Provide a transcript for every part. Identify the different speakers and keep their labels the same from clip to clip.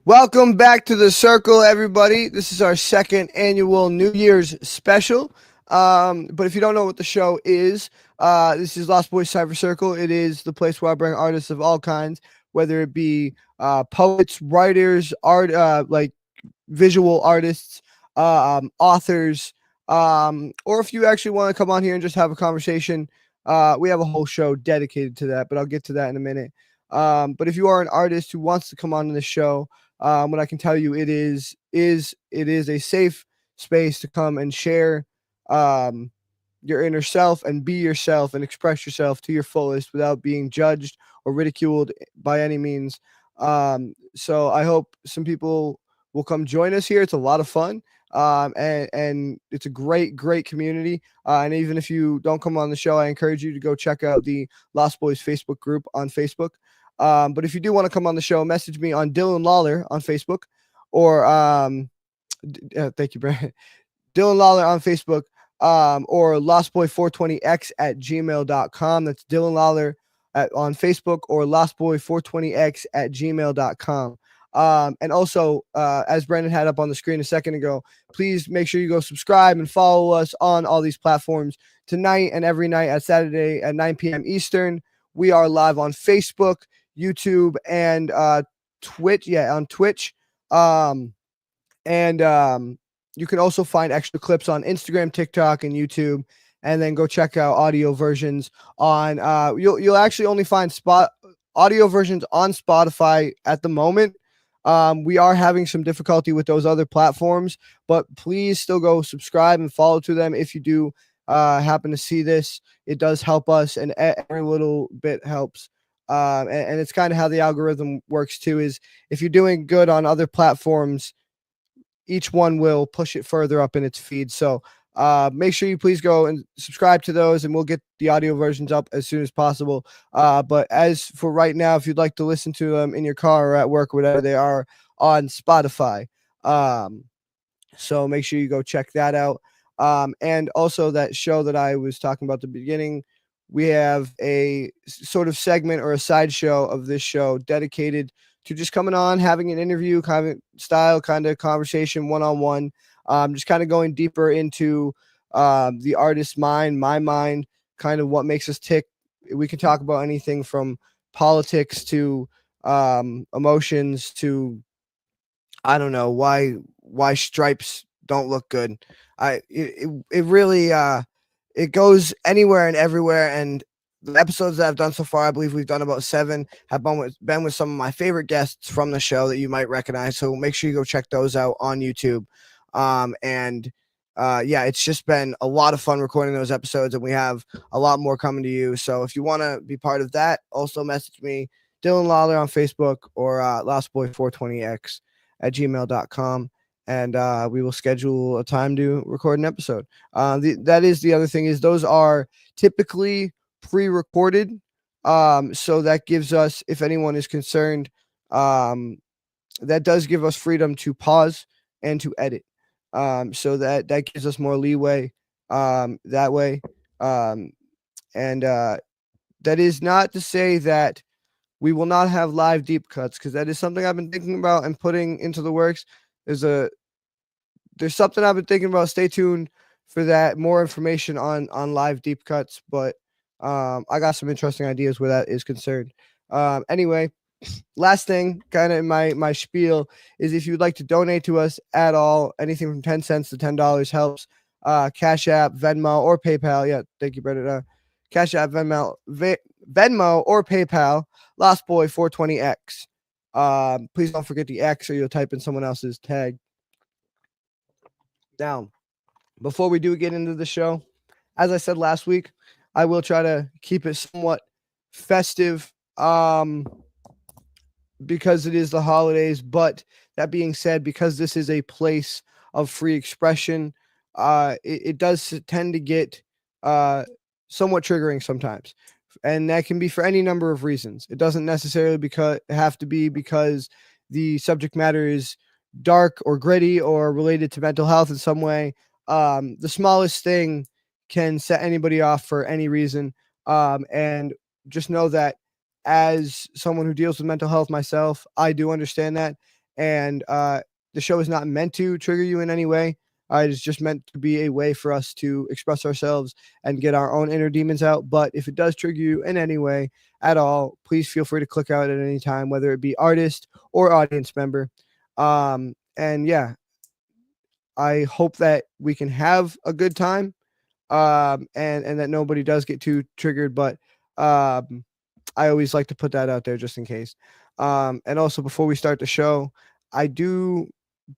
Speaker 1: Welcome back to the circle, everybody. This is our second annual New Year's special. But if you don't know what the show is, this is Lost Boys Cyber Circle. It is the place where I bring artists of all kinds, whether it be poets, writers, art, like visual artists, authors, or if you actually want to come on here and just have a conversation. We have a whole show dedicated to that, but I'll get to that in a minute. But if you are an artist who wants to come on the show, what I can tell you it is a safe space to come and share your inner self and be yourself and express yourself to your fullest without being judged or ridiculed by any means. So I hope some people will come join us here. It's a lot of fun. And it's a great community. And even if you don't come on the show, I encourage you to go check out the Lost Boys Facebook group on Facebook. But if you do want to come on the show, message me on Dylan Lawler on Facebook or thank you, Brandon. Dylan Lawler on Facebook or lostboy420x at gmail.com. That's Dylan Lawler on Facebook or lostboy420x at gmail.com. And also, as Brandon had up on the screen a second ago, please make sure you go subscribe and follow us on all these platforms tonight and every night at Saturday at 9 p.m. Eastern. We are live on Facebook, YouTube, and Twitch. Yeah, on Twitch. You can also find extra clips on Instagram, TikTok, and YouTube. And then go check out audio versions on. You'll actually only find audio versions on Spotify at the moment. We are having some difficulty with those other platforms, but please still go subscribe and follow to them if you do happen to see this. It does help us, and every little bit helps. And it's kind of how the algorithm works too, is if you're doing good on other platforms, each one will push it further up in its feed. So make sure you please go and subscribe to those, and we'll get the audio versions up as soon as possible. But as for right now, if you'd like to listen to them in your car or at work, whatever, they are on Spotify. So make sure you go check that out. And also that show that I was talking about at the beginning, we have a sort of segment or a sideshow of this show dedicated to just coming on, having an interview kind of style, kind of conversation, one-on-one, just kind of going deeper into the artist's mind, my mind, kind of what makes us tick. We can talk about anything from politics to emotions to, I don't know, why stripes don't look good. It really it goes anywhere and everywhere. And the episodes that I've done so far, I believe we've done about 7, have been with some of my favorite guests from the show that you might recognize. So make sure you go check those out on YouTube. Yeah, it's just been a lot of fun recording those episodes, and we have a lot more coming to you. So if you want to be part of that, also message me, Dylan Lawler on Facebook or lostboy420x at gmail.com. And we will schedule a time to record an episode. That is the other thing, is those are typically pre-recorded. So that gives us, if anyone is concerned, that does give us freedom to pause and to edit. So that gives us more leeway that way. And that is not to say that we will not have live deep cuts, because that is something I've been thinking about and putting into the works. There's something I've been thinking about. Stay tuned for that. More information on live deep cuts, but I got some interesting ideas where that is concerned. Anyway, last thing, kind of in my spiel, is if you'd like to donate to us at all, anything from 10 cents to $10 helps. Cash App, Venmo, or PayPal. Yeah, thank you, Brendan. Cash App, Venmo, or PayPal. Lostboy420x. Please don't forget the X, or you'll type in someone else's tag. Now, before we do get into the show, as I said last week, I will try to keep it somewhat festive, because it is the holidays. But that being said, because this is a place of free expression, it does tend to get somewhat triggering sometimes. And that can be for any number of reasons. It doesn't necessarily have to be because the subject matter is dark or gritty or related to mental health in some way. The smallest thing can set anybody off for any reason. And just know that as someone who deals with mental health myself, I do understand that. and the show is not meant to trigger you in any way. It is just meant to be a way for us to express ourselves and get our own inner demons out. But if it does trigger you in any way at all, please feel free to click out at any time, whether it be artist or audience member. And yeah, I hope that we can have a good time, and that nobody does get too triggered. But I always like to put that out there just in case. And also, before we start the show, I do,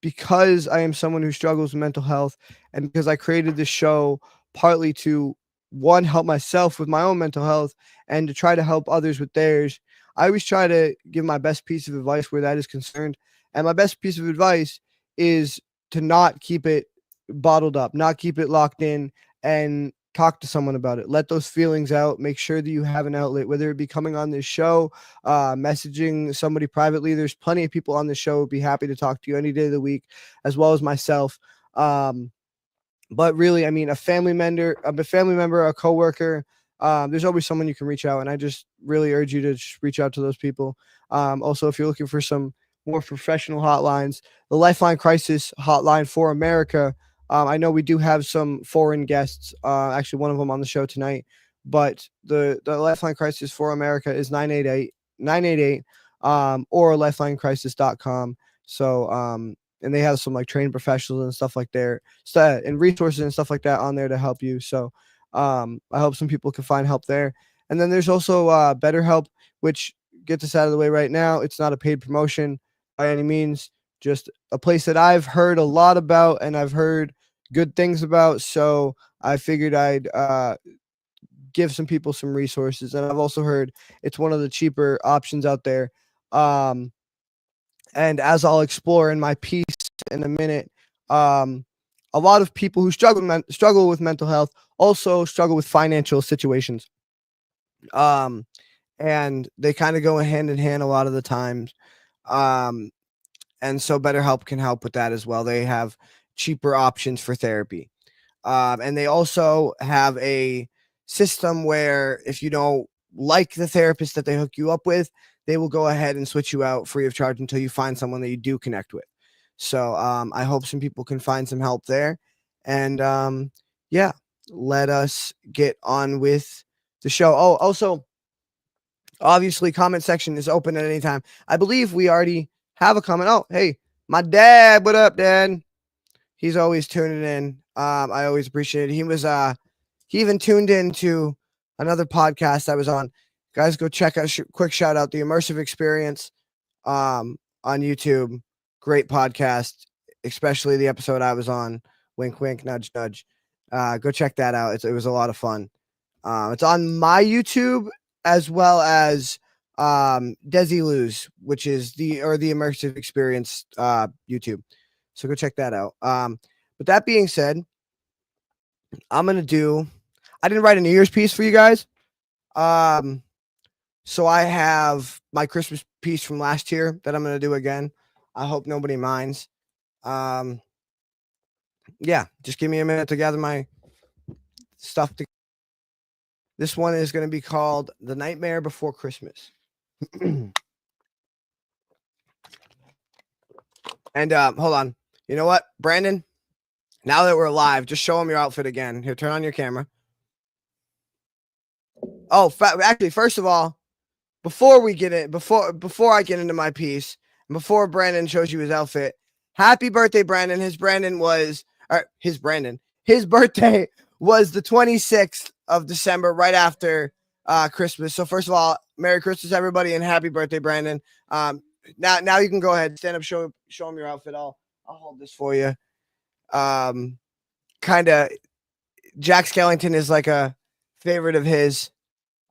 Speaker 1: because I am someone who struggles with mental health, and because I created this show partly to, one, help myself with my own mental health and to try to help others with theirs. I always try to give my best piece of advice where that is concerned. And my best piece of advice is to not keep it bottled up, not keep it locked in, and talk to someone about it. Let those feelings out. Make sure that you have an outlet, whether it be coming on this show, messaging somebody privately. There's plenty of people on the show who would be happy to talk to you any day of the week, as well as myself. But really, I mean, a family member, a coworker, there's always someone you can reach out. And I just really urge you to just reach out to those people. Also, if you're looking for some more professional hotlines, the Lifeline Crisis Hotline for America. I know we do have some foreign guests, actually one of them on the show tonight, but the Lifeline Crisis for America is 988 or lifelinecrisis.com. So, and they have some like trained professionals and stuff like there, and resources and stuff like that on there to help you. So, I hope some people can find help there. And then there's also BetterHelp, which, get this out of the way right now, it's not a paid promotion by any means, just a place that I've heard a lot about and I've heard good things about. So I figured I'd give some people some resources. And I've also heard it's one of the cheaper options out there. And as I'll explore in my piece in a minute, a lot of people who struggle with mental health also struggle with financial situations. And they kind of go hand in hand a lot of the times. And so BetterHelp can help with that as well. They have cheaper options for therapy. And they also have a system where if you don't like the therapist that they hook you up with, they will go ahead and switch you out free of charge until you find someone that you do connect with. So I hope some people can find some help there. And yeah, let us get on with the show. Oh, also, obviously, comment section is open at any time. I believe we already have a comment. Oh, hey, my dad. What up, Dad? He's always tuning in. I always appreciate it. He even tuned in to another podcast I was on. Guys, go check out, quick shout out, The Immersive Experience on YouTube. Great podcast, especially the episode I was on. Wink, wink, nudge, nudge. Go check that out. It was a lot of fun. It's on my YouTube as well as Desi Lou's, which is the Immersive Experience YouTube. So go check that out. But that being said, I didn't write a New Year's piece for you guys. So I have my Christmas piece from last year that I'm going to do again. I hope nobody minds. Yeah, just give me a minute to gather my stuff. This one is going to be called The Nightmare Before Christmas. And hold on. You know what, Brandon? Now that we're live, just show them your outfit again. Here, turn on your camera. Oh, actually, first of all, before I get into my piece, and before Brandon shows you his outfit, happy birthday, Brandon. His birthday was the 26th of December, right after Christmas. So first of all, Merry Christmas, everybody, and happy birthday, Brandon. Now you can go ahead, stand up, show him your outfit. I'll hold this for you. Kind of, Jack Skellington is like a favorite of his.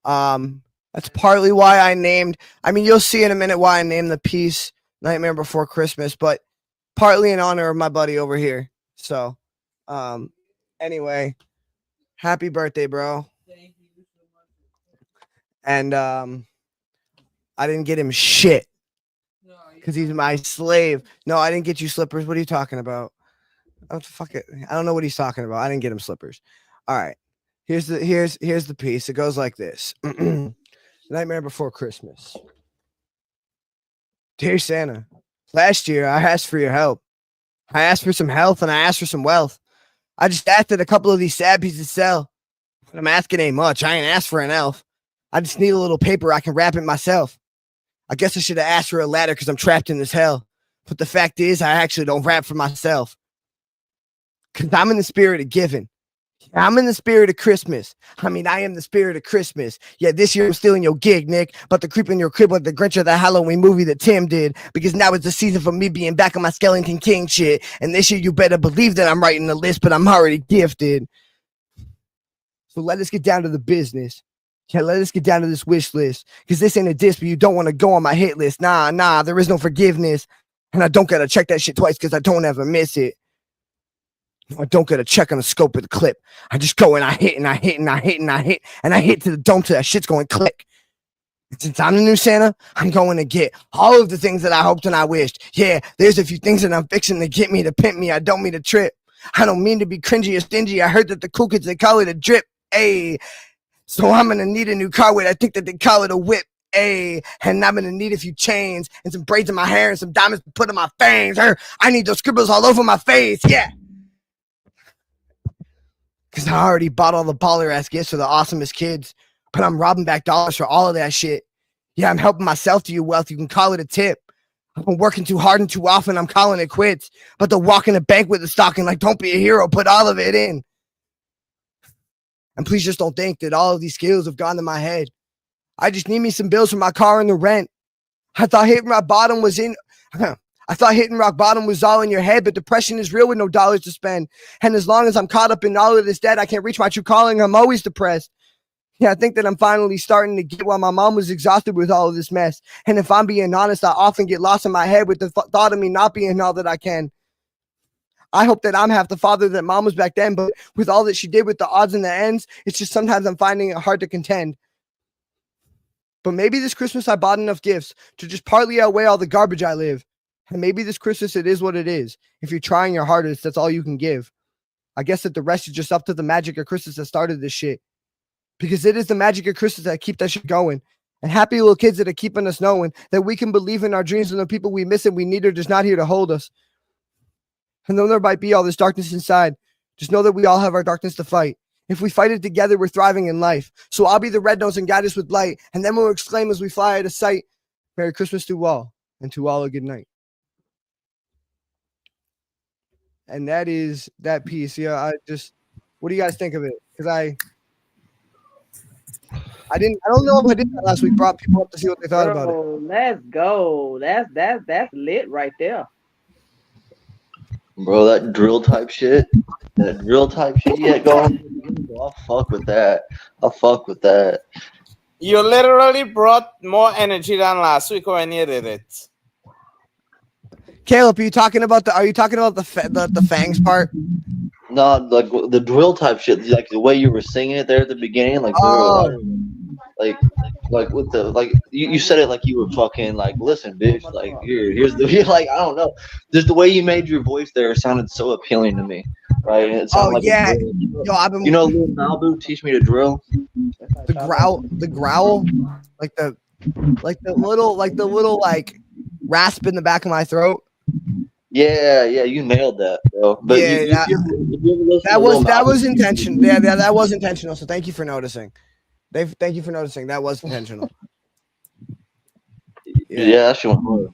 Speaker 1: That's partly why you'll see in a minute why I named the piece Nightmare Before Christmas, but partly in honor of my buddy over here. So, anyway, happy birthday, bro. Thank you so much. And, I didn't get him shit because he's my slave. No, I didn't get you slippers. What are you talking about? Oh, fuck it. I don't know what he's talking about. I didn't get him slippers. All right. Here's the piece. It goes like this. Nightmare Before Christmas. Dear Santa, Last year, I asked for your help. I asked for some health and I asked for some wealth. I just asked that a couple of these sad pieces sell. What I'm asking ain't much. I ain't asked for an elf. I just need a little paper I can wrap it myself. I guess I should have asked for a ladder because I'm trapped in this hell. But the fact is, I actually don't rap for myself. Because I'm in the spirit of giving. I'm in the spirit of Christmas. I mean, I am the spirit of Christmas. Yeah, this year I'm stealing your gig, Nick, but the creep in your crib with the Grinch of the Halloween movie that Tim did, because now it's the season for me being back on my Skeleton King shit. And this year you better believe that I'm writing the list, but I'm already gifted. So let us get down to the business. Yeah, let us get down to this wish list, because this ain't a diss, but you don't want to go on my hit list. Nah, there is no forgiveness. And I don't gotta check that shit twice because I don't ever miss it. I don't get a check on the scope of the clip. I just go and I hit and I hit and I hit and I hit and I hit to the dome till that shit's going click. And since I'm the new Santa, I'm going to get all of the things that I hoped and I wished. Yeah, there's a few things that I'm fixing to get me to pimp me. I don't mean to trip. I don't mean to be cringy or stingy. I heard that the cool kids, they call it a drip. Ayy. So I'm going to need a new car with, I think that they call it a whip. Ayy. And I'm going to need a few chains and some braids in my hair and some diamonds to put in my fangs. I need those scribbles all over my face. Yeah. Because I already bought all the baller ass gifts for the awesomest kids, but I'm robbing back dollars for all of that shit. Yeah, I'm helping myself to your wealth. You can call it a tip. I've been working too hard and too often. I'm calling it quits. But the walk in the bank with the stocking, like, don't be a hero. Put all of it in. And please just don't think that all of these skills have gone to my head. I just need me some bills for my car and the rent. I thought hitting rock bottom was all in your head, but depression is real with no dollars to spend. And as long as I'm caught up in all of this debt, I can't reach my true calling. I'm always depressed. Yeah, I think that I'm finally starting to get why my mom was exhausted with all of this mess. And if I'm being honest, I often get lost in my head with the thought of me not being all that I can. I hope that I'm half the father that mom was back then, but with all that she did with the odds and the ends, it's just sometimes I'm finding it hard to contend. But maybe this Christmas I bought enough gifts to just partly outweigh all the garbage I live. And maybe this Christmas it is what it is. If you're trying your hardest, that's all you can give. I guess that the rest is just up to the magic of Christmas that started this shit. Because it is the magic of Christmas that keep that shit going. And happy little kids that are keeping us knowing that we can believe in our dreams and the people we miss and we need are just not here to hold us. And though there might be all this darkness inside, just know that we all have our darkness to fight. If we fight it together, we're thriving in life. So I'll be the red nose and guide us with light. And then we'll exclaim as we fly out of sight, Merry Christmas to all, and to all a good night. And that is that piece. Yeah, what do you guys think of it? Because I don't know if I did that last week. Brought people up to see what they thought about it.
Speaker 2: Let's go. That's lit right there.
Speaker 3: Bro, that drill type shit you got going. I'll fuck with that.
Speaker 4: You literally brought more energy than last week when I needed it.
Speaker 1: Caleb, are you talking about the fangs part?
Speaker 3: No, like the drill type shit, like the way you were singing it there at the beginning, like like with the you said it like you were fucking like, listen, bitch, like here's the like, I don't know, just the way you made your voice there sounded so appealing to me, right? And it sounded like
Speaker 1: yeah,
Speaker 3: Lil Malibu teach me to drill.
Speaker 1: The growl, like the little rasp in the back of my throat.
Speaker 3: Yeah, you nailed that, bro. But
Speaker 1: yeah, that was intentional. Yeah, that was intentional. So thank you for noticing. Thank you for noticing. That was intentional.
Speaker 3: Yeah, that shit went hard.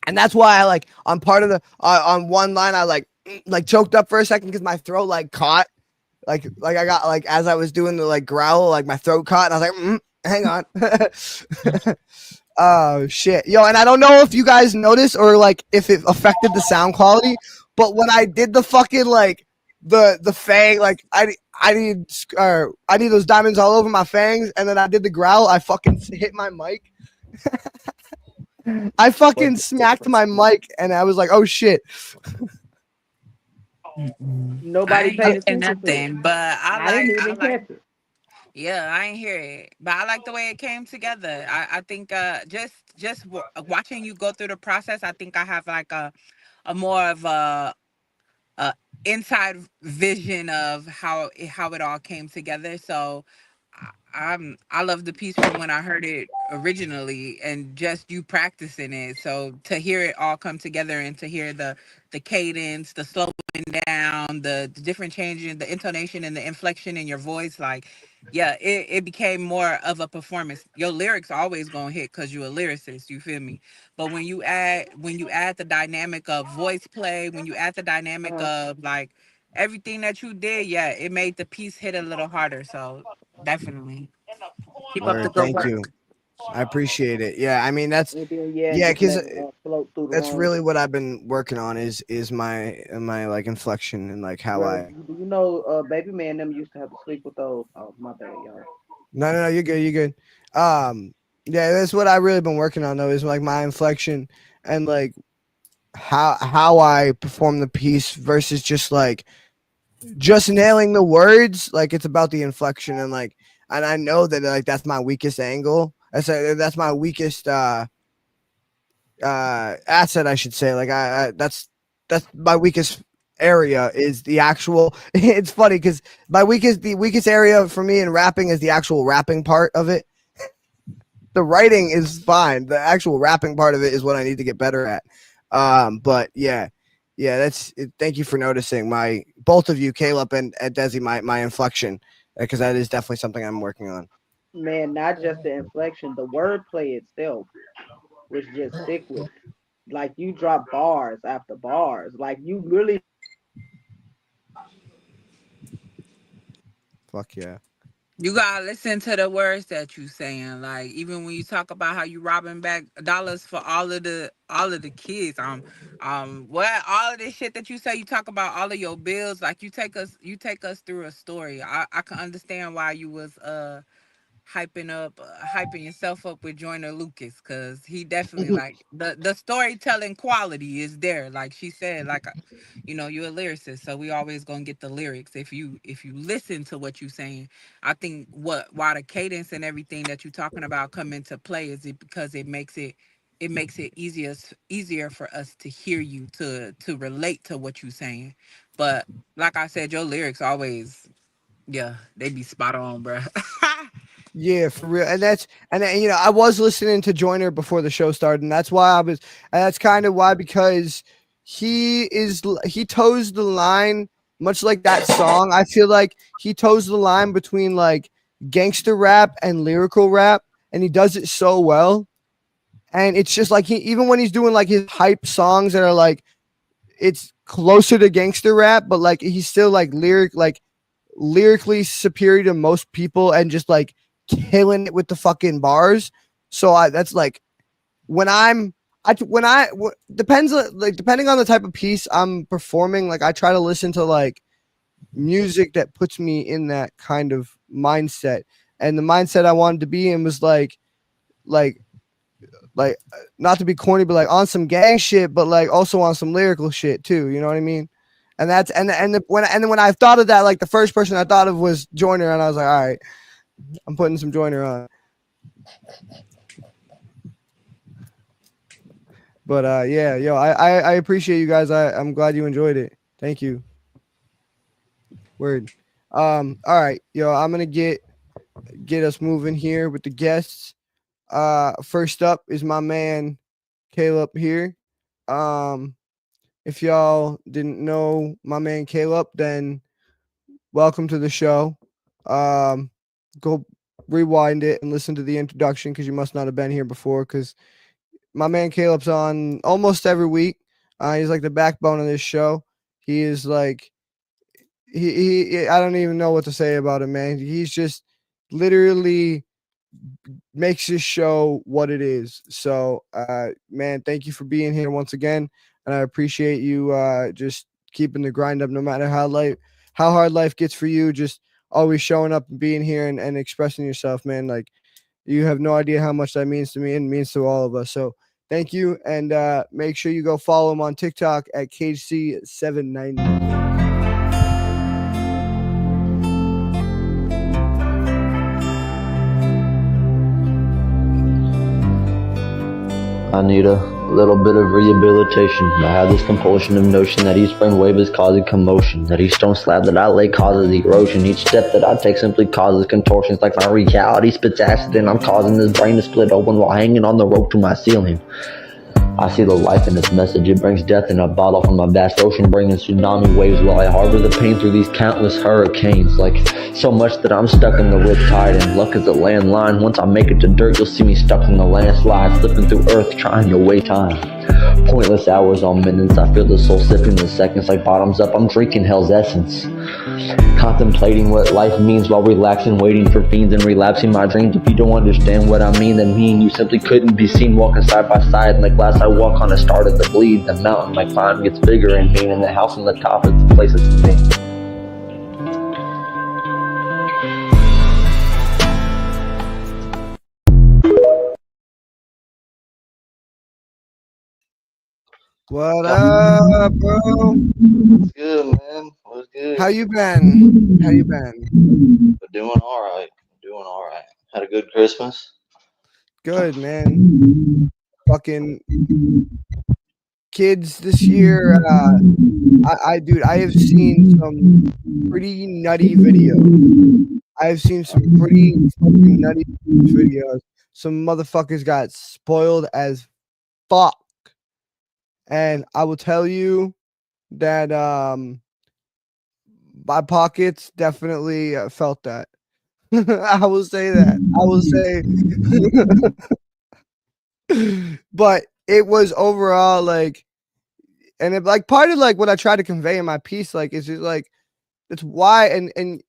Speaker 1: And that's why I on part of the on one line I choked up for a second because my throat caught. I got as I was doing the growl, my throat caught, and I was like, hang on. Oh shit, yo! And I don't know if you guys noticed or if it affected the sound quality, but when I did the fucking the fang, I need those diamonds all over my fangs, and then I did the growl. I fucking hit my mic. I fucking smacked my mic, and I was like, oh shit.
Speaker 2: Nobody paid attention
Speaker 5: nothing, but
Speaker 2: I didn't even catch it.
Speaker 5: Yeah, I ain't hear it, but I like the way it came together. I think just watching you go through the process, I think I have a more of a inside vision of how it all came together. So I love the piece from when I heard it originally and just you practicing it. So to hear it all come together and to hear the cadence, the slowing down, the different changes, the intonation and the inflection in your voice, like yeah, it became more of a performance. Your lyrics always gonna hit because you're a lyricist, you feel me? But when you add the dynamic of voice play, when you add the dynamic of like everything that you did, yeah, it made the piece hit a little harder. So definitely. Keep up the
Speaker 1: Word,
Speaker 5: good
Speaker 1: thank you.
Speaker 5: work.
Speaker 1: I appreciate it. Yeah, I mean that's
Speaker 2: And then yeah, and
Speaker 1: yeah,
Speaker 2: just
Speaker 1: because
Speaker 2: let it float through the
Speaker 1: that's
Speaker 2: range.
Speaker 1: really what I've been working on is my like inflection and like how
Speaker 2: Bro,
Speaker 1: I.
Speaker 2: you know, baby man them used to have to sleep with those. Oh my bad, y'all.
Speaker 1: No, you're good, you're good. Yeah, that's what I really been working on though is like my inflection and like how I perform the piece versus just nailing the words. Like it's about the inflection and I know that like that's my weakest angle. That's my weakest asset, I should say. Like that's my weakest area is the actual. It's funny because the weakest area for me in rapping is the actual rapping part of it. The writing is fine. The actual rapping part of it is what I need to get better at. But yeah, that's it. Thank you for noticing my both of you, Caleb and Desi, my inflection, because that is definitely something I'm working on.
Speaker 2: Man, not just the inflection, the wordplay itself was just sick with it. Like you drop bars after bars. Like you really
Speaker 1: Fuck yeah.
Speaker 5: You gotta listen to the words that you saying. Like even when you talk about how you robbing back dollars for all of the kids. What all of this shit that you say, you talk about all of your bills. Like you take us through a story. I can understand why you was hyping yourself up with Joyner Lucas, because he definitely like the storytelling quality is there. Like she said, like you know, you're a lyricist, so we always gonna get the lyrics if you listen to what you saying. I think why the cadence and everything that you're talking about come into play is it because it makes it easier for us to hear you, to relate to what you're saying. But like I said, your lyrics always, yeah, they be spot on, bruh.
Speaker 1: Yeah, for real. And I was listening to Joyner before the show started, and that's kind of why because he toes the line much like that song. I feel like he toes the line between like gangster rap and lyrical rap, and he does it so well. And it's just like he even when he's doing like his hype songs that are like it's closer to gangster rap, but like he's still like lyrically superior to most people and just like killing it with the fucking bars. So that's like when depends like depending on the type of piece I'm performing, like I try to listen to like music that puts me in that kind of mindset. And the mindset I wanted to be in was like like not to be corny, but like on some gang shit, but like also on some lyrical shit too. You know what I mean? And that's and then when I thought of that, like the first person I thought of was Joyner, and I was like, all right, I'm putting some Joyner on. But yeah, yo, I appreciate you guys. I'm glad you enjoyed it. Thank you. Word. All right, yo, I'm gonna get us moving here with the guests. First up is my man Caleb here. If y'all didn't know my man Caleb, then welcome to the show. Go rewind it and listen to the introduction because you must not have been here before. Because my man Caleb's on almost every week. He's like the backbone of this show. He is like he I don't even know what to say about him, man. He's just literally makes this show what it is. So, man, thank you for being here once again, and I appreciate you just keeping the grind up, no matter how hard life gets for you. Just always showing up and being here and expressing yourself, man. Like you have no idea how much that means to me and means to all of us. So, thank you, and make sure you go follow him on TikTok at KC790.
Speaker 3: Anita. A little bit of rehabilitation. I have this compulsion of notion that each brain wave is causing commotion, that each stone slab that I lay causes erosion, each step that I take simply causes contortions, like my reality spits acid and I'm causing this brain to split open while hanging on the rope to my ceiling. I see the life in this message. It brings death in a bottle from a vast ocean, bringing tsunami waves while I harbor the pain through these countless hurricanes. Like so much that I'm stuck in the riptide, and luck is a landline. Once I make it to dirt, you'll see me stuck in the landslide, slipping through earth, trying to wait time. Pointless hours on minutes. I feel the soul sipping the seconds like bottoms up. I'm drinking hell's essence. Contemplating what life means while relaxing, waiting for fiends and relapsing my dreams. If you don't understand what I mean, then me and you simply couldn't be seen walking side by side. In the glass I walk on, it started to bleed. The mountain I climb gets bigger, and being in the house on the top is the place to be.
Speaker 1: What up, bro?
Speaker 3: What's good, man? What's good?
Speaker 1: How you been? How you been?
Speaker 3: We're doing all right. Doing all right. Had a good Christmas.
Speaker 1: Good, man. Fucking kids this year. Dude, I have seen some pretty nutty videos. I've seen some pretty fucking nutty videos. Some motherfuckers got spoiled as fuck. And I will tell you that my pockets definitely felt that. I will say that. I will say. But it was overall like, and it like part of like what I try to convey in my piece, like, is just like, it's why, and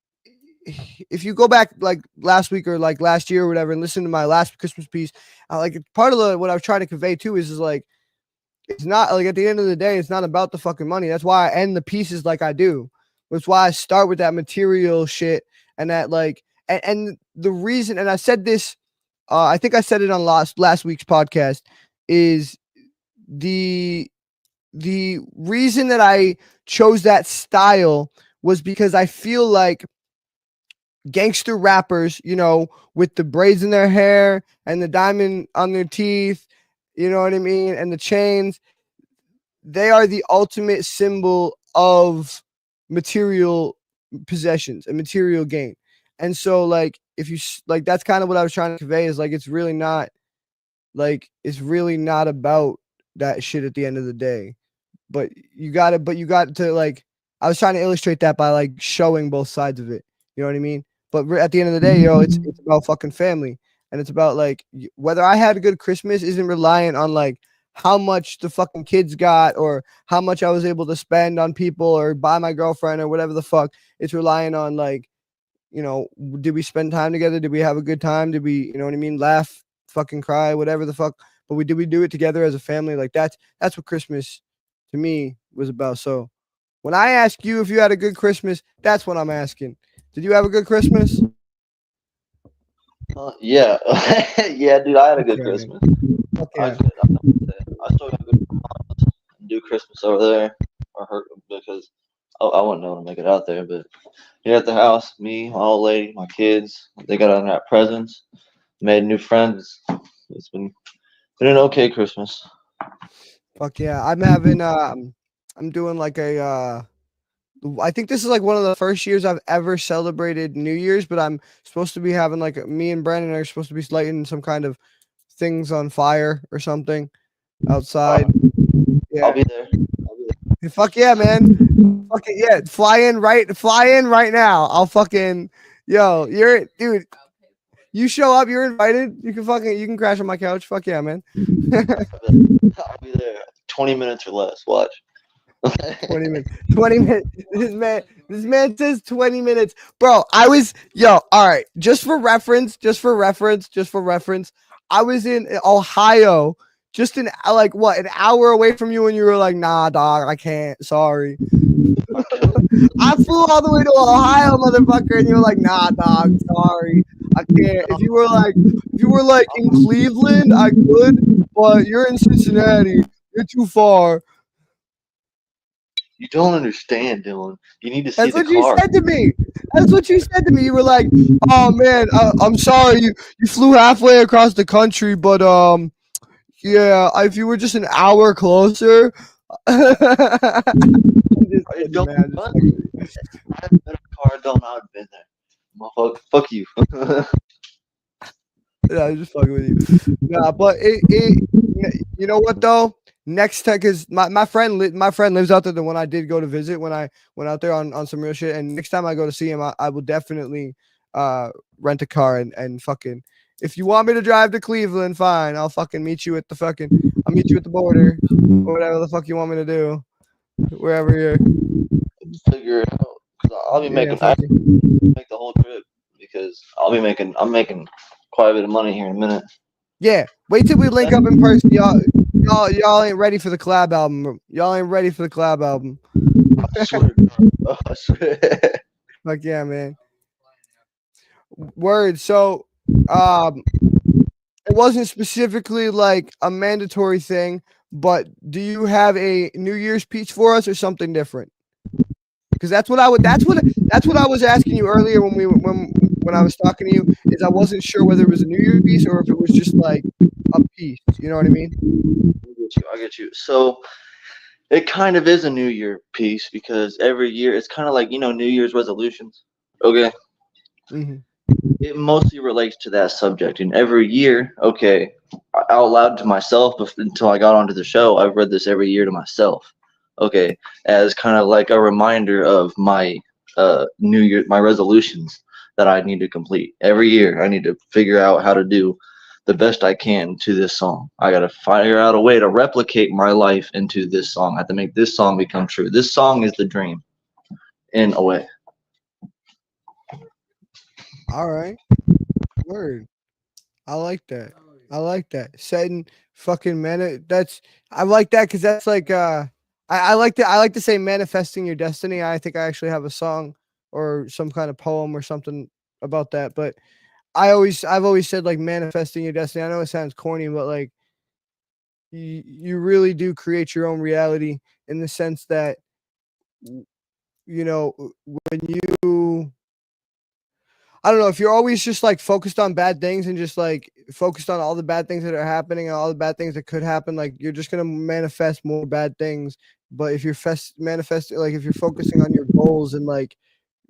Speaker 1: if you go back like last week or like last year or whatever and listen to my last Christmas piece, like part of what I was trying to convey too is like, it's not like at the end of the day, it's not about the fucking money. That's why I end the pieces like I do. That's why I start with that material shit and that like, and the reason, and I said this, I think I said it on last week's podcast, is the reason that I chose that style was because I feel like gangster rappers, you know, with the braids in their hair and the diamond on their teeth, you know what I mean, and the chains, they are the ultimate symbol of material possessions and material gain. And so like, if you like, that's kind of what I was trying to convey, is like, it's really not about that shit at the end of the day. But you got to like, I was trying to illustrate that by like showing both sides of it. You know what I mean? But at the end of the day, yo, it's about fucking family. And it's about like, whether I had a good Christmas isn't reliant on like how much the fucking kids got or how much I was able to spend on people or buy my girlfriend or whatever the fuck. It's relying on like, you know, did we spend time together? Did we have a good time? Did we, you know what I mean? Laugh, fucking cry, whatever the fuck. But did we do it together as a family? Like that's what Christmas to me was about. So when I ask you if you had a good Christmas, that's what I'm asking. Did you have a good Christmas?
Speaker 3: Yeah. Yeah, dude, I had a good
Speaker 1: Okay.
Speaker 3: Christmas.
Speaker 1: Okay.
Speaker 3: I still got good plans to do Christmas over there, because I wouldn't know to make it out there. But here at the house, me, my old lady, my kids, they got unwrapped presents, made new friends. It's been an okay Christmas.
Speaker 1: Fuck yeah. I'm having I'm doing like a I think this is like one of the first years I've ever celebrated New Year's, but I'm supposed to be having like me and Brandon are supposed to be lighting some kind of things on fire or something outside. Yeah.
Speaker 3: I'll be there.
Speaker 1: Fuck yeah, man. Fucking yeah. Fly in right now. I'll fucking you're dude. You show up, you're invited. You can crash on my couch. Fuck yeah, man.
Speaker 3: I'll be there. 20 minutes or less. Watch.
Speaker 1: 20 minutes. 20 minutes. This man says 20 minutes. Bro, all right. Just for reference, I was in Ohio, just an hour away from you, and you were like, nah, dog, I can't. Sorry. I flew all the way to Ohio, motherfucker, and you were like, nah, dog, sorry. I can't. If you were like in Cleveland, I could, but you're in Cincinnati. You're too far.
Speaker 3: You don't understand, Dylan. You need to see
Speaker 1: That's
Speaker 3: the
Speaker 1: what
Speaker 3: car.
Speaker 1: you said to me. That's what you said to me. You were like, "Oh man, I'm sorry. You flew halfway across the country, but Yeah, if you were just an hour closer. I'm just
Speaker 3: Are you
Speaker 1: kidding,
Speaker 3: dumb?
Speaker 1: man. I'm just
Speaker 3: What?
Speaker 1: fucking with you.
Speaker 3: I had a better car done. I would have been there. Motherfucker, fuck you.
Speaker 1: Yeah, I'm just fucking with you. Nah, but you know what though? Next time, cause my friend lives out there. The one I did go to visit when I went out there on some real shit. And next time I go to see him, I will definitely rent a car and fucking. If you want me to drive to Cleveland, fine. I'll fucking meet you at the fucking. I'll meet you at the border or whatever the fuck you want me to do, wherever you're.
Speaker 3: Figure it out. Cause I'll be
Speaker 1: Yeah,
Speaker 3: making. I
Speaker 1: fucking.
Speaker 3: make the whole trip because I'll be making. I'm making quite a bit of money here in a minute.
Speaker 1: Yeah, wait till we link up in person, y'all. Y'all ain't ready for the collab album. Y'all ain't ready for the collab album.
Speaker 3: I swear. To God, bro, I swear.
Speaker 1: Like, yeah, man. Word. So, it wasn't specifically like a mandatory thing, but do you have a New Year's speech for us or something different? Because that's what I would. That's what I was asking you earlier when I was talking to you. Is I wasn't sure whether it was a New Year's piece or if it was just like a piece. You know what I mean?
Speaker 3: I get you. So it kind of is a New Year piece because every year it's kind of like New Year's resolutions. Okay.
Speaker 1: Mm-hmm.
Speaker 3: It mostly relates to that subject, and every year, okay, out loud to myself until I got onto the show, I've read this every year to myself, okay, as kind of like a reminder of my New Year, my resolutions that I need to complete. Every year, I need to figure out how to do the best I can to this song. I got to figure out a way to replicate my life into this song. I have to make this song become true. This song is the dream, in a way.
Speaker 1: All right. Word. I like that. I like that. Setting fucking that's I like that because that's like I like to say manifesting your destiny. I think I actually have a song or some kind of poem or something about that. But I've always said like manifesting your destiny. I know it sounds corny, but like you really do create your own reality in the sense that when you I don't know if you're always just like focused on bad things and just like focused on all the bad things that are happening and all the bad things that could happen, like you're just gonna manifest more bad things. But if you're manifesting, like if you're focusing on your goals and like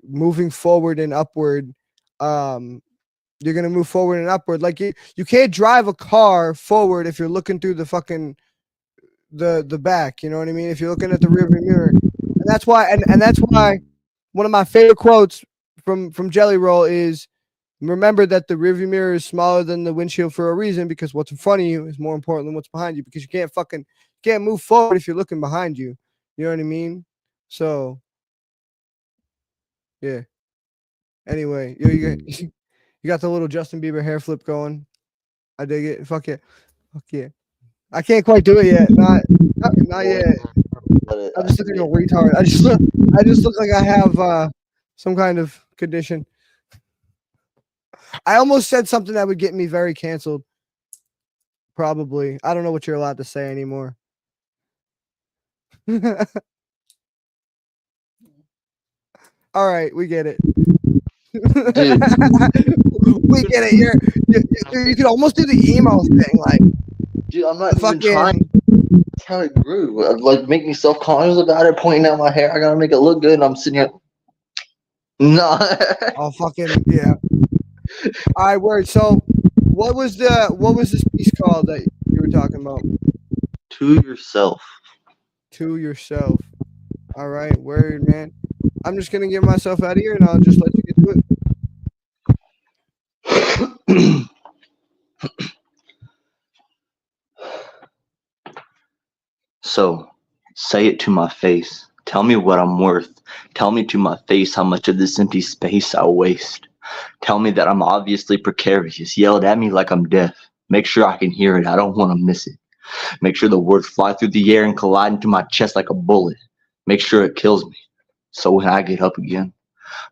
Speaker 1: moving forward and upward, um, you're gonna move forward and upward. Like you can't drive a car forward if you're looking through the fucking the back. You know what I mean? If you're looking at the rearview mirror, and that's why one of my favorite quotes from Jelly Roll is remember that the rearview mirror is smaller than the windshield for a reason because what's in front of you is more important than what's behind you because you can't move forward if you're looking behind you. You know what I mean? So yeah. Anyway, you got the little Justin Bieber hair flip going. I dig it. Fuck yeah. Fuck yeah. I can't quite do it yet. Not yet. I'm just looking like a retard. I just look like I have some kind of condition. I almost said something that would get me very canceled. Probably. I don't know what you're allowed to say anymore. All right, we get it.
Speaker 3: Dude.
Speaker 1: We get it. You could almost do the emo thing, like
Speaker 3: Dude, I'm not even
Speaker 1: fucking.
Speaker 3: trying. That's how it grew. Like, make me self-conscious about it, pointing out my hair. I gotta make it look good, and I'm sitting here. No.
Speaker 1: Oh fucking yeah. All right, word. So, what was this piece called that you were talking about?
Speaker 3: To yourself.
Speaker 1: To yourself. All right, word, man. I'm just gonna get myself out of here, and I'll just let you get to it.
Speaker 3: So, say it to my face. Tell me what I'm worth. Tell me to my face how much of this empty space I waste. Tell me that I'm obviously precarious. Yell it at me like I'm deaf. Make sure I can hear it. I don't want to miss it. Make sure the words fly through the air and collide into my chest like a bullet. Make sure it kills me. So when I get up again,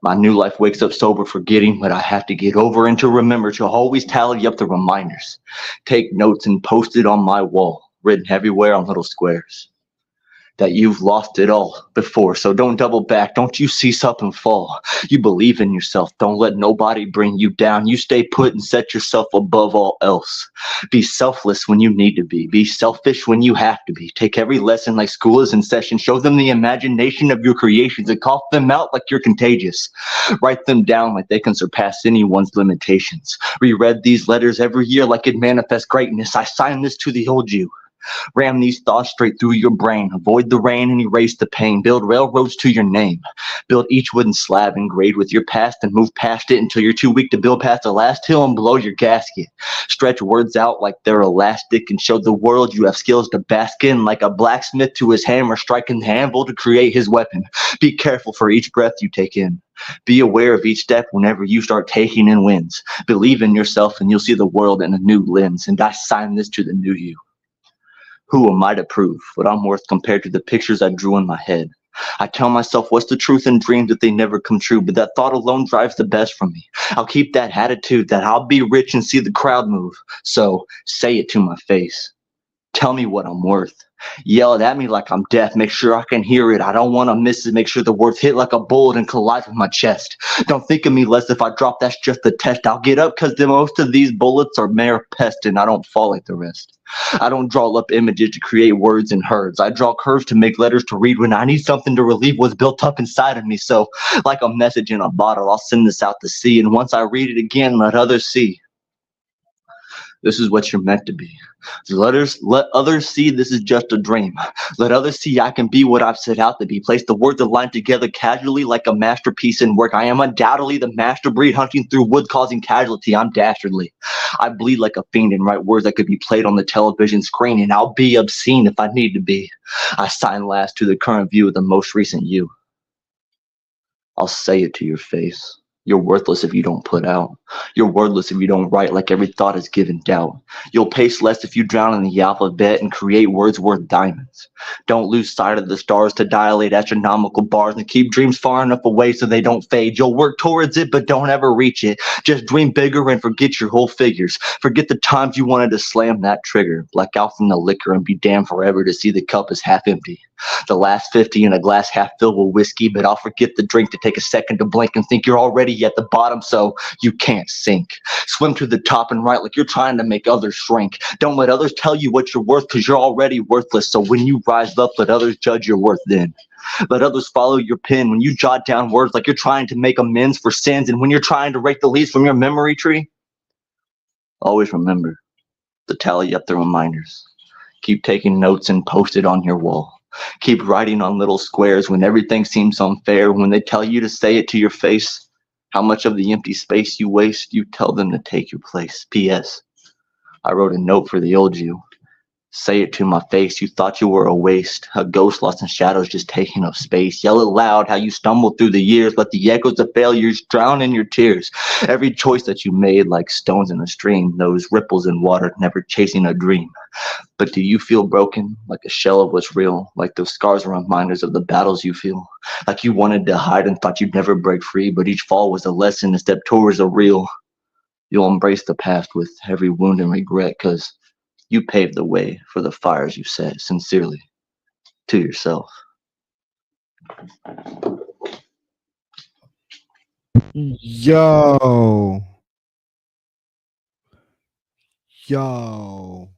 Speaker 3: my new life wakes up sober, forgetting what I have to get over and to remember to always tally up the reminders. Take notes and post it on my wall, written everywhere on little squares. that you've lost it all before. So don't double back. Don't you cease up and fall. You believe in yourself. Don't let nobody bring you down. You stay put and set yourself above all else. Be selfless when you need to be. Be selfish when you have to be. Take every lesson like school is in session. Show them the imagination of your creations and cough them out like you're contagious. Write them down like they can surpass anyone's limitations. Reread these letters every year like it manifests greatness. I sign this to the old you. Ram these thoughts straight through your brain. Avoid the rain and erase the pain. Build railroads to your name. Build each wooden slab engraved with your past and move past it until you're too weak to build past the last hill and blow your gasket. Stretch words out like they're elastic and show the world you have skills to bask in, like a blacksmith to his hammer striking the anvil to create his weapon. Be careful for each breath you take in. Be aware of each step whenever you start taking in wins. Believe in yourself and you'll see the world in a new lens. And I sign this to the new you. Who am I to prove what I'm worth compared to the pictures I drew in my head? I tell myself what's the truth in dreams that they never come true, but that thought alone drives the best from me. I'll keep that attitude that I'll be rich and see the crowd move. So say it to my face. Tell me what I'm worth. Yell it at me like I'm deaf. Make sure I can hear it. I don't want to miss it. Make sure the words hit like a bullet and collide with my chest. Don't think of me less if I drop. That's just the test. I'll get up because most of these bullets are mere pest and I don't fall like the rest. I don't draw up images to create words and herds. I draw curves to make letters to read when I need something to relieve what's built up inside of me. So like a message in a bottle, I'll send this out to sea. And once I read it again, let others see. This is what you're meant to be. Let others see this is just a dream. Let others see I can be what I've set out to be. Place the words aligned together casually like a masterpiece in work. I am undoubtedly the master breed hunting through wood causing casualty. I'm dastardly. I bleed like a fiend and write words that could be played on the television screen, and I'll be obscene if I need to be. I sign last to the current view of the most recent you. I'll say it to your face. You're worthless if you don't put out. You're worthless if you don't write like every thought is given doubt. You'll pace less if you drown in the alphabet and create words worth diamonds. Don't lose sight of the stars to dilate astronomical bars and keep dreams far enough away so they don't fade. You'll work towards it, but don't ever reach it. Just dream bigger and forget your whole figures. Forget the times you wanted to slam that trigger. Black out from the liquor and be damned forever to see the cup is half empty. The last 50 in a glass half filled with whiskey, but I'll forget the drink to take a second to blink and think you're already at the bottom so you can't sink. Swim to the top and write like you're trying to make others shrink. Don't let others tell you what you're worth because you're already worthless. So when you rise up, let others judge your worth then. Let others follow your pen when you jot down words like you're trying to make amends for sins, and when you're trying to rake the leaves from your memory tree. Always remember to tally up the reminders. Keep taking notes and post it on your wall. Keep writing on little squares when everything seems unfair. When they tell you to say it to your face, how much of the empty space you waste, you tell them to take your place. P.S. I wrote a note for the old you. Say it to my face, you thought you were a waste, a ghost lost in shadows just taking up space. Yell it loud how you stumbled through the years, let the echoes of failures drown in your tears. Every choice that you made like stones in a stream, those ripples in water never chasing a dream. But do you feel broken, like a shell of what's real, like those scars are reminders of the battles you feel? Like you wanted to hide and thought you'd never break free, but each fall was a lesson, a step towards a real. You'll embrace the past with every wound and regret, cause you paved the way for the fires you set, sincerely, to yourself.
Speaker 1: Yo. Yo.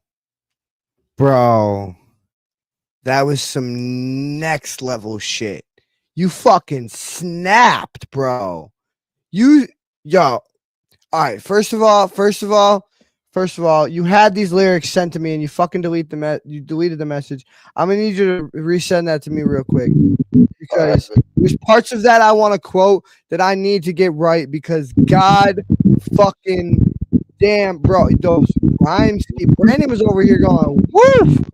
Speaker 1: Bro. That was some next level shit. You fucking snapped, bro. Yo. All right. First of all, you had these lyrics sent to me and you fucking you deleted the message. I'm gonna need you to resend that to me real quick because there's parts of that I want to quote that I need to get right because God fucking damn, bro, those rhymes. Brandon was over here going, woof.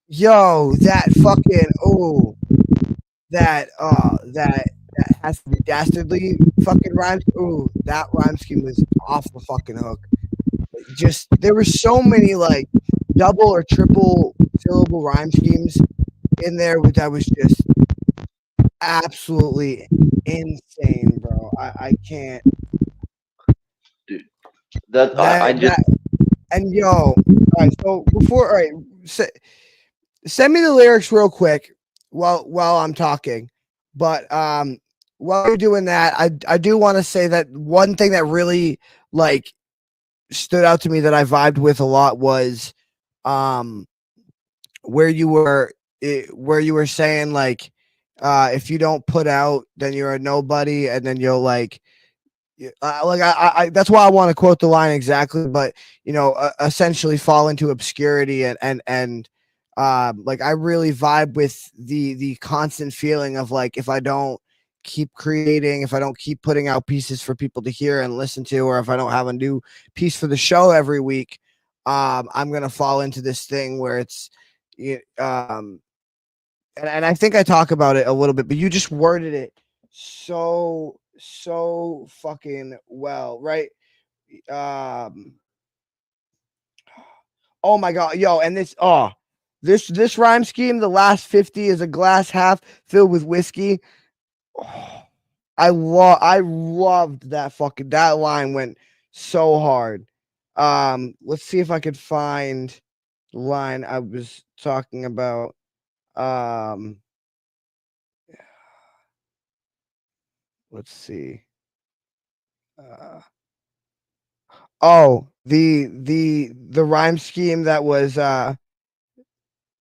Speaker 1: Yo, that fucking that has to be dastardly fucking rhymes. Ooh, that rhyme scheme was off the fucking hook. Just there were so many like double or triple syllable rhyme schemes in there, which I was just absolutely insane, bro. I can't.
Speaker 3: Dude, I just
Speaker 1: and yo, all right. So before, all right, send me the lyrics real quick while I'm talking. But while you're doing that, I do want to say that one thing that really like stood out to me that I vibed with a lot was um where you were where you were saying like if you don't put out then you're a nobody, and then you'll like I that's why I want to quote the line exactly, but essentially fall into obscurity, and like I really vibe with the constant feeling of like if I don't keep creating, if I don't keep putting out pieces for people to hear and listen to, or if I don't have a new piece for the show every week, I'm gonna fall into this thing where it's and I think I talk about it a little bit, but you just worded it so fucking well, right? Um oh my god, yo, and this rhyme scheme, the last 50 is a glass half filled with whiskey. Oh, I loved that line went so hard. Let's see if I could find the line I was talking about. Um let's see. Oh, the rhyme scheme that was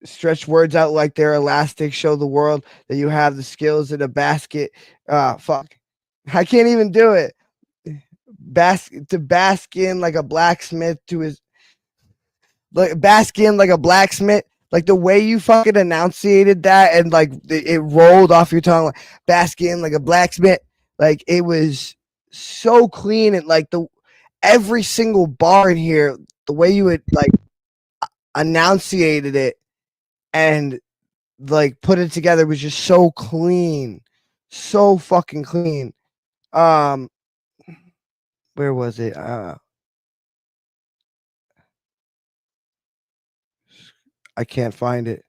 Speaker 1: stretch words out like they're elastic, show the world that you have the skills in a basket. Fuck. I can't even do it. Bask in like a blacksmith to his like bask in like a blacksmith. Like the way you fucking enunciated that and like it rolled off your tongue like bask in like a blacksmith. Like it was so clean, and like the every single bar in here, the way you would like enunciated it and like put it together was just so clean, so fucking clean. Um, where was it? I can't find it.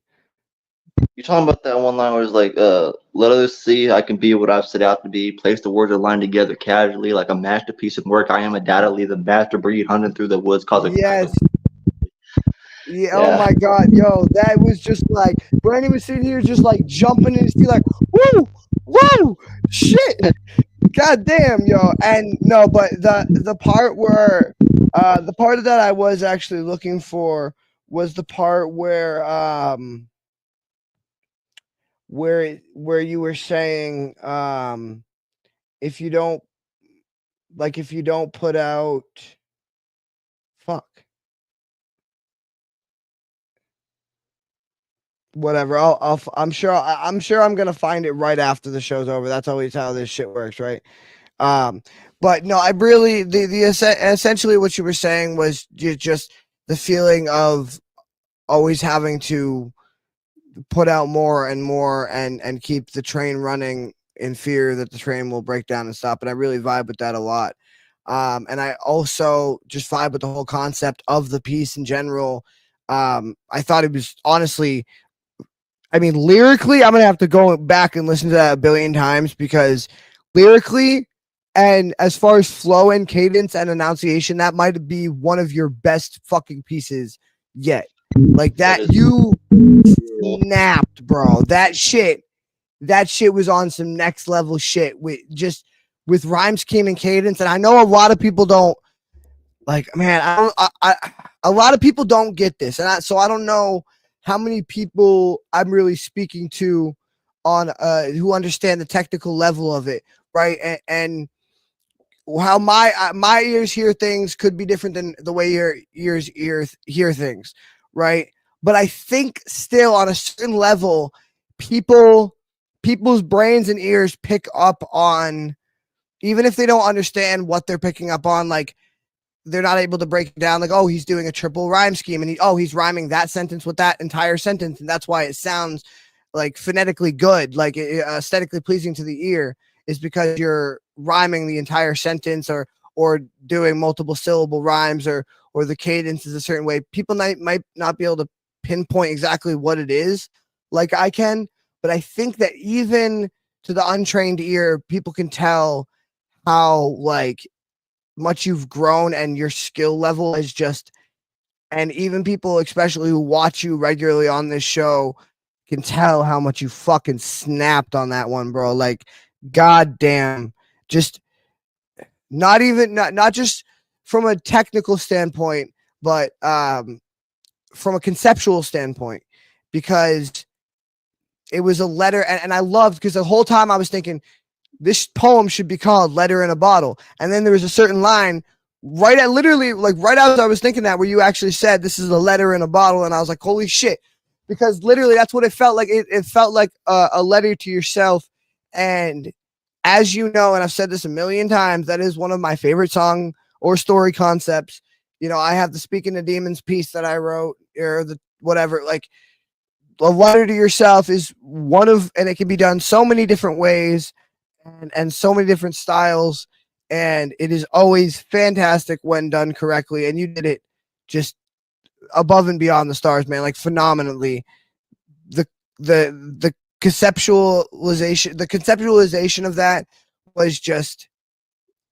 Speaker 3: You talking about that one line where it's like, let others see I can be what I've set out to be. Place the words that line together casually like a masterpiece of work. I am undoubtedly the master breed hunting through the woods causing.
Speaker 1: Yes. Yeah. Oh
Speaker 3: Yeah.
Speaker 1: my god, yo, that was just like Brandon was sitting here just like jumping in his feet, like, woo, woo, shit. God damn, yo. And no, but the part where the part that I was actually looking for was the part where you were saying if you don't if you don't put out fuck whatever I'm sure I'm gonna find it right after the show's over. That's always how this shit works, right? But no, I really essentially what you were saying was just the feeling of always having to put out more and more and keep the train running in fear that the train will break down and stop. And I really vibe with that a lot. And I also just vibe with the whole concept of the piece in general. I thought it was honestly, I mean, lyrically, I'm gonna have to go back and listen to that a billion times because lyrically, and as far as flow and cadence and enunciation, that might be one of your best fucking pieces yet. Like that, you snapped, bro. That shit was on some next level shit with rhyme scheme and cadence. And I know a lot of people don't like, man, a lot of people don't get this. And so I don't know how many people I'm really speaking to on who understand the technical level of it, right? And how my ears hear things could be different than the way your ears hear things, right? But I think still on a certain level, people's brains and ears pick up on, even if they don't understand what they're picking up on, like they're not able to break it down, like, oh, he's doing a triple rhyme scheme and he's rhyming that sentence with that entire sentence, and that's why it sounds like phonetically good, like aesthetically pleasing to the ear, is because you're rhyming the entire sentence or doing multiple syllable rhymes or the cadence is a certain way. People might not be able to pinpoint exactly what it is like I can, but I think that even to the untrained ear, people can tell how like much you've grown and your skill level has just And even people, especially who watch you regularly on this show, can tell how much you fucking snapped on that one, bro. Like, goddamn, just not just from a technical standpoint, but from a conceptual standpoint, because it was a letter, and I loved, because the whole time I was thinking this poem should be called Letter in a Bottle. And then there was a certain line right at literally, like right as I was thinking that, where you actually said this is a letter in a bottle. And I was like, holy shit. Because literally that's what it felt like. It felt like a letter to yourself. And as you know, and I've said this a million times, that is one of my favorite song or story concepts. You know, I have the Speaking to Demons piece that I wrote, or the whatever, like a letter to yourself is one of, and it can be done so many different ways and so many different styles, and it is always fantastic when done correctly. And you did it just above and beyond the stars, man, like phenomenally. The conceptualization of that was just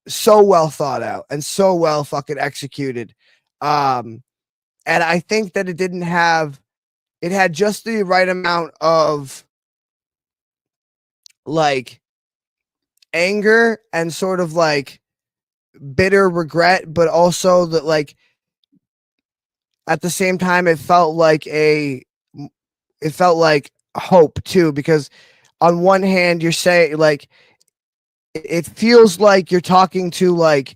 Speaker 1: so well thought out and so well fucking executed. And I think that it had just the right amount of like anger and sort of like bitter regret, but also that, like, at the same time it felt like hope too, because on one hand you're saying, like, it feels like you're talking to like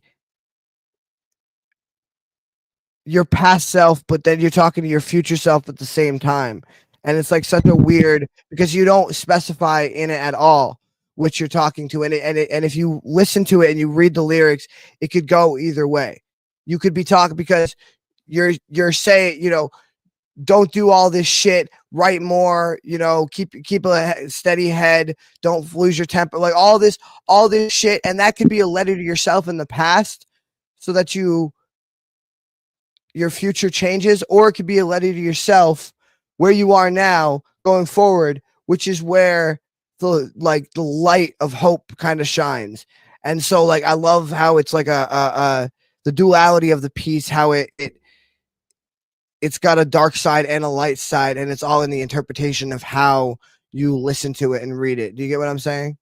Speaker 1: your past self, but then you're talking to your future self at the same time. And it's like such a weird, because you don't specify in it at all which you're talking to. And if you listen to it and you read the lyrics, it could go either way. You could be talking because you're saying, you know, don't do all this shit, write more, you know, keep a steady head, don't lose your temper, like all this shit. And that could be a letter to yourself in the past so that your future changes, or it could be a letter to yourself where you are now going forward, which is where the light of hope kind of shines. And so, like, I love how it's like the duality of the piece, how it's got a dark side and a light side, and it's all in the interpretation of how you listen to it and read it. Do you get what I'm saying?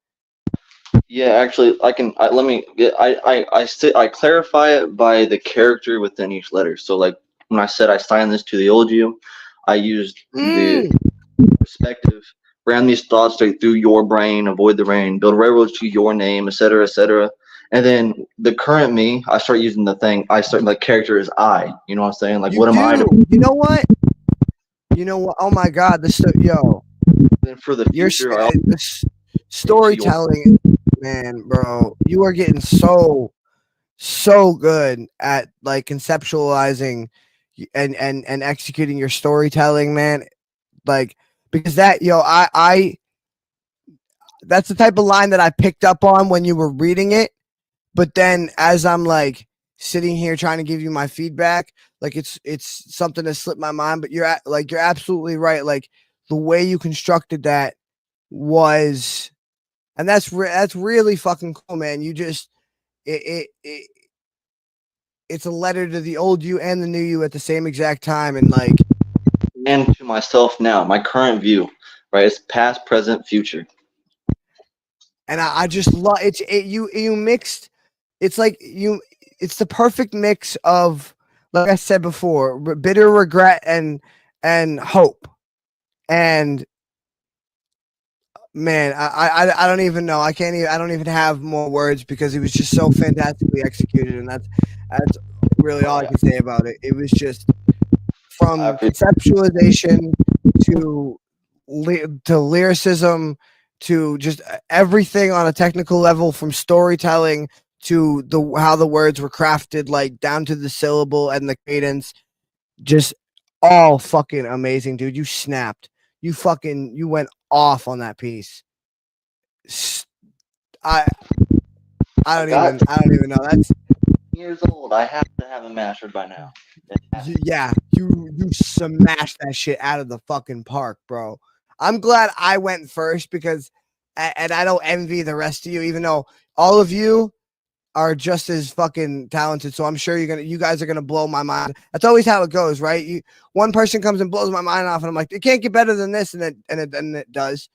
Speaker 3: Yeah, actually, let me get, I clarify it by the character within each letter. So, like, when I said I signed this to the old you, I used the perspective, ran these thoughts straight through your brain, avoid the rain, build railroads to your name, etc., etc. And then the current me, I start using the character as I. You know what I'm saying? Like,
Speaker 1: You
Speaker 3: what am I?
Speaker 1: do. You know what? Oh my God!
Speaker 3: Then for the
Speaker 1: Your
Speaker 3: future, I
Speaker 1: storytelling, man, bro. You are getting so good at like conceptualizing and executing your storytelling, man. Like, because that, I that's the type of line that I picked up on when you were reading it. But then as I'm like sitting here trying to give you my feedback, like it's something that slipped my mind. But you're absolutely right. Like, the way you constructed that was, and that's really fucking cool, man. You just it's a letter to the old you and the new you at the same exact time, and like,
Speaker 3: and to myself now, my current view, right? It's past, present, future.
Speaker 1: and I just love you mixed. It's like it's the perfect mix of, like I said before, bitter regret and hope. And man, I don't even know. I don't even have more words, because it was just so fantastically executed, and that's really all I can say about it. It was just from conceptualization to lyricism to just everything on a technical level, from storytelling to how the words were crafted, like down to the syllable and the cadence. Just all fucking amazing, dude. You snapped. You went off on that piece. I I don't even know. That's
Speaker 3: Years old. I have to have it mastered by now.
Speaker 1: yeah. You smashed that shit out of the fucking park, bro. I'm glad I went first, because, and I don't envy the rest of you, even though all of you are just as fucking talented. So I'm sure you guys are gonna blow my mind. That's always how it goes, right? One person comes and blows my mind off, and I'm like, it can't get better than this, and it does,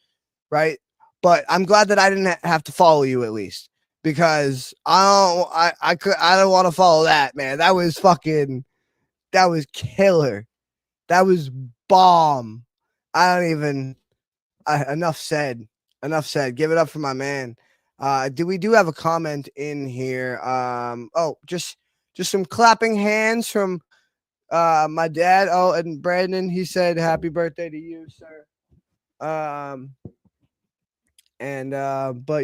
Speaker 1: right? But I'm glad that I didn't have to follow you at least, because I don't want to follow that, man. That was killer. That was bomb. I don't even. Enough said. Enough said. Give it up for my man. We do have a comment in here. Just some clapping hands from my dad. Oh, and Brandon, he said happy birthday to you, sir. But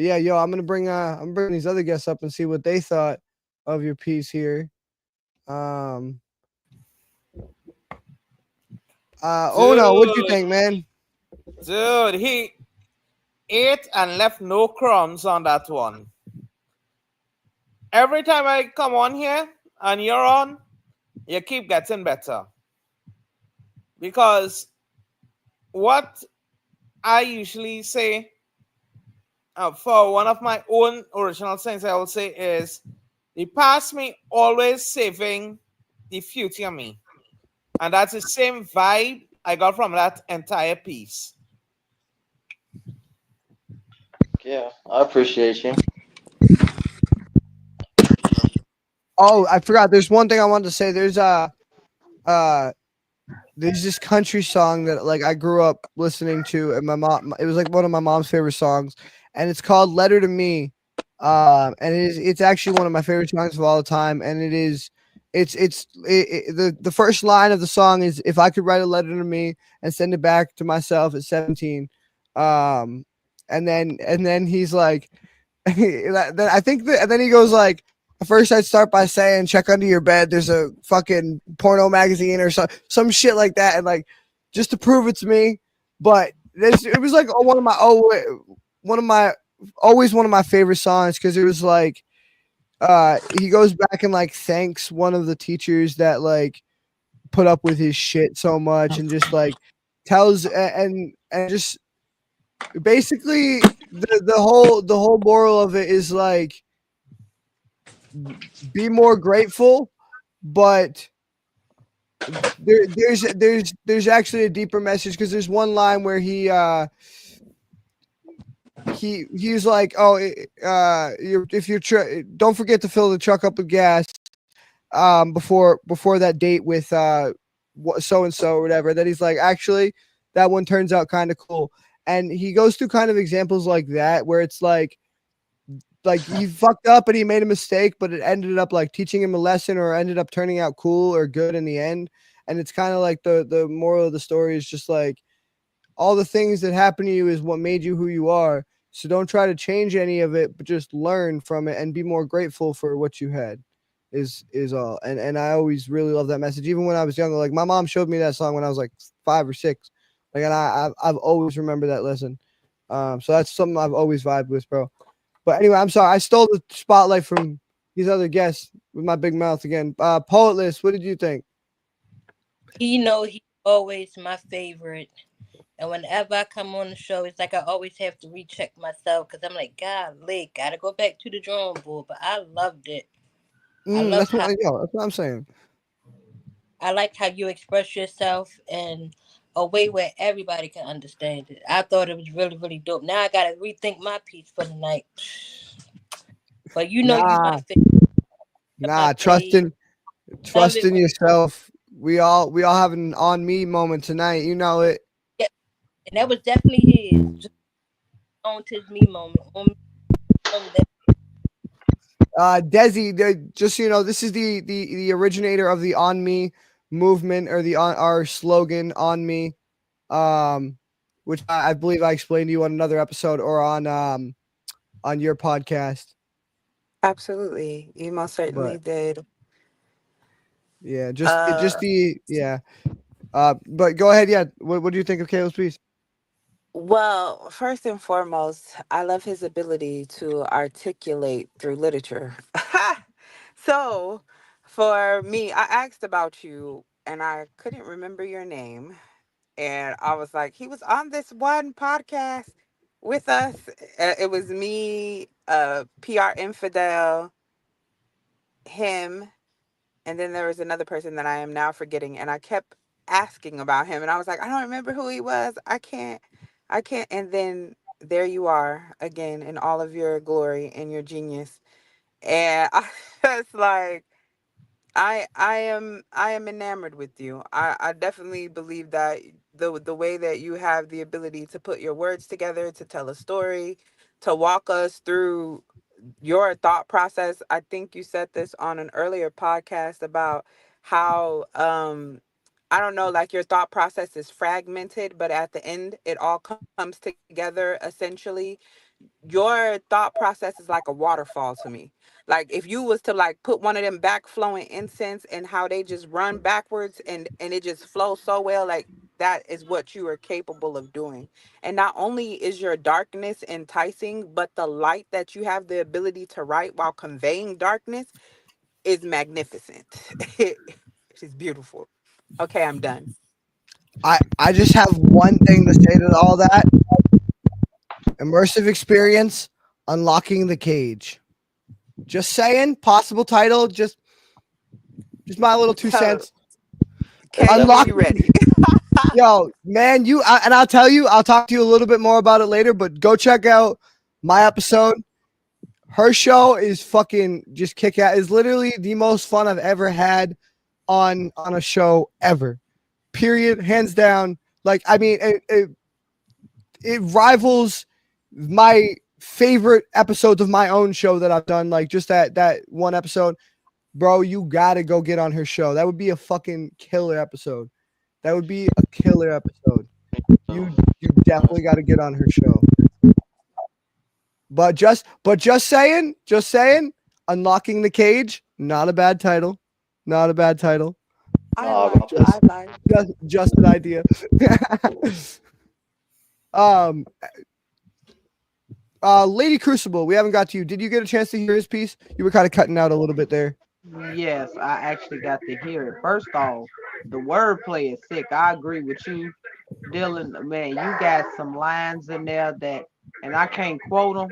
Speaker 1: yeah, yo, I'm bringing these other guests up and see what they thought of your piece here. Oh no, what do you think, man?
Speaker 4: Dude, he ate and left no crumbs on that one. Every time I come on here and you're on, you keep getting better. Because what I usually say for one of my own original things, I will say is the past me always saving the future me. And that's the same vibe I got from that entire piece.
Speaker 3: Yeah, I appreciate you.
Speaker 1: Oh, I forgot. There's one thing I wanted to say. There's this country song that like I grew up listening to, and my mom. It was like one of my mom's favorite songs, and it's called "Letter to Me," and it's actually one of my favorite songs of all time. And the first line of the song is, "If I could write a letter to me and send it back to myself at 17," and then he's like, then I think that, and then he goes like, first I'd start by saying, check under your bed. There's a fucking porno magazine or some shit like that, and like just to prove it's me. But it was like one of my always one of my favorite songs, because it was like he goes back and like thanks one of the teachers that like put up with his shit so much, and just like tells and just basically the whole moral of it is like, be more grateful, but there's actually a deeper message, because there's one line where he's like, oh, if you're don't forget to fill the truck up with gas before that date with so and so or whatever. That he's like, actually that one turns out kind of cool, and he goes through kind of examples like that where it's like he fucked up and he made a mistake, but it ended up like teaching him a lesson, or ended up turning out cool or good in the end. And it's kind of like the moral of the story is just like, all the things that happened to you is what made you who you are. So don't try to change any of it, but just learn from it and be more grateful for what you had. Is all. And I always really love that message. Even when I was younger, like my mom showed me that song when I was like 5 or 6. Like, and I've always remembered that lesson. So that's something I've always vibed with, bro. But anyway, I'm sorry. I stole the spotlight from these other guests with my big mouth again. Poetless, what did you think?
Speaker 6: He's always my favorite. And whenever I come on the show, it's like I always have to recheck myself, because I'm like, golly, gotta go back to the drawing board. But I loved it.
Speaker 1: That's what I'm saying.
Speaker 6: I like how you express yourself in a way where everybody can understand it. I thought it was really, really dope. Now I gotta rethink my piece for the night. But you my favorite.
Speaker 1: Trust in yourself. We all have an on me moment tonight. You know it.
Speaker 6: Yeah, and that was definitely his. On to his me moment.
Speaker 1: Desi, just so you know, this is the originator of the on me movement, or our slogan on me, which I believe I explained to you on another episode, or on your podcast.
Speaker 5: Absolutely, you most certainly did.
Speaker 1: Yeah, but go ahead. Yeah, what do you think of Caleb's piece?
Speaker 5: Well, first and foremost, I love his ability to articulate through literature. So, for me, I asked about you and I couldn't remember your name. And I was like, he was on this one podcast with us. It was me, PR Infidel, him, and then there was another person that I am now forgetting, and I kept asking about him, and I was like, I don't remember who he was. I can't. And then there you are again in all of your glory and your genius, and I was like, I am enamored with you. I definitely believe that the way that you have the ability to put your words together, to tell a story, to walk us through your thought process. I think you said this on an earlier podcast about how I don't know, like your thought process is fragmented, but at the end it all comes together essentially. Your thought process is like a waterfall to me. Like if you was to like put one of them back flowing incense and how they just run backwards and it just flows so well, like that is what you are capable of doing. And not only is your darkness enticing, but the light that you have the ability to write while conveying darkness is magnificent. It is beautiful. Okay, I'm done.
Speaker 1: I just have one thing to say to all that. Immersive experience, unlocking the cage. Just saying, possible title, just my little two
Speaker 5: So,
Speaker 1: cents.
Speaker 3: That's
Speaker 5: Kay,
Speaker 1: Unlock
Speaker 5: we
Speaker 3: definitely
Speaker 5: ready.
Speaker 1: Yo, man, and I'll tell you, I'll talk to you a little bit more about it later, but go check out my episode. Her show is fucking just kick ass. Is literally the most fun I've ever had on a show ever. Period, hands down. Like, I mean, it rivals my favorite episodes of my own show that I've done. Like, just that one episode, bro. You gotta go get on her show. That would be a fucking killer episode. That would be a killer episode. You definitely got to get on her show. Just saying, unlocking the cage, not a bad title, not a bad title.
Speaker 5: I
Speaker 3: nah,
Speaker 5: like,
Speaker 3: bro.
Speaker 5: I like.
Speaker 1: Just an idea. um, Lady Crucible, we haven't got to you. Did you get a chance to hear his piece? You were kind of cutting out a little bit there.
Speaker 2: Yes, I actually got to hear it. First off, the wordplay is sick. I agree with you, Dylan. Man, you got some lines in there that, and I can't quote them,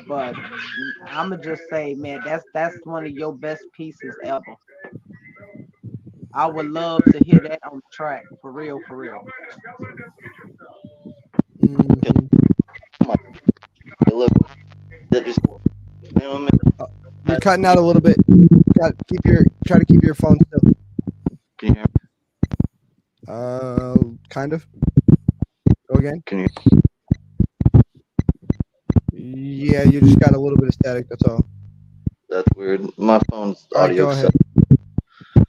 Speaker 2: but I'ma just say, man, that's one of your best pieces ever. I would love to hear that on the track, for real, for real.
Speaker 1: Mhm.
Speaker 3: Hey, look, that just you know what
Speaker 1: You're cutting out a little bit. Try to keep your phone still.
Speaker 3: Can you hear me?
Speaker 1: Kind of. Go again.
Speaker 3: Can you?
Speaker 1: Yeah, you just got a little bit of static. That's all.
Speaker 3: That's weird. My phone's
Speaker 1: All right,
Speaker 3: audio
Speaker 1: go ahead.
Speaker 3: sucks.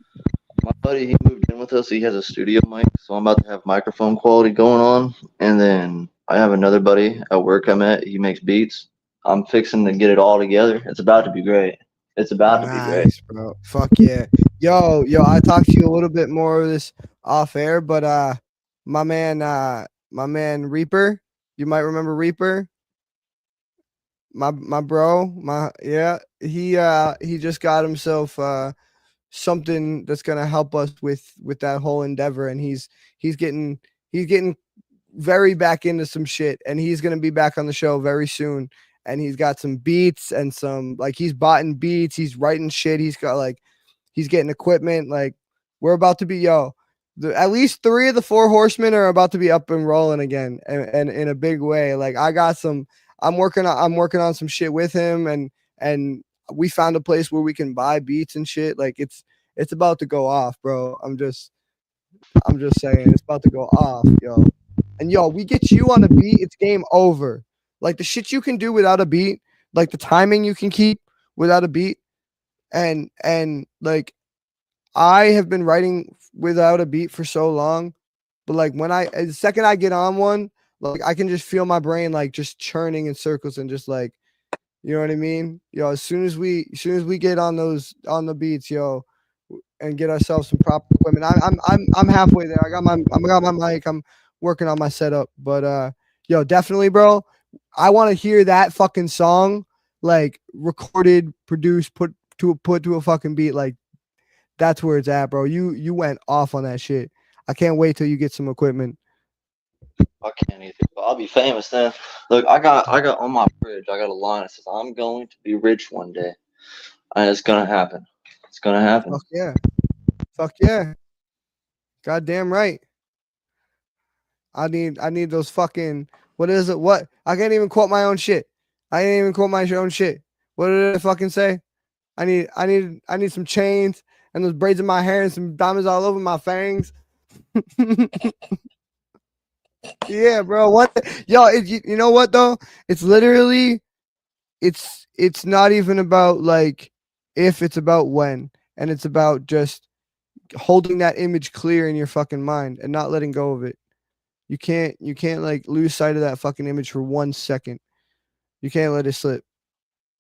Speaker 3: My buddy, he moved in with us. He has a studio mic, so I'm about to have microphone quality going on. And then I have another buddy at work I met. He makes beats. I'm fixing to get it all together. It's about to be great. It's about to be great.
Speaker 1: Nice, bro. Fuck yeah. Yo, I talked to you a little bit more of this off air, but my man Reaper, you might remember Reaper, my bro, my yeah, he just got himself something that's gonna help us with that whole endeavor, and he's getting he's getting very back into some shit, and he's gonna be back on the show very soon. And he's got some beats and some like he's bought beats, he's writing shit, he's got like he's getting equipment. Like we're about to be at least three of the four horsemen are about to be up and rolling again, and in a big way. Like I got some. I'm working on some shit with him, and we found a place where we can buy beats and shit. Like it's about to go off, bro. I'm just saying it's about to go off, yo. And yo, we get you on a beat, it's game over. Like the shit you can do without a beat, like the timing you can keep without a beat, and like I have been writing without a beat for so long, but like the second I get on one, like I can just feel my brain like just churning in circles and just like, you know what I mean? Yo, as soon as we get on the beats, yo, and get ourselves some proper equipment. I'm halfway there. I got my mic. I'm working on my setup, but yo, definitely, bro. I want to hear that fucking song like recorded, produced, put to a fucking beat. Like that's where it's at, bro. You went off on that shit. I can't wait till you get some equipment.
Speaker 3: I can't either, but I'll be famous then. Look, I got on my fridge. I got a line that says, "I'm going to be rich one day." and it's gonna happen. It's gonna happen.
Speaker 1: Fuck yeah. Fuck yeah. Goddamn right. I need those fucking, what is it? What? I can't even quote my own shit. I can't even quote my own shit. What did I fucking say? I need some chains and those braids in my hair and some diamonds all over my fangs. Yeah, bro. What? Yo, you know what though? It's literally, it's not even about like if, it's about when, and it's about just holding that image clear in your fucking mind and not letting go of it. You can't like lose sight of that fucking image for 1 second. You can't let it slip.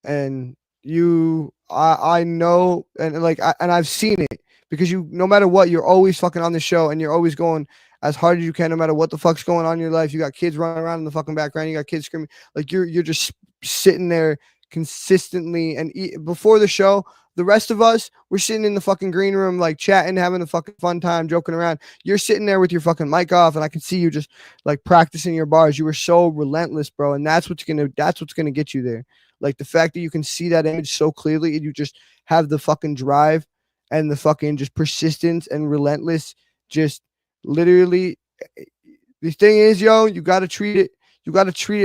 Speaker 1: And I know, and like and I've seen it, because you, no matter what, you're always fucking on the show and you're always going as hard as you can, no matter what the fuck's going on in your life. You got kids running around in the fucking background, you got kids screaming, like you're just sitting there consistently. And before the show, the rest of us, we're sitting in the fucking green room, like chatting, having a fucking fun time, joking around. You're sitting there with your fucking mic off, and I can see you just like practicing your bars. You were so relentless, bro, and that's what's gonna get you there. Like the fact that you can see that image so clearly, and you just have the fucking drive and the fucking just persistence and relentless, just literally. The thing is, yo, you got to treat it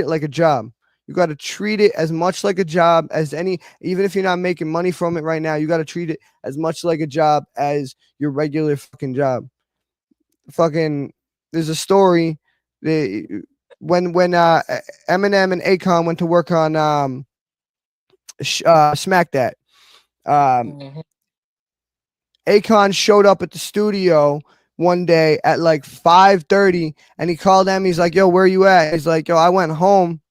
Speaker 1: like a job. You got to treat it as much like a job as any, even if you're not making money from it right now, you got to treat it as much like a job as your regular fucking job. Fucking, there's a story that when Eminem and Akon went to work on Smack That.
Speaker 6: Mhm.
Speaker 1: Akon showed up at the studio one day at like 5:30, and he called them. He's like, "Yo, where you at?" He's like, "Yo, I went home.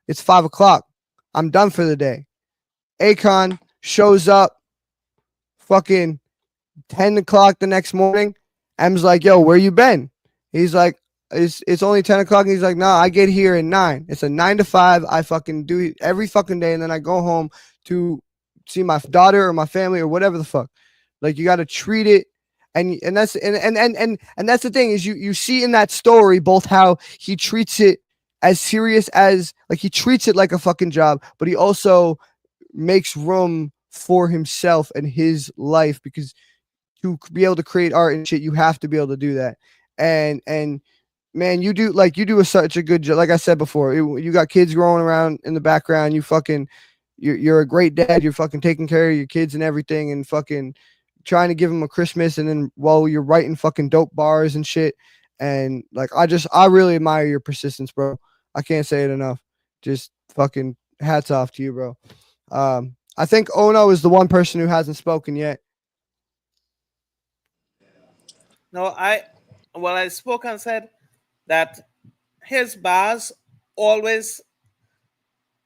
Speaker 1: It's 5 o'clock. I'm done for the day." Akon shows up fucking 10 o'clock the next morning. M's like, "Yo, where you been?" He's like, it's only 10 o'clock. And he's like, "Nah, I get here at 9. It's a 9 to 5. I fucking do it every fucking day. And then I go home to see my daughter or my family or whatever the fuck." Like, you got to treat it. And that's, and that's the thing, is you see in that story both how he treats it as serious as, like, he treats it like a fucking job, but he also makes room for himself and his life, because to be able to create art and shit, you have to be able to do that. And man, you do such a good job. Like I said before, you got kids growing around in the background. You're a great dad. You're fucking taking care of your kids and everything, and fucking trying to give them a Christmas. And then while you're writing fucking dope bars and shit. And like, I really admire your persistence, bro. I can't say it enough. Just fucking hats off to you, bro. I think Ono is the one person who hasn't spoken yet.
Speaker 4: No, I spoke and said that his bars always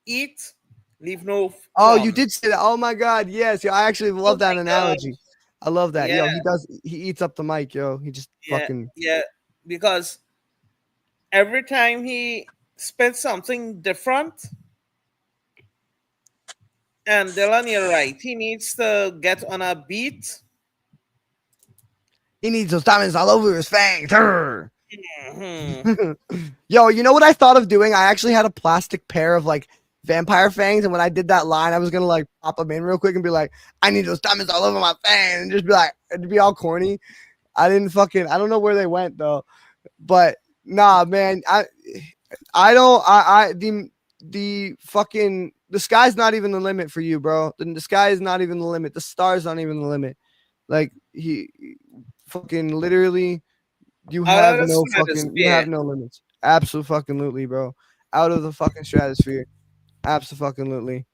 Speaker 4: eat, leave no
Speaker 1: Oh, you
Speaker 4: crumb.
Speaker 1: did say that. Oh my God, yes. Yo, I actually
Speaker 4: Oh
Speaker 1: love that
Speaker 4: my god.
Speaker 1: analogy. I love that. Yo,
Speaker 4: Yeah,
Speaker 1: he eats up the mic, yo. He just
Speaker 4: yeah,
Speaker 1: fucking
Speaker 4: yeah. Because every time he spits something different, and Dylan, you're right. He needs to get on a beat.
Speaker 1: he needs those diamonds all over his fangs. Arr.
Speaker 4: Mhm.
Speaker 1: Yo, you know what I thought of doing? I actually had a plastic pair of like vampire fangs, and when I did that line, I was gonna like pop them in real quick and be like, "I need those diamonds all over my fangs," and just be like, it'd be all corny. I don't know where they went though, but nah, man, I don't, the fucking, the sky's not even the limit for you, bro. The sky is not even the limit. The stars not even the limit. Like, he fucking literally,
Speaker 4: Out of the
Speaker 1: you
Speaker 4: stratosphere.
Speaker 1: have no limits. Absolutely, bro. Out of the fucking stratosphere. Absolutely.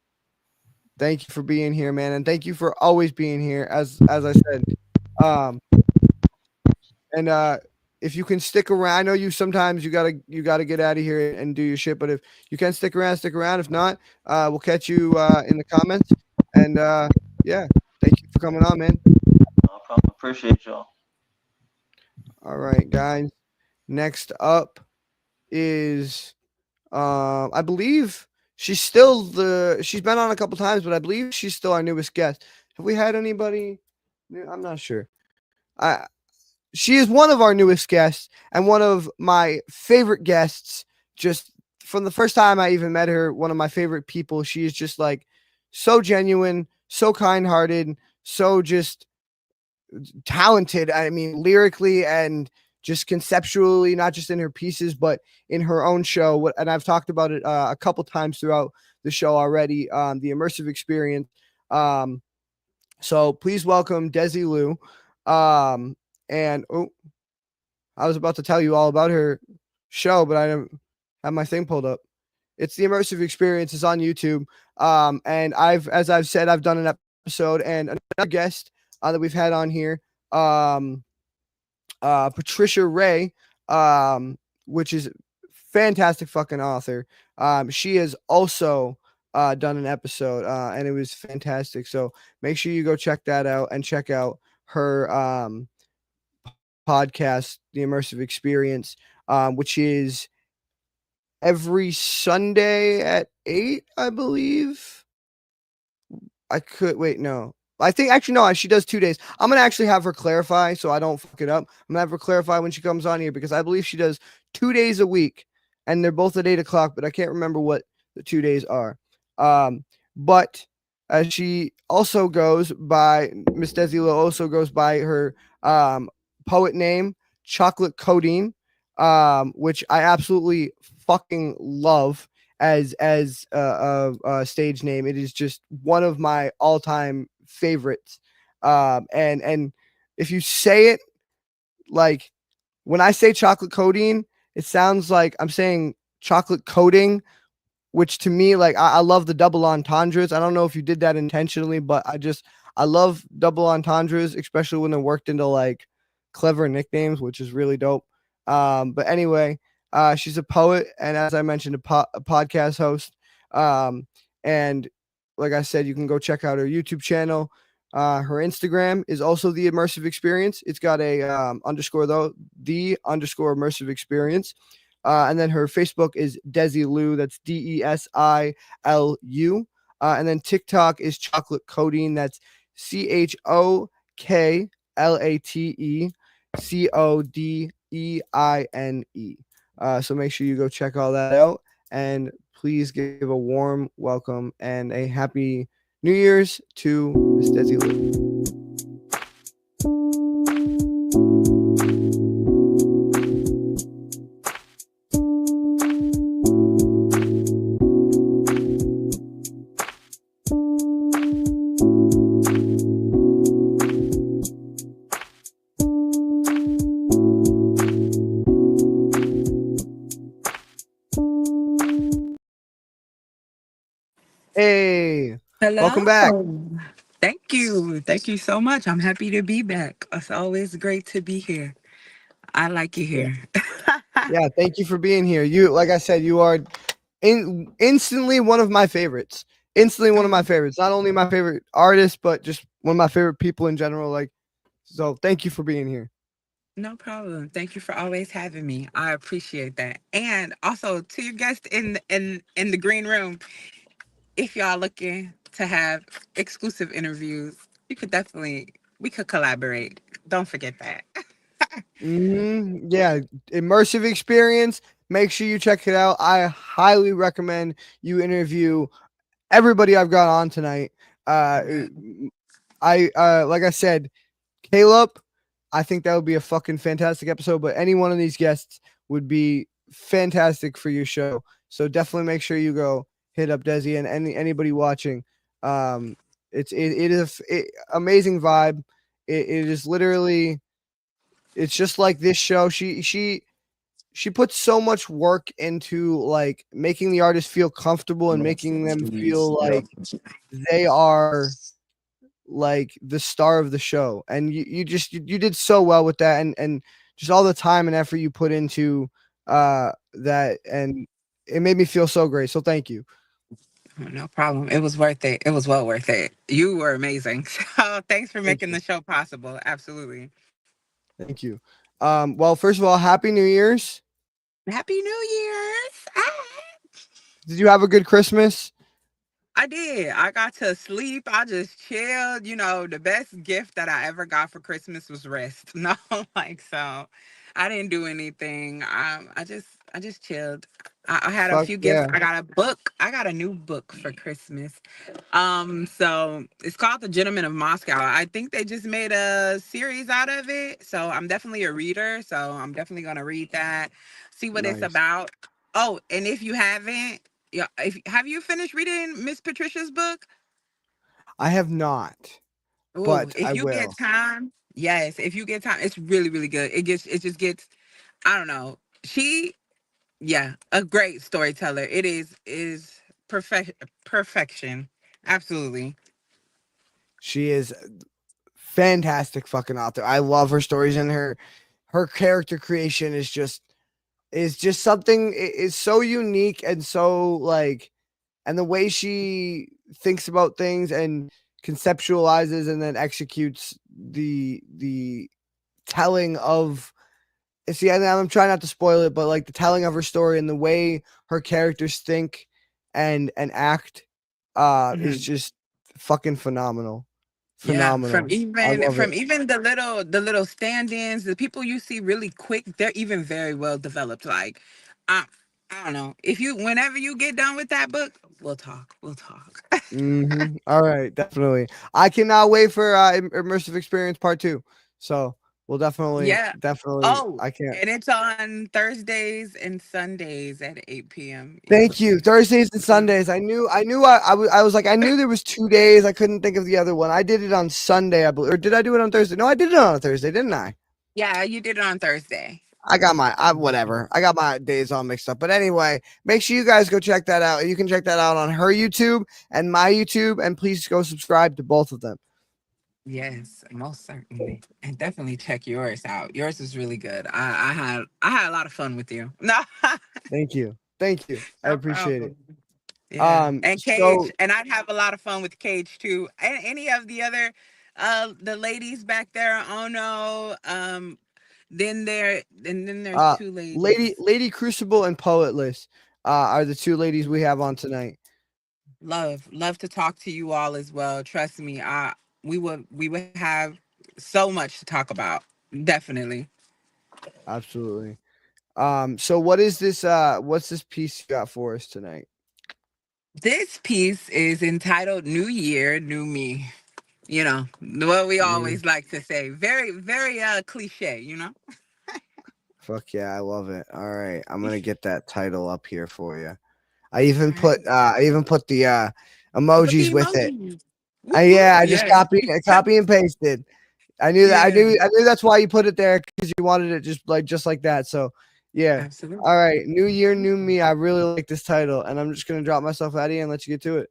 Speaker 1: Thank you for being here, man, and thank you for always being here. As I said, um, and if you can stick around, I know you gotta get out of here and do your shit. But if you can stick around, stick around. If not, we'll catch you in the comments. And yeah, thank you for coming on, man.
Speaker 3: No problem. Appreciate y'all.
Speaker 1: All right, guys. Next up is I believe she's been on a couple times, but I believe she's still our newest guest. Have we had anybody? I'm not sure. I She is one of our newest guests and one of my favorite guests. Just from the first time I even met her, one of my favorite people. She is just like so genuine, so kind-hearted, so just talented. I mean, lyrically and just conceptually, not just in her pieces, but in her own show. And I've talked about it a couple times throughout the show already. The immersive experience. Um, so please welcome Desi Lou. And I was about to tell you all about her show, but I didn't have my thing pulled up. It's the immersive experience. It's on YouTube. And as I've said, I've done an episode and another guest that we've had on here, um, Patricia Ray, which is fantastic fucking author. She has also done an episode, and it was fantastic. So make sure you go check that out and check out her podcast, The Immersive Experience, which is every Sunday at 8, I believe. I could wait, no. I think actually no, she does 2 days. I'm gonna actually have her clarify so I don't fuck it up. I'm gonna have her clarify when she comes on here because I believe she does 2 days a week, and they're both at 8 o'clock, but I can't remember what the 2 days are. But she also goes by Miss Desilo also goes by her poet name, Chocolate Codeine, which I absolutely fucking love as a stage name. It is just one of my all-time favorites. And if you say it like when I say chocolate codeine, it sounds like I'm saying chocolate coating, which to me, like I love the double entendres. I don't know if you did that intentionally, but I love double entendres, especially when they're worked into like clever nicknames, which is really dope. But anyway, she's a poet, and as I mentioned, a podcast host. And like I said, you can go check out her YouTube channel. Her Instagram is also the immersive experience. It's got a underscore though, the underscore immersive experience. And then her Facebook is Desi Lou. That's DESILU. And then TikTok is Chocolate Codeine. That's CHOKLATECODEINE. So make sure you go check all that out. And please give a warm welcome and a happy New Year's to Miss Desi Lou. Hey, welcome back.
Speaker 5: Hello. Thank you. Thank you so much. I'm happy to be back. It's always great to be here. I like it
Speaker 1: Yeah,
Speaker 5: here.
Speaker 1: yeah. Thank you for being here. You, like I said, you are instantly one of my favorites. Instantly one of my
Speaker 5: Oh,
Speaker 1: favorites. Not only my favorite artist, but just one of my favorite people in general. Like, so thank you for being here.
Speaker 5: no problem. Thank you for always having me. I appreciate that. And also to your guests in the green room, if y'all looking to have exclusive interviews, you could definitely we could collaborate. Don't forget that.
Speaker 1: Yeah, immersive experience. Make sure you check it out. I highly recommend you interview everybody I've got on tonight.
Speaker 5: Yeah.
Speaker 1: I like I said, Caleb, I think that would be a fucking fantastic episode. But any one of these guests would be fantastic for your show. So definitely make sure you go hit up Desi and anybody watching. Um, it is amazing vibe. It is literally. It's just like this show. She puts so much work into like making the artist feel comfortable and making them feel like they are like the star of the show. And you did so well with that, and just all the time and effort you put into that, and it made me feel so great. So thank you.
Speaker 5: Oh, no problem. It was worth it. It was well worth it. You were amazing. So thanks for
Speaker 1: Thank
Speaker 5: making
Speaker 1: you.
Speaker 5: the show possible. Absolutely.
Speaker 1: Thank you. Well, first of all, happy New Year's.
Speaker 5: Happy New Year's. Ah.
Speaker 1: Did you have a good Christmas?
Speaker 5: I did. I got to sleep. I just chilled. You know, the best gift that I ever got for Christmas was rest. No, like so. I didn't do anything. I just chilled. I had a
Speaker 1: Fuck
Speaker 5: few gifts.
Speaker 1: yeah.
Speaker 5: I got a book. I got a new book for Christmas. So it's called The Gentleman of Moscow. I think they just made a series out of it. So I'm definitely a reader. So I'm definitely gonna read that, see what it's
Speaker 1: Nice.
Speaker 5: about. Oh, and if you haven't, yeah, if have you finished reading Miss Patricia's book?
Speaker 1: I have not,
Speaker 5: Oh,
Speaker 1: but I
Speaker 5: if you get
Speaker 1: will.
Speaker 5: time, yes, if you get time, it's really, really good. It just gets, I don't know. Yeah, a great storyteller. It is perfection. Absolutely.
Speaker 1: She is fantastic fucking author. I love her stories, and her character creation is just something is so unique and so like, and the way she thinks about things and conceptualizes and then executes the telling of, see, and I'm trying not to spoil it, but like the telling of her story and the way her characters think and act is
Speaker 5: Mhm.
Speaker 1: just fucking phenomenal.
Speaker 5: Yeah, from
Speaker 1: Phenomenal. I
Speaker 5: even
Speaker 1: love it.
Speaker 5: from even the little stand-ins, the people you see really quick, they're even very well developed. Like, I I don't know. If you whenever you get done with that book, we'll talk. We'll talk.
Speaker 1: All right, definitely. I cannot wait for immersive experience part 2. So we'll
Speaker 5: Yeah.
Speaker 1: definitely.
Speaker 5: Oh,
Speaker 1: I can't.
Speaker 5: and it's on Thursdays and Sundays at 8 p.m.
Speaker 1: Thank
Speaker 5: Eastern.
Speaker 1: you. Thursdays and Sundays. I was like, I knew there was 2 days. I couldn't think of the other one. I did it on Sunday, I believe, or did I do it on Thursday? No, I did it on a Thursday, didn't I?
Speaker 5: Yeah, you did it on Thursday.
Speaker 1: I got my whatever. I got my days all mixed up. But anyway, make sure you guys go check that out. You can check that out on her YouTube and my YouTube, and please go subscribe to both of them.
Speaker 5: Yes, most certainly. And definitely check yours out. Yours is really good. I had a lot of fun with you. No,
Speaker 1: Thank you. Thank you. I
Speaker 5: no
Speaker 1: appreciate it.
Speaker 5: problem. Yeah. And Cage,
Speaker 1: So
Speaker 5: and I'd have a lot of fun with Cage too. And any of the other the ladies back there, oh no. Then there's
Speaker 1: uh
Speaker 5: two ladies.
Speaker 1: Lady Crucible and Poetless are the two ladies we have on tonight.
Speaker 5: Love to talk to you all as well. Trust me, we would have so much to talk about. Definitely.
Speaker 1: Absolutely. So what is this what's this piece you got for us tonight?
Speaker 5: This piece is entitled New Year, New Me. You know, what we
Speaker 1: Mm,
Speaker 5: always like to say. Very, very cliche, you know?
Speaker 1: fuck yeah, I love it. All right, I'm gonna get that title up here for you.
Speaker 5: All right.
Speaker 1: I even put the
Speaker 5: Put the
Speaker 1: emojis with it.
Speaker 5: emojis. Whoop, whoop.
Speaker 1: Yeah, I just
Speaker 5: Yes.
Speaker 1: copy and pasted. I knew that.
Speaker 5: Yeah,
Speaker 1: I knew that's why you put it there, because you wanted it just like that. So, yeah.
Speaker 5: absolutely.
Speaker 1: All right, New Year, New Me. I really like this title, and I'm just gonna drop myself out of here and let you get to it.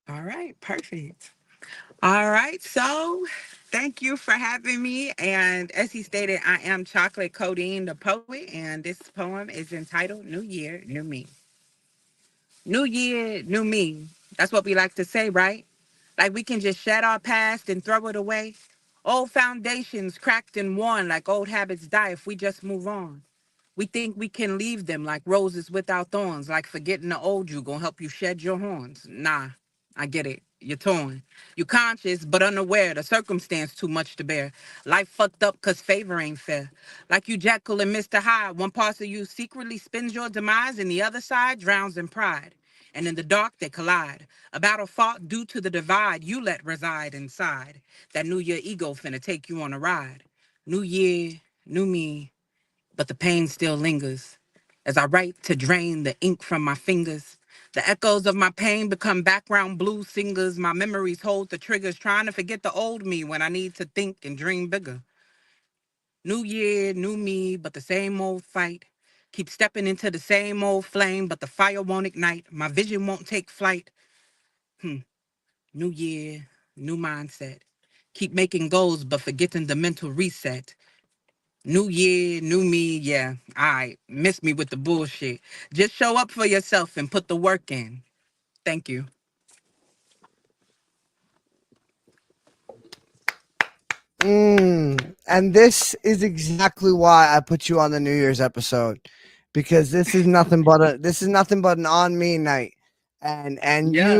Speaker 5: All right, perfect. All right, so thank you for having me. And as he stated, I am Chocolate Codeine, the poet, and this poem is entitled New Year, New Me. New year, new me. That's what we like to say, right? Like we can just shed our past and throw it away. Old foundations cracked and worn, like old habits die if we just move on. We think we can leave them like roses without thorns, like forgetting the old you gonna help you shed your horns. Nah, I get it. You're torn. You conscious but unaware. The circumstance too much to bear. Life fucked up cause favor ain't fair. Like you Jekyll and Mr. Hyde, one part of you secretly spins your demise and the other side drowns in pride. And in the dark they collide. A battle fought due to the divide you let reside inside. That new year ego finna take you on a ride. New year, new me, but the pain still lingers. As I write to drain the ink from my fingers, the echoes of my pain become background blues singers. My memories hold the triggers, trying to forget the old me when I need to think and dream bigger. New year, new me, but the same old fight. Keep stepping into the same old flame, but the fire won't ignite. My vision won't take flight. Hmm. New year, new mindset. Keep making goals, but forgetting the mental reset. New year, new me, yeah. All right, miss me with the bullshit. Just show up for yourself and put the work in. Thank you.
Speaker 1: And this is exactly why I put you on the New Year's episode, because this is nothing but an on me night, and
Speaker 5: Yeah.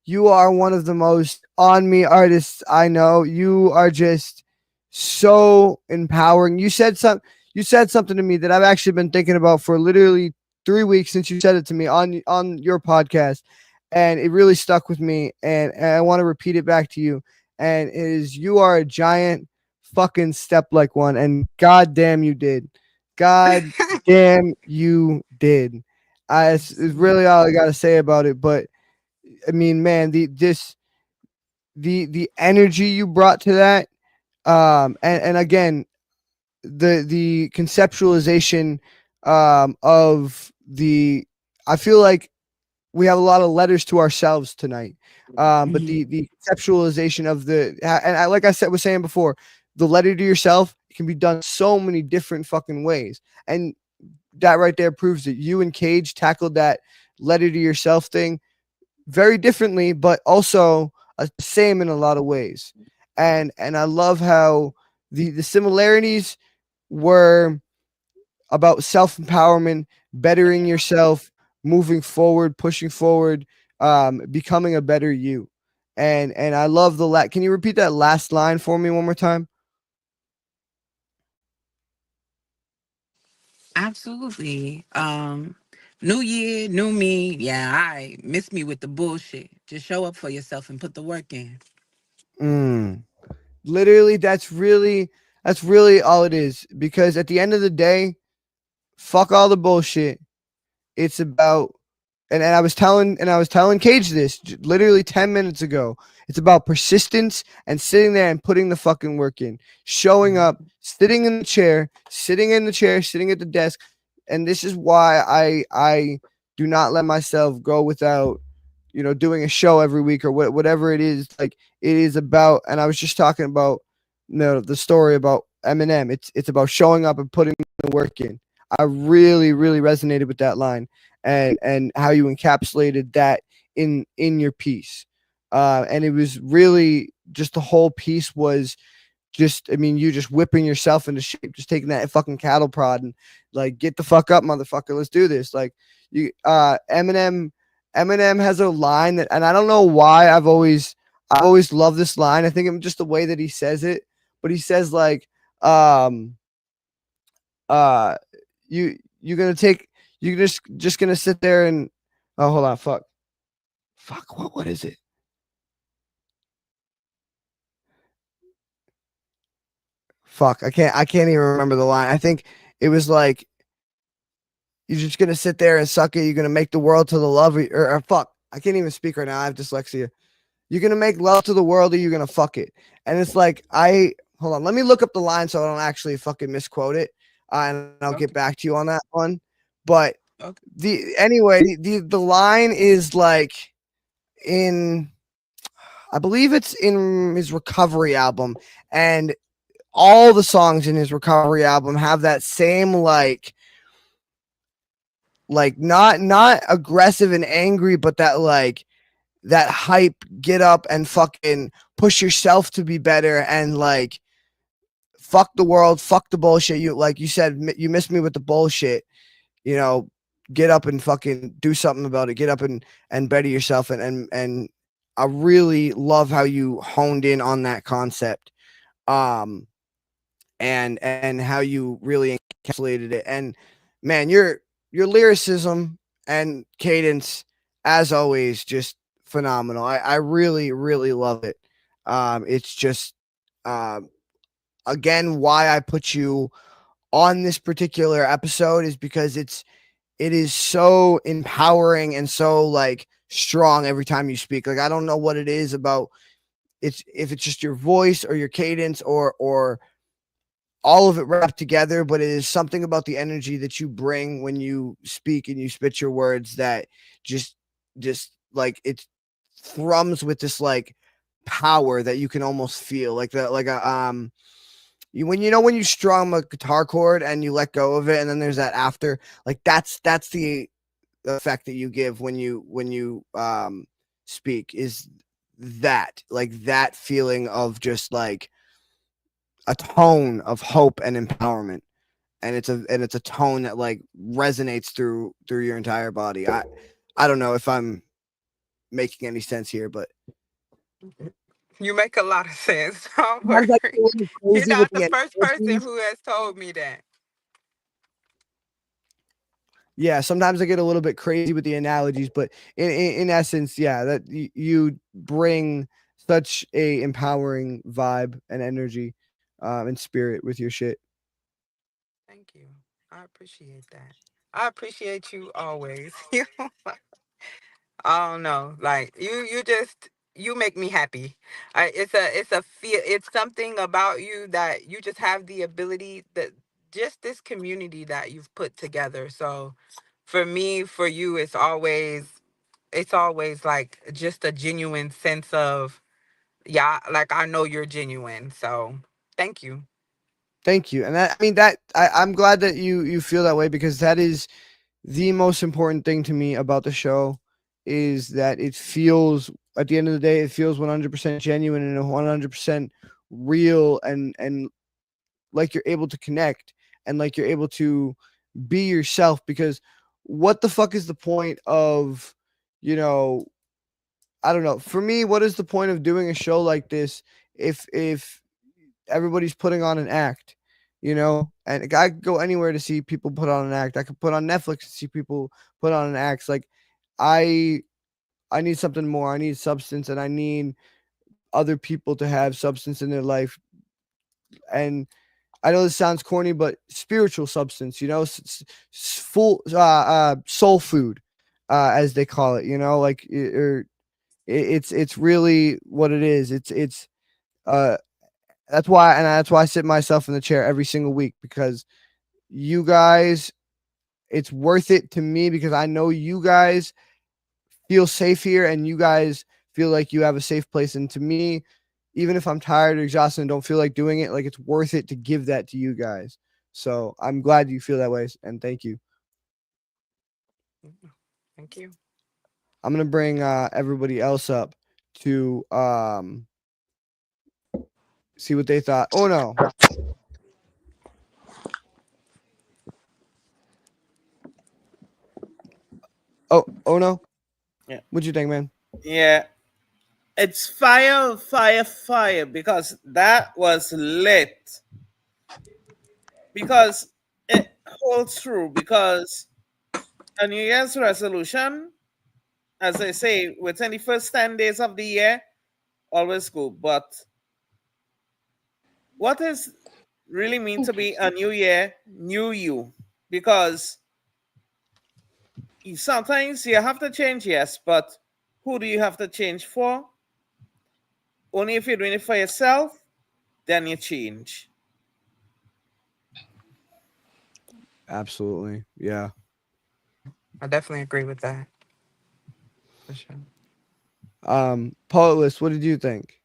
Speaker 1: you are one of the most on me artists I know. You are just so empowering. You said something to me that I've actually been thinking about for literally 3 weeks since you said it to me on your podcast, and it really stuck with me. And I want to repeat it back to you. And it is, you are a giant fucking step like one, and goddamn you did, god damn you did. It's really all I gotta say about it. But I mean, man, the energy you brought to that, and again, the conceptualization of the, I feel like we have a lot of letters to ourselves tonight, but
Speaker 5: Mhm.
Speaker 1: the conceptualization of and I, like I said was saying before, the letter to yourself can be done so many different fucking ways, and that right there proves that you and Cage tackled that letter to yourself thing very differently, but also same in a lot of ways. And I love how the similarities were about self empowerment, bettering yourself, moving forward, pushing forward, becoming a better you. And I love Can you repeat that last line for me one more time?
Speaker 5: Absolutely. New year, new me. Yeah, I miss me with the bullshit. Just show up for yourself and put the work in.
Speaker 1: Mm. Literally, that's really all it is. Because at the end of the day, fuck all the bullshit. It's about, and I was telling Cage this literally 10 minutes ago. It's about persistence and sitting there and putting the fucking work in, showing up, sitting at the desk. And this is why I do not let myself go without, doing a show every week or whatever it is. Like, it is about, and I was just talking about, the story about Eminem. It's about showing up and putting the work in. I really, really resonated with that line, and how you encapsulated that in your piece. And it was really just, the whole piece was just, I mean, you just whipping yourself into shape, just taking that fucking cattle prod and like, get the fuck up, motherfucker, let's do this. Like, Eminem has a line that, and I don't know why I've always loved this line. I think it's just the way that he says it, but he says like, um, uh, you gonna take, you just gonna sit there and, oh, hold on, fuck, what is it? Fuck, I can't even remember the line. I think it was like, you're just gonna sit there and suck it. You're gonna make the world to the love of, or fuck, I can't even speak right now. I have dyslexia. You're gonna make love to the world, or you're gonna fuck it. And it's like, hold on, let me look up the line so I don't actually fucking misquote it, and I'll get
Speaker 5: Okay.
Speaker 1: back to you on that one. But
Speaker 5: Okay.
Speaker 1: the line is like, in, I believe it's in his recovery album, and all the songs in his recovery album have that same like not aggressive and angry, but that like, that hype, get up and fucking push yourself to be better, and like, fuck the world, fuck the bullshit. You, like you said, you missed me with the bullshit, you know, get up and fucking do something about it. Get up and better yourself. And I really love how you honed in on that concept. Um and how you really encapsulated it. And man, your lyricism and cadence, as always, just phenomenal. I really, really love it. It's just, um again, why I put you on this particular episode is because it is so empowering and so like strong every time you speak. Like, I don't know what it is about, it's, if it's just your voice or your cadence, or all of it wrapped together, but it is something about the energy that you bring when you speak and you spit your words that just like, it thrums with this like power that you can almost feel, like the, like a, when you strum a guitar chord and you let go of it, and then there's that after, like, that's the effect that you give when you speak, is that, like, that feeling of just like a tone of hope and empowerment. And it's a tone that like resonates through your entire body. I don't know if I'm making any sense here, but
Speaker 5: You make a lot of sense. Don't
Speaker 1: sometimes I get
Speaker 5: worry.
Speaker 1: a little
Speaker 5: You're
Speaker 1: crazy with
Speaker 5: not the
Speaker 1: the
Speaker 5: first person
Speaker 1: analogies.
Speaker 5: who has told me that.
Speaker 1: Yeah, sometimes I get a little bit crazy with the analogies, but in essence, yeah, that you bring such a empowering vibe and energy, and spirit with your shit.
Speaker 5: Thank you. I appreciate that. I appreciate you always. I don't know. Like you just you make me happy. It's a feel. It's something about you that you just have the ability that just this community that you've put together. So for me, for you, it's always like just a genuine sense of yeah. Like I know you're genuine. So thank you.
Speaker 1: Thank you, and that, I mean that I'm glad that you feel that way, because that is the most important thing to me about the show, is that it feels, at the end of the day, it feels 100% genuine and 100% real, and like you're able to connect, and like you're able to be yourself, because what the fuck is the point of, you know, I don't know. For me, what is the point of doing a show like this if everybody's putting on an act, you know? And I could go anywhere to see people put on an act. I could put on Netflix to see people put on an act. Like I I need something more. I need substance, and I need other people to have substance in their life. And I know this sounds corny, but spiritual substance, you know, full soul food, as they call it, you know, like it's really what it is. It's uh that's why I sit myself in the chair every single week, because you guys, it's worth it to me, because I know you guys feel safe here, and you guys feel like you have a safe place. And to me, even if I'm tired or exhausted and don't feel like doing it, like it's worth it to give that to you guys. So I'm glad you feel that way, and thank you.
Speaker 5: Thank you.
Speaker 1: I'm gonna bring everybody else up to see what they thought. Oh no. Oh no.
Speaker 4: Yeah.
Speaker 1: What'd you think, man?
Speaker 4: Yeah. It's fire, fire, fire, because that was lit. Because it holds true. Because a New Year's resolution, as I say, within the first 10 days of the year, always good. But what is really mean to be a new year, new you? Because sometimes you have to change, yes, but who do you have to change for? Only if you're doing it for yourself, then you change.
Speaker 1: Absolutely. Yeah.
Speaker 5: I definitely agree with that. For sure.
Speaker 1: Poetless, what did you think?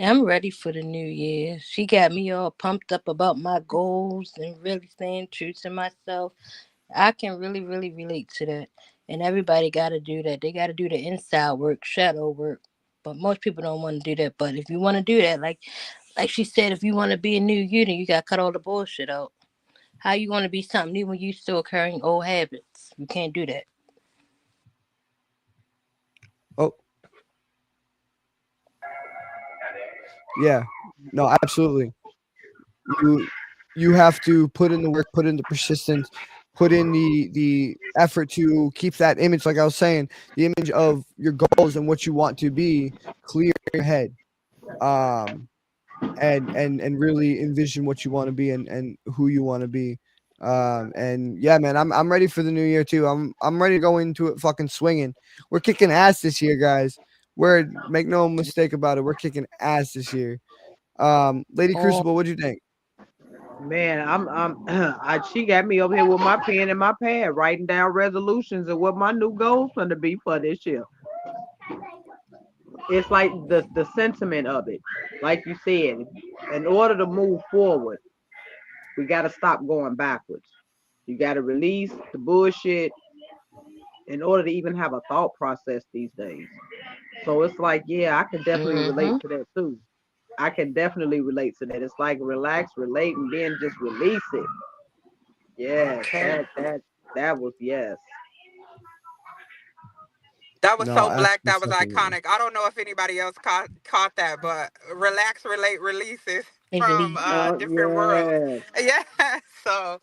Speaker 6: I'm ready for the new year. She got me all pumped up about my goals and really staying true to myself. I can really, really relate to that. And everybody got to do that. They got to do the inside work, shadow work. But most people don't want to do that. But if you want to do that, like she said, if you want to be a new you, then you got to cut all the bullshit out. How you want to be something new when you still carrying old habits? You can't do that.
Speaker 1: Oh, yeah. No, absolutely. You you have to put in the work, put in the persistence, put in the effort to keep that image, like I was saying, the image of your goals and what you want to be clear in your head. Um and really envision what you want to be, and who you want to be. And yeah, man, I'm ready for the new year too. I'm ready to go into it fucking swinging. We're kicking ass this year, guys. We're, make no mistake about it, we're kicking ass this year. Lady
Speaker 6: Oh,
Speaker 1: Crucible, what'd you think?
Speaker 2: Man, she got me over here with my pen and my pad, writing down resolutions and what my new goals gonna be for this year. It's like the sentiment of it, like you said, in order to move forward, we got to stop going backwards. You got to release the bullshit in order to even have a thought process these days. So it's like, yeah, I can definitely relate
Speaker 6: mm-hmm.
Speaker 2: to that too. I can definitely relate to that. It's like relax, relate, and then just release it. Yes,
Speaker 5: Okay.
Speaker 2: that was yes.
Speaker 5: That was
Speaker 1: No,
Speaker 5: so
Speaker 1: that's
Speaker 5: black. That was
Speaker 1: fucking
Speaker 5: iconic. I don't know if anybody else caught that, but relax, relate, releases from
Speaker 6: Release.
Speaker 5: different worlds.
Speaker 2: Yes.
Speaker 5: Yeah. So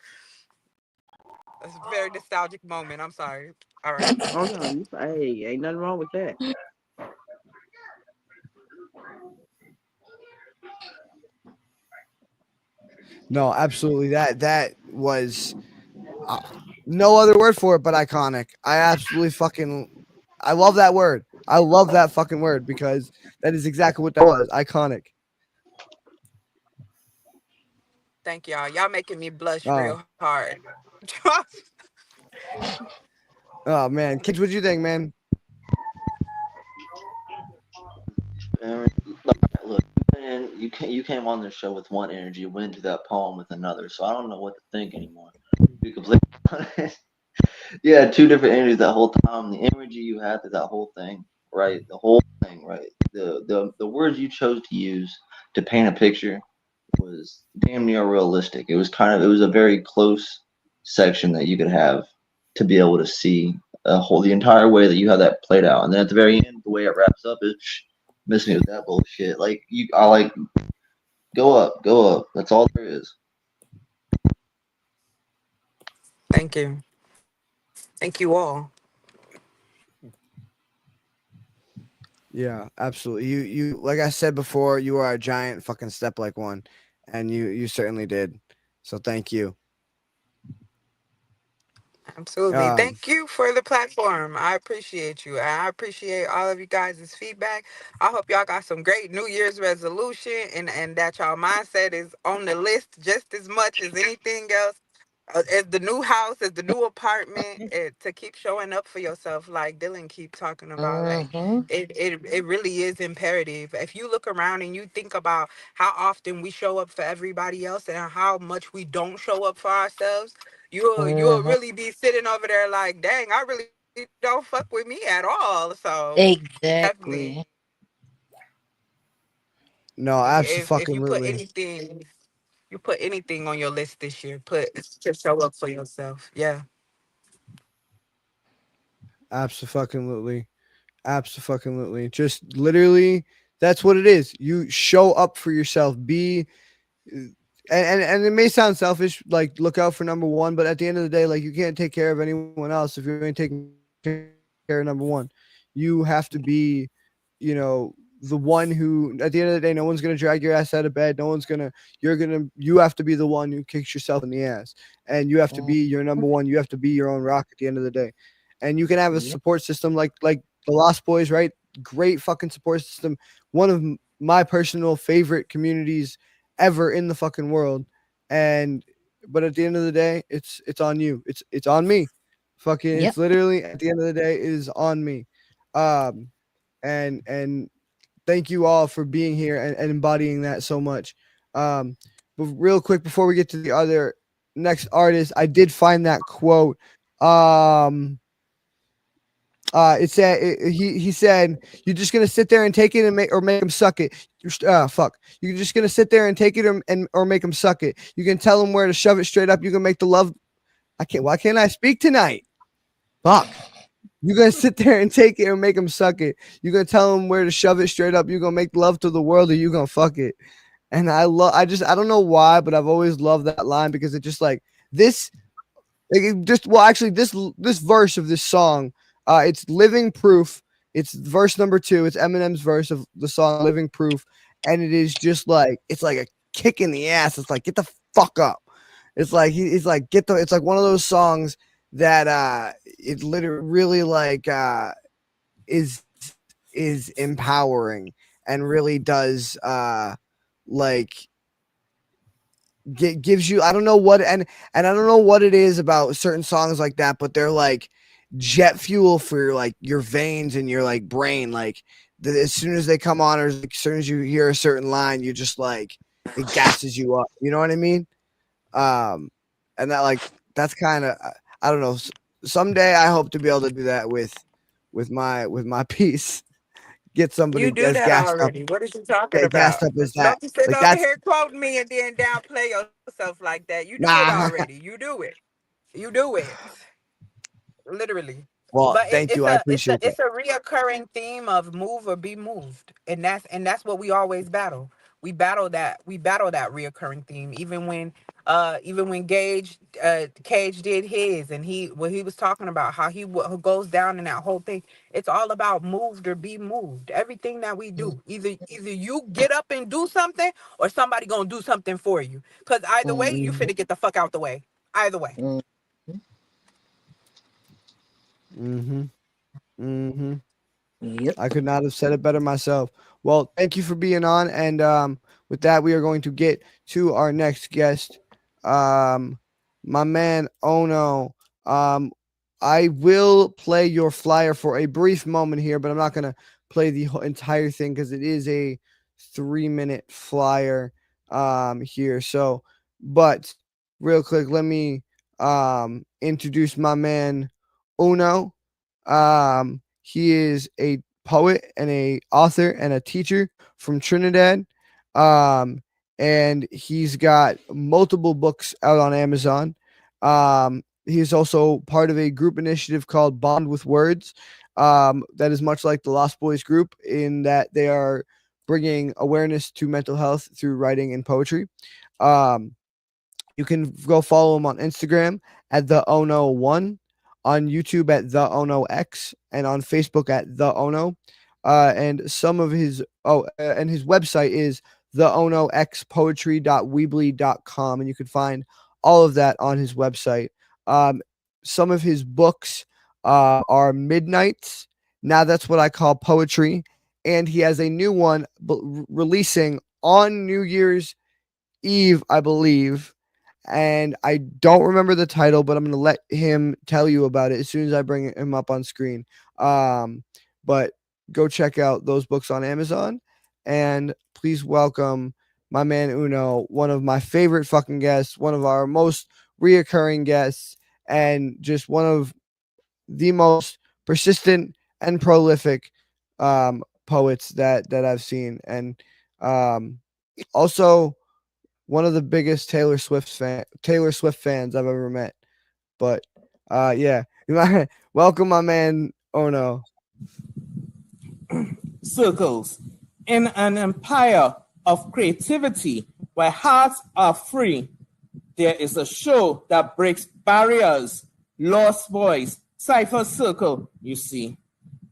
Speaker 5: It's a very nostalgic moment. I'm sorry. All right.
Speaker 2: Oh no, you hey, ain't nothing wrong with that.
Speaker 1: No, absolutely. That was uh, no other word for it but iconic. I absolutely fucking I love that word. I love that fucking word because that is exactly what that was. Iconic.
Speaker 5: Thank y'all. Y'all making me blush
Speaker 1: Oh,
Speaker 5: real hard.
Speaker 1: oh man, kids, what do you think, man?
Speaker 3: And look, man, you came on the show with one energy, went into that poem with another. So I don't know what to think anymore. To be completely honest, you had two different energies that whole time. The energy you had to that whole thing, right? The whole thing, right? The words you chose to use to paint a picture was damn near realistic. It was a very close section that you could have to be able to see the entire way that you have that played out. And then at the very end, the way it wraps up is miss me with that bullshit. Like I like go up. That's all there is.
Speaker 5: Thank you. Thank you all.
Speaker 1: Yeah, absolutely. You like I said before, you are a giant fucking step like one, and you certainly did. So thank you.
Speaker 5: Absolutely.
Speaker 1: Um,
Speaker 5: Thank you for the platform. I appreciate you. I appreciate all of you guys' feedback. I hope y'all got some great New Year's resolution and that y'all mindset is on the list just as much as anything else. As the new house, as the new apartment, to keep showing up for yourself, like Dylan keep talking about, like
Speaker 6: Mm-hmm.
Speaker 5: it really is imperative. If you look around and you think about how often we show up for everybody else and how much we don't show up for ourselves, you'll
Speaker 6: Mm-hmm.
Speaker 5: really be sitting over there like, dang, I really don't fuck with me at all. So definitely,
Speaker 6: Exactly.
Speaker 1: no,
Speaker 5: if you put
Speaker 1: absolutely,
Speaker 5: anything, you put anything on your list this year, put to show up for yourself. Yeah.
Speaker 1: absolutely, absolutely. Just literally, that's what it is. You show up for yourself. Be and it may sound selfish, like look out for number one, but at the end of the day, like you can't take care of anyone else if you ain't taking care of number one. You have to be, the one who at the end of the day, no one's gonna drag your ass out of bed. No one's gonna you have to be the one who kicks yourself in the ass. And you have to be
Speaker 6: Mm.
Speaker 1: your number one. You have to be your own rock at the end of the day. And you can have a
Speaker 2: Yep.
Speaker 1: support system like the Lost Boys, right? Great fucking support system. One of my personal favorite communities ever in the fucking world. And but at the end of the day, it's on you. It's on me. Fucking
Speaker 6: Yep.
Speaker 1: it's literally at the end of the day it is on me. Um and thank you all for being here and embodying that so much. But real quick before we get to the other next artist, I did find that quote. Um it said he said you're just gonna sit there and take it and make him suck it. Fuck. You're just gonna sit there and take it or make him suck it. You can tell him where to shove it straight up. You can make the love. I can't. Why can't I speak tonight? Fuck. You're gonna sit there and take it and make him suck it. You're gonna tell him where to shove it straight up. You're gonna make love to the world or you gonna fuck it. And I don't know why, but I've always loved that line because it just like this just well actually this verse of this song, it's living proof. It's verse number 2. It's Eminem's verse of the song Living Proof, and it is just like it's like a kick in the ass. It's like get the fuck up. It's like he's like get the it's like one of those songs that it literally really like is is empowering and really does like gives you I don't know what and I don't know what it is about certain songs like that, but they're like jet fuel for like your veins and your like brain. Like as soon as they come on, or like, as soon as you hear a certain line, you just like it gasses you up. You know what I mean? Um, and that like that's kind of I don't know. Someday I hope to be able to do that with my piece. Get
Speaker 5: You
Speaker 1: somebody
Speaker 5: do
Speaker 1: as
Speaker 5: that
Speaker 1: gassed up,
Speaker 5: already. What are you talking
Speaker 1: gassed
Speaker 5: about?
Speaker 1: up as that.
Speaker 5: Don't be sitting
Speaker 1: Like
Speaker 5: over
Speaker 1: that's
Speaker 5: here quoting me and then downplay yourself like that. You do it
Speaker 1: nah.
Speaker 5: already. You do it. You do it. Literally.
Speaker 1: Well,
Speaker 5: But
Speaker 1: thank you. I appreciate that.
Speaker 5: it's a reoccurring theme of move or be moved. And that's what we always battle. we battle that reoccurring theme. Even when Cage did his, and he was talking about how who goes down in that whole thing. It's all about moved or be moved. Everything that we do, either you get up and do something, or somebody gonna do something for you. Cause either way, you finna get the fuck out the way. Either way.
Speaker 1: Mm-hmm. Mm-hmm.
Speaker 6: Yep.
Speaker 1: I could not have said it better myself. Well, thank you for being on. And with that, we are going to get to our next guest. My man, Ono. I will play your flyer for a brief moment here, but I'm not going to play the entire thing because it is a 3-minute flyer here. So, but real quick, let me introduce my man, Ono. He is a poet and a author and a teacher from Trinidad. And he's got multiple books out on Amazon. He's also part of a group initiative called Bond with Words. That is much like the Lostboys group in that they are bringing awareness to mental health through writing and poetry. You can go follow him on Instagram at the Ono1, on YouTube at the Ono X, and on Facebook at the Ono. And some of his and his website is theonoxpoetry.weebly.com, and you can find all of that on his website. Some of his books are Midnights. Now that's what I call poetry, and he has a new one releasing on New Year's Eve, I believe. And I don't remember the title, but I'm going to let him tell you about it as soon as I bring him up on screen. But go check out those books on Amazon, and please welcome my man Uno, one of my favorite fucking guests, one of our most reoccurring guests, and just one of the most persistent and prolific poets that I've seen. And also one of the biggest Taylor Swift fans I've ever met. But yeah, welcome my man Ono.
Speaker 4: Circles. In an empire of creativity where hearts are free, there is a show that breaks barriers. Lostboys, Cypher Circle, you see.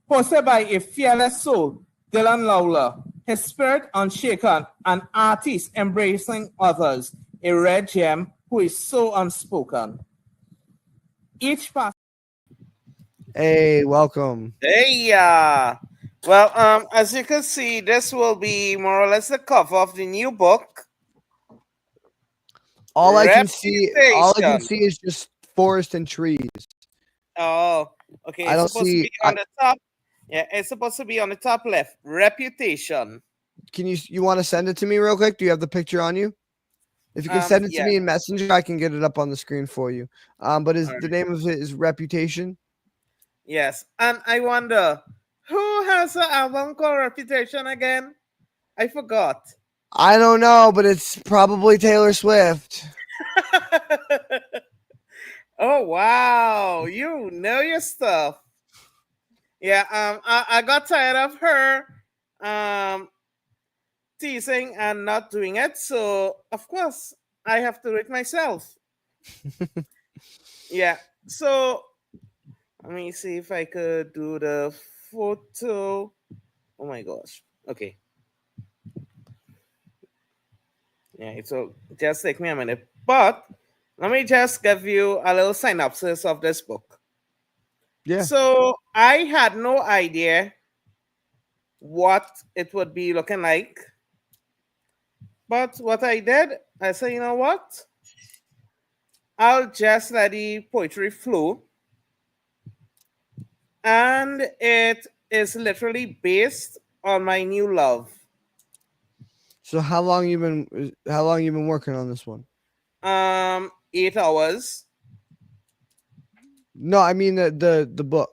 Speaker 4: Hosted by a fearless soul, Dylan Lawler, his spirit unshaken, an artist embracing others, a rare gem who is so unspoken. Each pass.
Speaker 1: Hey, welcome.
Speaker 4: Hey, well, as you can see, this will be more or less the cover of the new book.
Speaker 1: All I can see is just forest and trees.
Speaker 4: Oh, okay. It's supposed to be on the top. Yeah, it's supposed to be on the top left. Reputation.
Speaker 1: Can you want to send it to me real quick? Do you have the picture on you? If you can send it to me in Messenger, I can get it up on the screen for you. But the name of it is Reputation?
Speaker 4: Yes. And I wonder, who has an album called Reputation again? I forgot.
Speaker 1: I don't know, but it's probably Taylor Swift.
Speaker 4: Oh, wow. You know your stuff. Yeah, I got tired of her teasing and not doing it, so of course I have to do it myself. Yeah, so let me see if I could do the photo. Oh my gosh. Okay. Yeah, it will just take me a minute, but let me just give you a little synopsis of this book.
Speaker 1: Yeah.
Speaker 4: So I had no idea what it would be looking like. But what I did, I said, you know what? I'll just let the poetry flow. And it is literally based on my new love.
Speaker 1: So how long you been working on this one?
Speaker 4: 8 hours.
Speaker 1: No, I mean the book.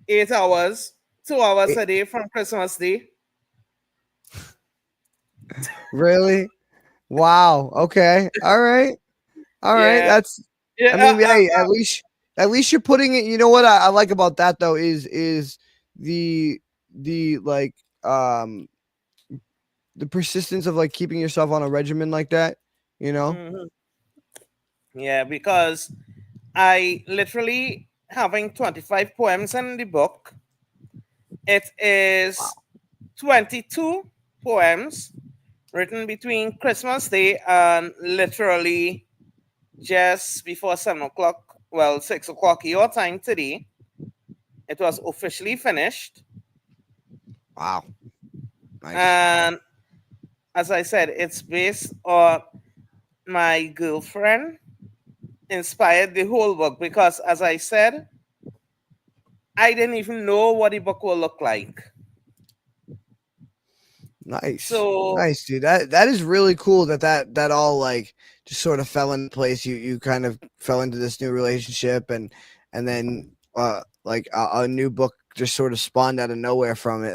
Speaker 4: 8 hours. 2 hours a day from Christmas Day.
Speaker 1: Really? Wow. Okay. All right. That's.
Speaker 4: Yeah,
Speaker 1: I mean, hey, at least you're putting it. You know what I like about that though is the like the persistence of like keeping yourself on a regimen like that, you know?
Speaker 4: Mhm. Yeah, because I literally having 25 poems in the book. It is 22 poems written between Christmas Day and literally just before 7 o'clock, well, 6 o'clock your time today. It was officially finished.
Speaker 1: Wow. Nice.
Speaker 4: And as I said, it's based on my girlfriend inspired the whole book because, as I said, I didn't even know what the book will look like.
Speaker 1: Nice.
Speaker 4: So,
Speaker 1: Nice, dude. That is really cool that all like just sort of fell into place. You kind of fell into this new relationship and then like a new book just sort of spawned out of nowhere from it.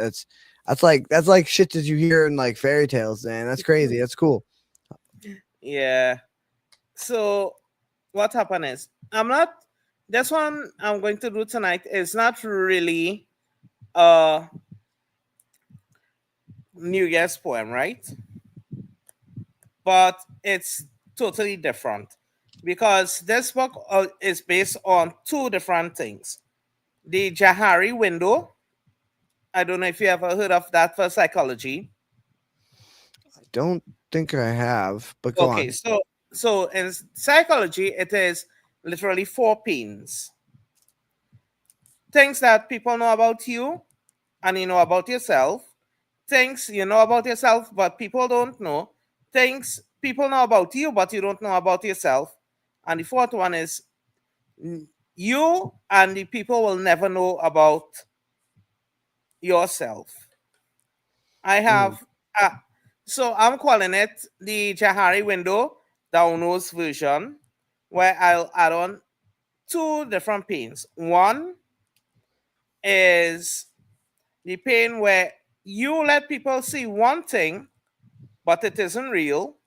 Speaker 1: That's like shit that you hear in like fairy tales, man. That's crazy. That's cool.
Speaker 4: yeah. So, what happened is, I'm not, this one I'm going to do tonight is not really a New Year's poem, right? But it's totally different because this book is based on two different things. The Jahari window. I don't know if you ever heard of that for psychology.
Speaker 1: I don't think I have, but go
Speaker 4: Okay,
Speaker 1: on.
Speaker 4: so in psychology, it is literally four pains. Things that people know about you and you know about yourself. Things you know about yourself, but people don't know. Things people know about you, but you don't know about yourself. And the fourth one is you and the people will never know about yourself. I
Speaker 1: Mhm.
Speaker 4: have, so I'm calling it the Jahari window downloads version, where I'll add on two different panes. One is the pane where you let people see one thing, but it isn't real,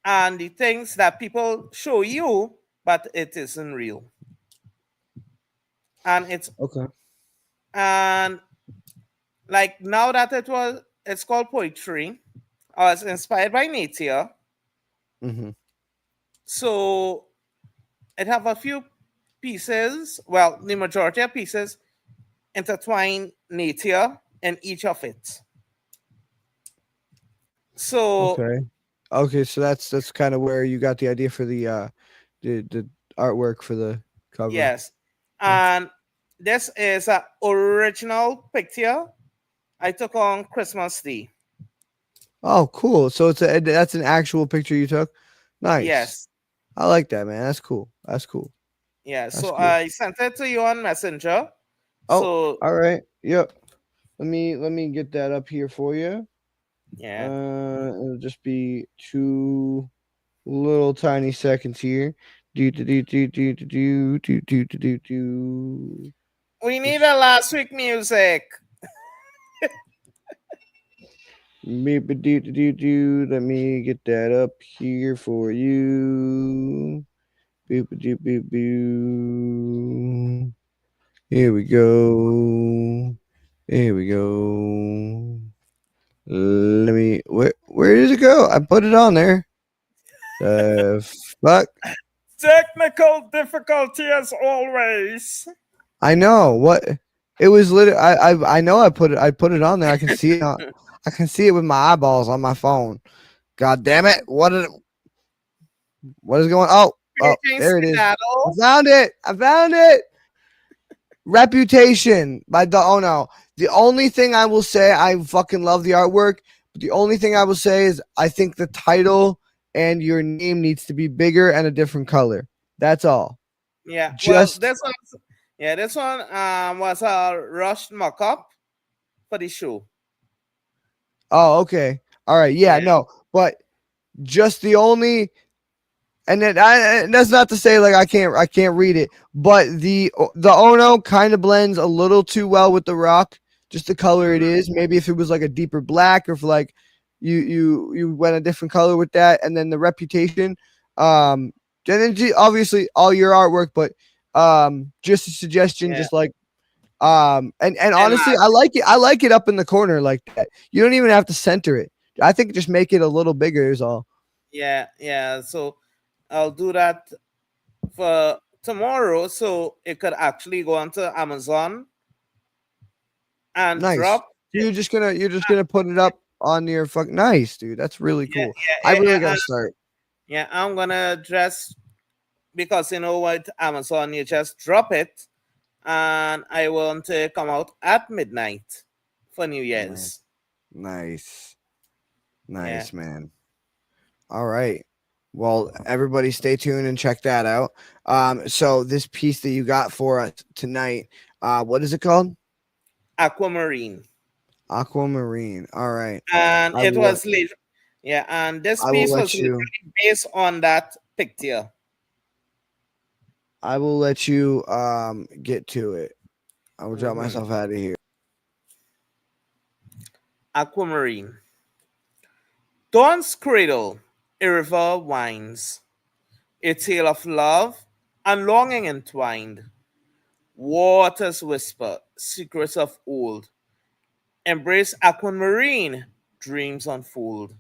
Speaker 4: and the things that people show you, but it isn't real. And
Speaker 1: Okay.
Speaker 4: and like now that it's called poetry, I was inspired by nature.
Speaker 1: Mm-hmm.
Speaker 4: So it have a few pieces, well, the majority of pieces intertwine nature in each of it. So
Speaker 1: Okay. Okay, so that's kind of where you got the idea for the artwork for the cover.
Speaker 4: yes, and this is an original picture I took on Christmas Day.
Speaker 1: Oh, cool. So that's an actual picture you took. Nice.
Speaker 4: Yes,
Speaker 1: I like that, man. That's cool. That's cool.
Speaker 4: yeah.
Speaker 1: That's
Speaker 4: So
Speaker 1: cool.
Speaker 4: I sent it to you on Messenger.
Speaker 1: Oh,
Speaker 4: So
Speaker 1: all right. Yep. Let me get that up here for you.
Speaker 4: yeah,
Speaker 1: It'll just be 2 little tiny seconds here. Do do do do do do do do do do do.
Speaker 4: we need
Speaker 1: Just
Speaker 4: a last week music.
Speaker 1: beep do do do do. Let me get that up here for you. Boop doop boop boo. Here we go. Here we go. Let me. Where does it go? I put it on there. Fuck.
Speaker 4: Technical difficulty as always.
Speaker 1: I know what it was. I know. I put it on there. I can see it. I can see it with my eyeballs on my phone. God damn it! What is going? Oh,
Speaker 4: Paging
Speaker 1: there it is. I
Speaker 4: skedaddle.
Speaker 1: found it. I found it. Reputation by the oh no. The only thing I will say, I fucking love the artwork, but the only thing I will say is I think the title and your name needs to be bigger and a different color. That's all.
Speaker 4: Yeah. Well,
Speaker 1: Just
Speaker 4: this one was a rushed mock-up for the show.
Speaker 1: oh, okay. All right. Yeah,
Speaker 4: Yeah.
Speaker 1: no. But just the only and then and that's not to say like I can't read it, but the Ono kind of blends a little too well with the rock, just the color it
Speaker 4: Mhm.
Speaker 1: is. Maybe if it was like a deeper black, or if like you went a different color with that, and then the reputation, and then obviously all your artwork, but just a suggestion,
Speaker 4: Yeah.
Speaker 1: just like And
Speaker 4: And
Speaker 1: honestly, I like it. I like it up in the corner like that. You don't even have to center it. I think just make it a little bigger is all.
Speaker 4: yeah. So I'll do that for tomorrow, so it could actually go onto Amazon and
Speaker 1: Nice.
Speaker 4: drop.
Speaker 1: You're just gonna put it up on your fuck. Nice, dude. That's really
Speaker 4: Yeah,
Speaker 1: cool. I really gotta
Speaker 4: and
Speaker 1: start.
Speaker 4: yeah, I'm gonna dress because you know what, Amazon, you just drop it, and I want to come out at midnight for New
Speaker 1: Nice,
Speaker 4: Year's.
Speaker 1: nice,
Speaker 4: Yeah,
Speaker 1: nice, man. All right. Well, everybody stay tuned and check that out. So this piece that you got for us tonight, what is it called?
Speaker 4: aquamarine,
Speaker 1: Aquamarine. All right.
Speaker 4: and
Speaker 1: I
Speaker 4: it
Speaker 1: will let
Speaker 4: was yeah, and this
Speaker 1: I will
Speaker 4: piece was
Speaker 1: let you
Speaker 4: literally based on that picture.
Speaker 1: I will let you get to it. I will drop
Speaker 4: Hmm.
Speaker 1: myself out of here.
Speaker 4: Aquamarine. Dawn's cradle, a river winds, a tale of love and longing entwined. Waters whisper, secrets of old. Embrace aquamarine, dreams unfold.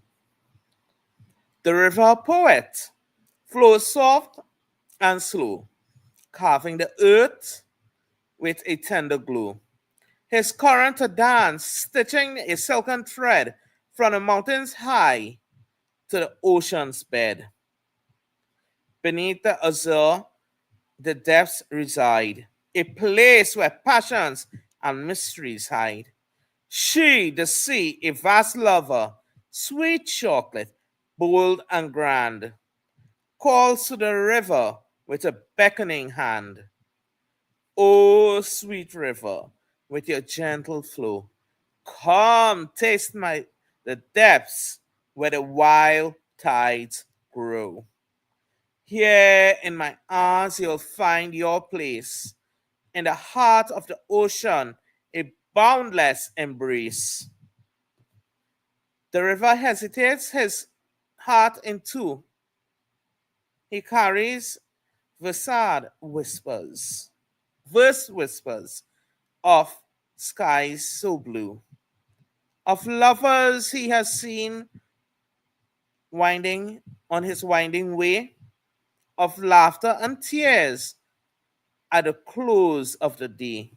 Speaker 4: The river poet flows soft and slow, carving the earth with a tender glow. His current a dance, stitching a silken thread from the mountains high to the ocean's bed. Beneath the azure, the depths reside, a place where passions and mysteries hide. She, the sea, a vast lover, sweet chocolate, bold and grand, calls to the river with a beckoning hand. O sweet river, with your gentle flow, come taste the depths where the wild tides grow. Here in my arms you'll find your place, in the heart of the ocean, a boundless embrace. The river hesitates, his heart in two. He carries versad whispers, verse whispers of skies so blue, of lovers he has seen winding on his winding way, of laughter and tears at the close of the day.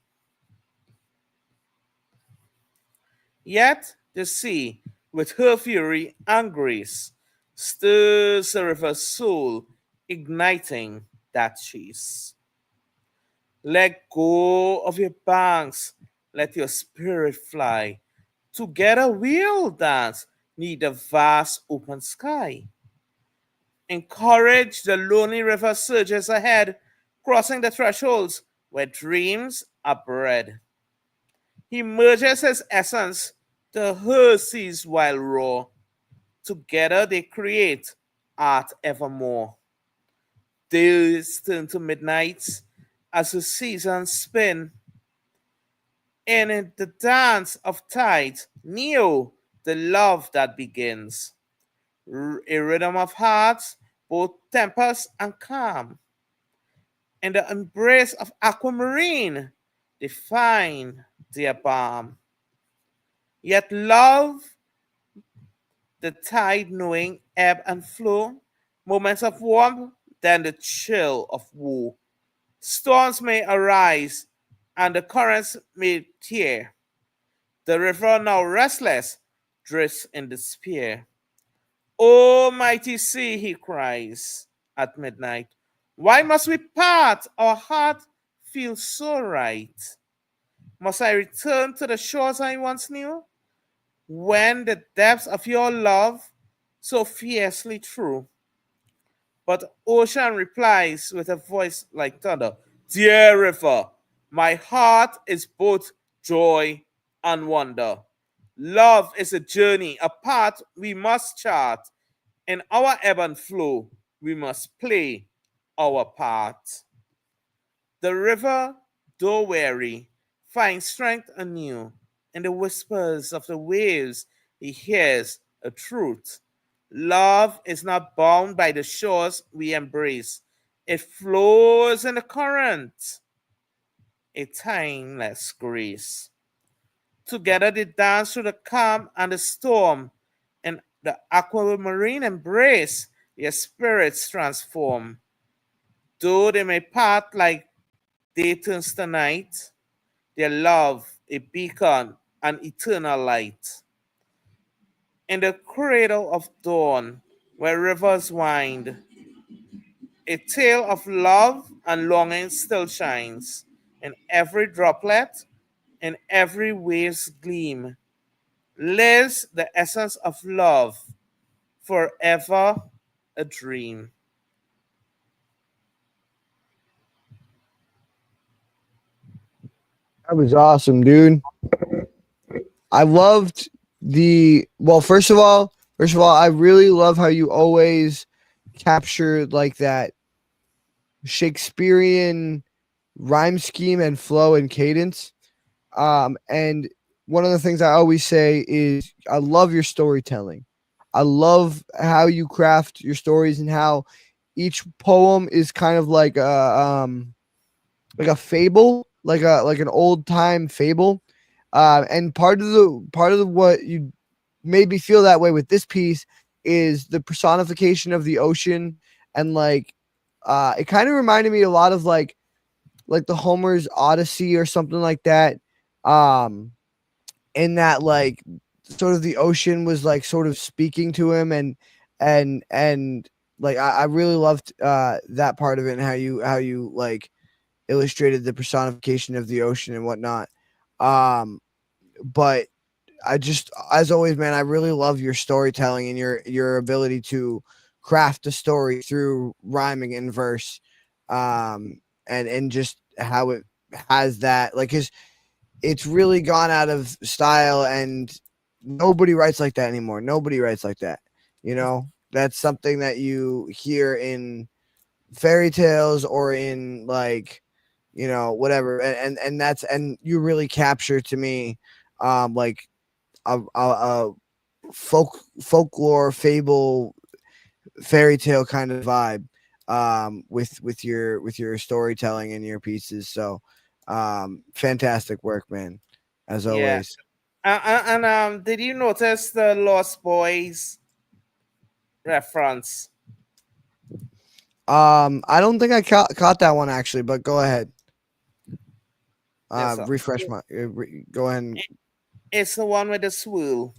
Speaker 4: Yet the sea, with her fury and grace, stirs the river's soul, igniting that chase. Let go of your banks, let your spirit fly. Together we'll dance neath the vast open sky. Encourage the lonely river surges ahead, crossing the thresholds where dreams are bred. He merges his essence to her sea's wild roar. Together they create art evermore. Days turn to midnights as the seasons spin. And in the dance of tides, Neo, the love that begins. A rhythm of hearts, both tempest and calm. In the embrace of aquamarine, they find their balm. Yet love, the tide knowing ebb and flow, moments of warmth, then the chill of woe. Storms may arise, and the currents may tear. The river, now restless, drifts in despair. O mighty sea, he cries at midnight, why must we part? Our heart feels so right. Must I return to the shores I once knew? When the depths of your love so fiercely true. But ocean replies with a voice like thunder, dear river, my heart is both joy and wonder. Love is a journey, a path we must chart. In our ebb and flow, we must play our part. The river, though weary, finds strength anew. In the whispers of the waves, he hears a truth. Love is not bound by the shores we embrace, it flows in the current. a timeless grace. Together they dance through the calm and the storm, and the aquamarine embrace, their spirits transform. Though they may part like day turns to night, their love a beacon and eternal light. In the cradle of dawn, where rivers wind, a tale of love and longing still shines. In every droplet, in every wave's gleam, lives the essence of love, forever a dream.
Speaker 1: That was awesome, dude. I loved the well. First of all, I really love how you always captured like that Shakespearean rhyme scheme and flow and cadence. And one of the things I always say is I love your storytelling. I love how you craft your stories and how each poem is kind of like a fable, like an old time fable. And part of what you made me feel that way with this piece is the personification of the ocean and it kind of reminded me a lot of like the Homer's Odyssey or something like that. Um, in that like sort of the ocean was like sort of speaking to him and like I really loved that part of it and how you like illustrated the personification of the ocean and whatnot. Um, but I just, as always, man, I really love your storytelling and your ability to craft a story through rhyming and verse, and just how it has that like it's really gone out of style and nobody writes like that anymore. Nobody writes like that. You know, that's something that you hear in fairy tales or in like whatever and that's and you really capture to me like a folklore fable fairy tale kind of vibe with your storytelling and your pieces. So fantastic work, man, as
Speaker 4: Yeah.
Speaker 1: always.
Speaker 4: And did you notice the Lost Boys reference?
Speaker 1: I don't think I caught that one actually, but go ahead.
Speaker 4: Yes, sir.
Speaker 1: Refresh my go ahead and
Speaker 4: It's the one with the swirl.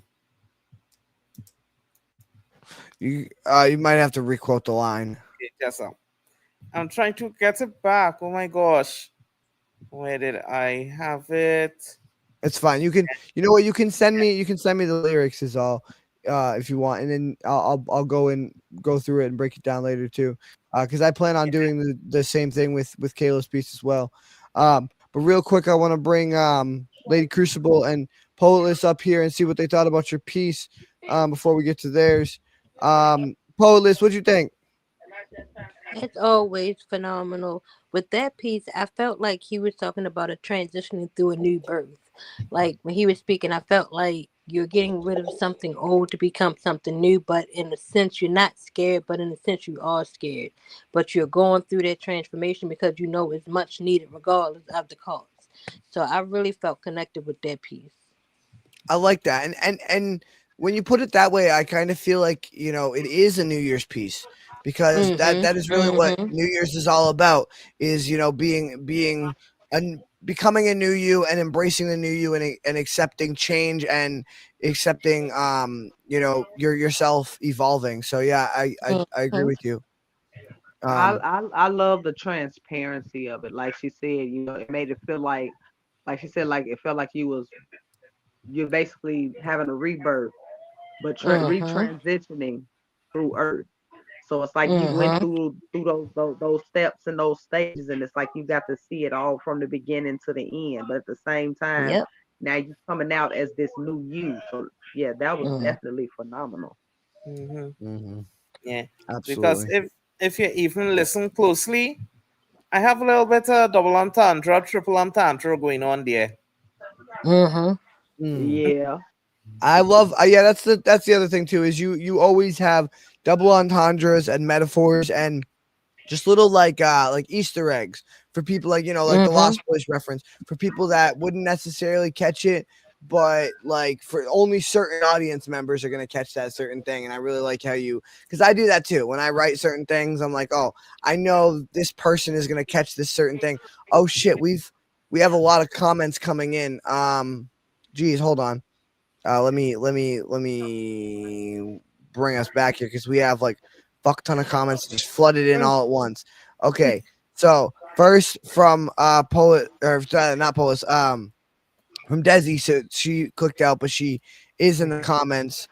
Speaker 1: you might have to requote the line.
Speaker 4: Yes, sir. I'm trying to get it back. Oh my gosh. Where did I have it?
Speaker 1: It's fine. You know what? You can send me the lyrics is all, if you want, and then I'll go through it and break it down later too, because I plan on doing the same thing with Kayla's piece as well. But real quick, I want to bring Lady Crucible and Poetless up here and see what they thought about your piece, before we get to theirs. Poetless, what'd you think?
Speaker 6: It's always phenomenal. With that piece, I felt like he was talking about a transitioning through a new birth. Like when he was speaking, I felt like you're getting rid of something old to become something new, but in a sense, you're not scared, but in a sense, you are scared. But you're going through that transformation because you know it's much needed, regardless of the cost. So I really felt connected with that piece.
Speaker 1: I like that. And when you put it that way, I kind of feel like, it is a New Year's piece because that is really what
Speaker 6: Mm-hmm.
Speaker 1: New Year's is all about is, being and becoming a new you and embracing the new you and accepting change and accepting yourself evolving. So yeah, I agree
Speaker 6: Mm-hmm.
Speaker 1: with you.
Speaker 2: I,
Speaker 1: Um
Speaker 2: I I love the transparency of it. Like she said, it made it feel like she said, like it felt like you're basically having a rebirth, but
Speaker 6: Mm-hmm.
Speaker 2: retransitioning through Earth. So it's like you went
Speaker 6: Mm-hmm.
Speaker 2: through those steps and those stages, and it's like you got to see it all from the beginning to the end. But at the same time,
Speaker 6: Yep.
Speaker 2: now you're coming out as this new you. So yeah, that was
Speaker 6: Mm-hmm.
Speaker 2: definitely phenomenal.
Speaker 4: Hmm.
Speaker 1: mhm,
Speaker 4: Yeah. Because
Speaker 1: absolutely.
Speaker 4: if you even listen closely, I have a little bit of double entendre, triple entendre going on there.
Speaker 6: Mm-hmm.
Speaker 1: Mm.
Speaker 2: Yeah.
Speaker 1: I love yeah, that's the other thing too is you always have double entendres and metaphors and just little like Easter eggs for people like like the Lost Boys reference for people that wouldn't necessarily catch it, but like for only certain audience members are gonna catch that certain thing. And I really like how because I do that too when I write certain things. I'm like, oh, I know this person is gonna catch this certain thing. Oh shit, we have a lot of comments coming in. Geez, hold on. Let me bring us back here because we have like fuck ton of comments just flooded in all at once. Okay, so first from poet or not poets from Desi. So she clicked out, but she is in the comments.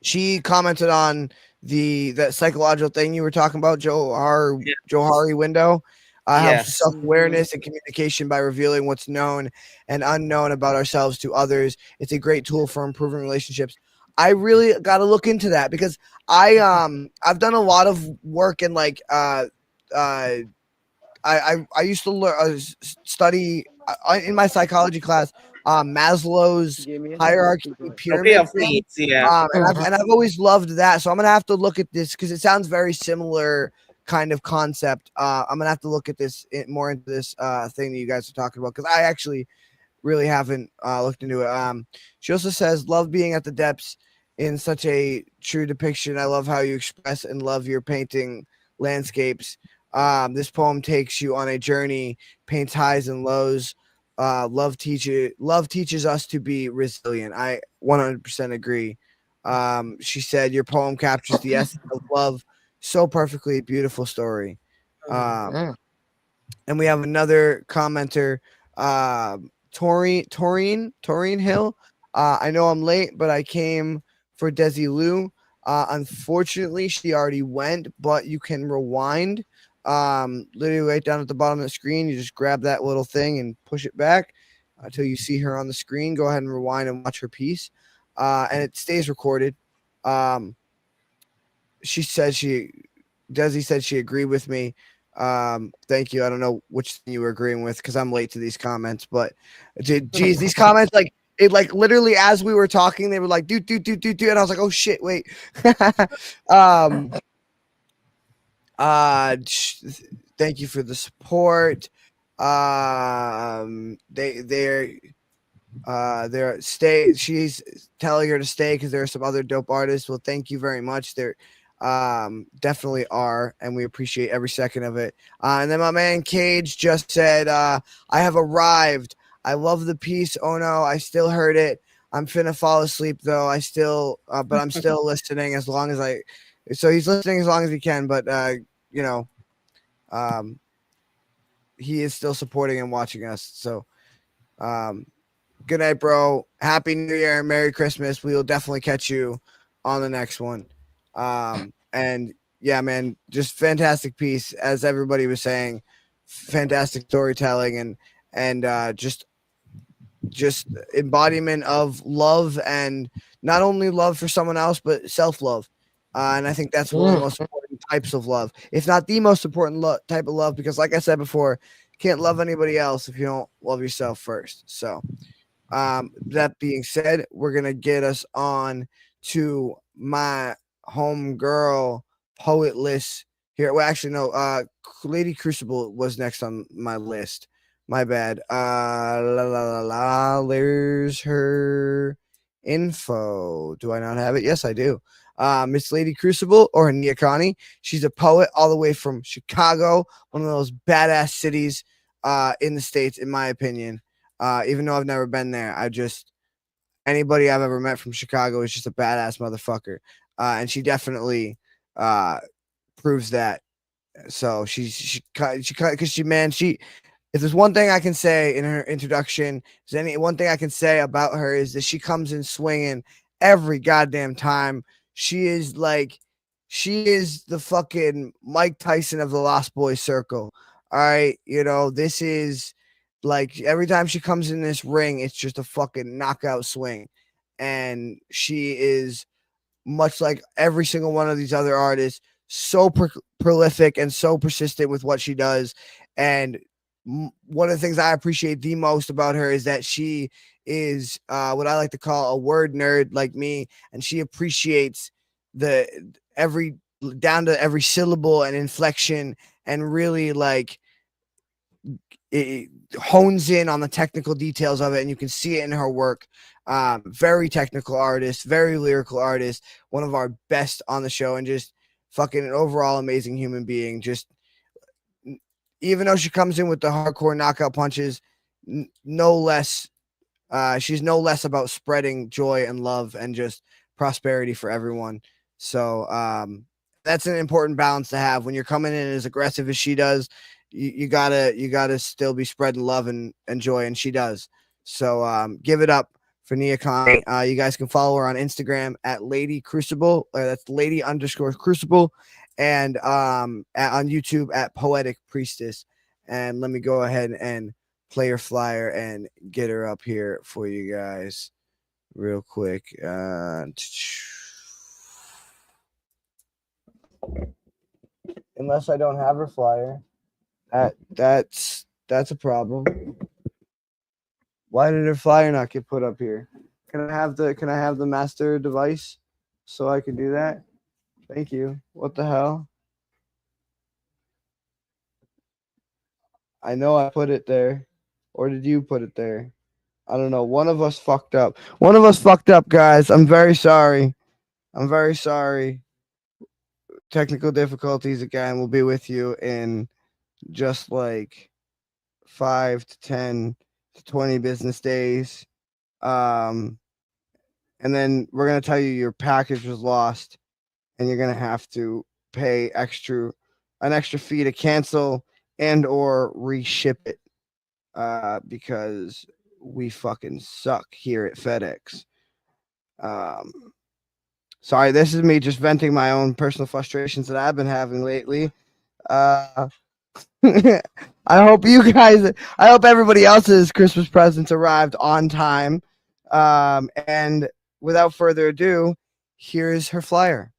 Speaker 1: She commented on that psychological thing you were talking about, Johari window. Helps with
Speaker 4: Yes.
Speaker 1: self-awareness and communication by revealing what's known and unknown about ourselves to others. It's a great tool for improving relationships. I really got to look into that because I've done a lot of work in like I used to study in my psychology class Maslow's hierarchy
Speaker 4: Okay,
Speaker 1: pyramid
Speaker 4: of
Speaker 1: thing.
Speaker 4: needs, yeah.
Speaker 1: I've always loved that. So I'm gonna have to look at this because it sounds very similar kind of concept. I'm gonna have to look at this more into this thing that you guys are talking about because I actually really haven't looked into it. She also says, "Love being at the depths in such a true depiction. I love how you express and love your painting landscapes. This poem takes you on a journey, paints highs and lows. Love teaches us to be resilient." I 100% agree. She said, "Your poem captures the essence of love so perfectly. Beautiful story." And we have another commenter, Taurine Hill. I know I'm late, but I came for Desi Lou. Unfortunately, she already went, but you can rewind. Literally right down at the bottom of the screen, you just grab that little thing and push it back until you see her on the screen. Go ahead and rewind and watch her piece, and it stays recorded. She said Desi said she agreed with me. Thank you. I don't know which thing you were agreeing with because I'm late to these comments, but geez, these comments like it like literally as we were talking, they were like do, and I was like, oh shit, wait. Thank you for the support. They're stay. She's telling her to stay because there are some other dope artists. Well, thank you very much. There definitely are, and we appreciate every second of it. And then my man Cage just said, I have arrived. I love the piece. Oh no, I still heard it. I'm finna fall asleep though. But I'm still listening as long as so he's listening as long as he can, but you know, he is still supporting and watching us. So good night, bro. Happy New Year and Merry Christmas. We will definitely catch you on the next one. And yeah, man, just fantastic piece, as everybody was saying. Fantastic storytelling and just embodiment of love, and not only love for someone else, but self-love. And I think that's one of the most important types of love, if not the most important type of love, because like I said before, you can't love anybody else if you don't love yourself first. So that being said, we're gonna get us on to my home girl poet list here. Well, actually, no. Lady Crucible was next on my list. My bad. There's her info. Do I not have it? Yes, I do. Miss Lady Crucible, or Nia Connie. She's a poet all the way from Chicago, one of those badass cities in the States, in my opinion. Even though I've never been there, anybody I've ever met from Chicago is just a badass motherfucker. And she definitely proves that. So if there's one thing I can say in her introduction, one thing I can say about her is that she comes in swinging every goddamn time. She is the fucking Mike Tyson of the Lost Boys circle. All right. This is like every time she comes in this ring, it's just a fucking knockout swing. And she is, much like every single one of these other artists, so prolific and so persistent with what she does. And one of the things I appreciate the most about her is that she is what I like to call a word nerd like me, and she appreciates every down to every syllable and inflection, and really like it hones in on the technical details of it, and you can see it in her work. Very technical artist, very lyrical artist, one of our best on the show, and just fucking an overall amazing human being. Just even though she comes in with the hardcore knockout punches, no less, she's no less about spreading joy and love and just prosperity for everyone. So that's an important balance to have when you're coming in as aggressive as she does. You gotta still be spreading love and joy, and she does. So give it up for Nia Connie. You guys can follow her on Instagram at Lady Crucible, or that's Lady_Crucible, and on YouTube at Poetic Priestess. And let me go ahead and play her flyer and get her up here for you guys real quick. Unless I don't have her flyer. That's a problem. Why did her flyer not get put up here? Can I have the master device so I can do that? Thank you. What the hell? I know I put it there. Or did you put it there? I don't know. One of us fucked up. One of us fucked up, guys. I'm very sorry. I'm very sorry. Technical difficulties again. We'll be with you in just like 5 to 10 to 20 business days. And then we're going to tell you your package was lost, and you're going to have to pay an extra fee to cancel and or reship it, because we fucking suck here at FedEx. Sorry, this is me just venting my own personal frustrations that I've been having lately. I hope everybody else's Christmas presents arrived on time. And without further ado, here's her flyer.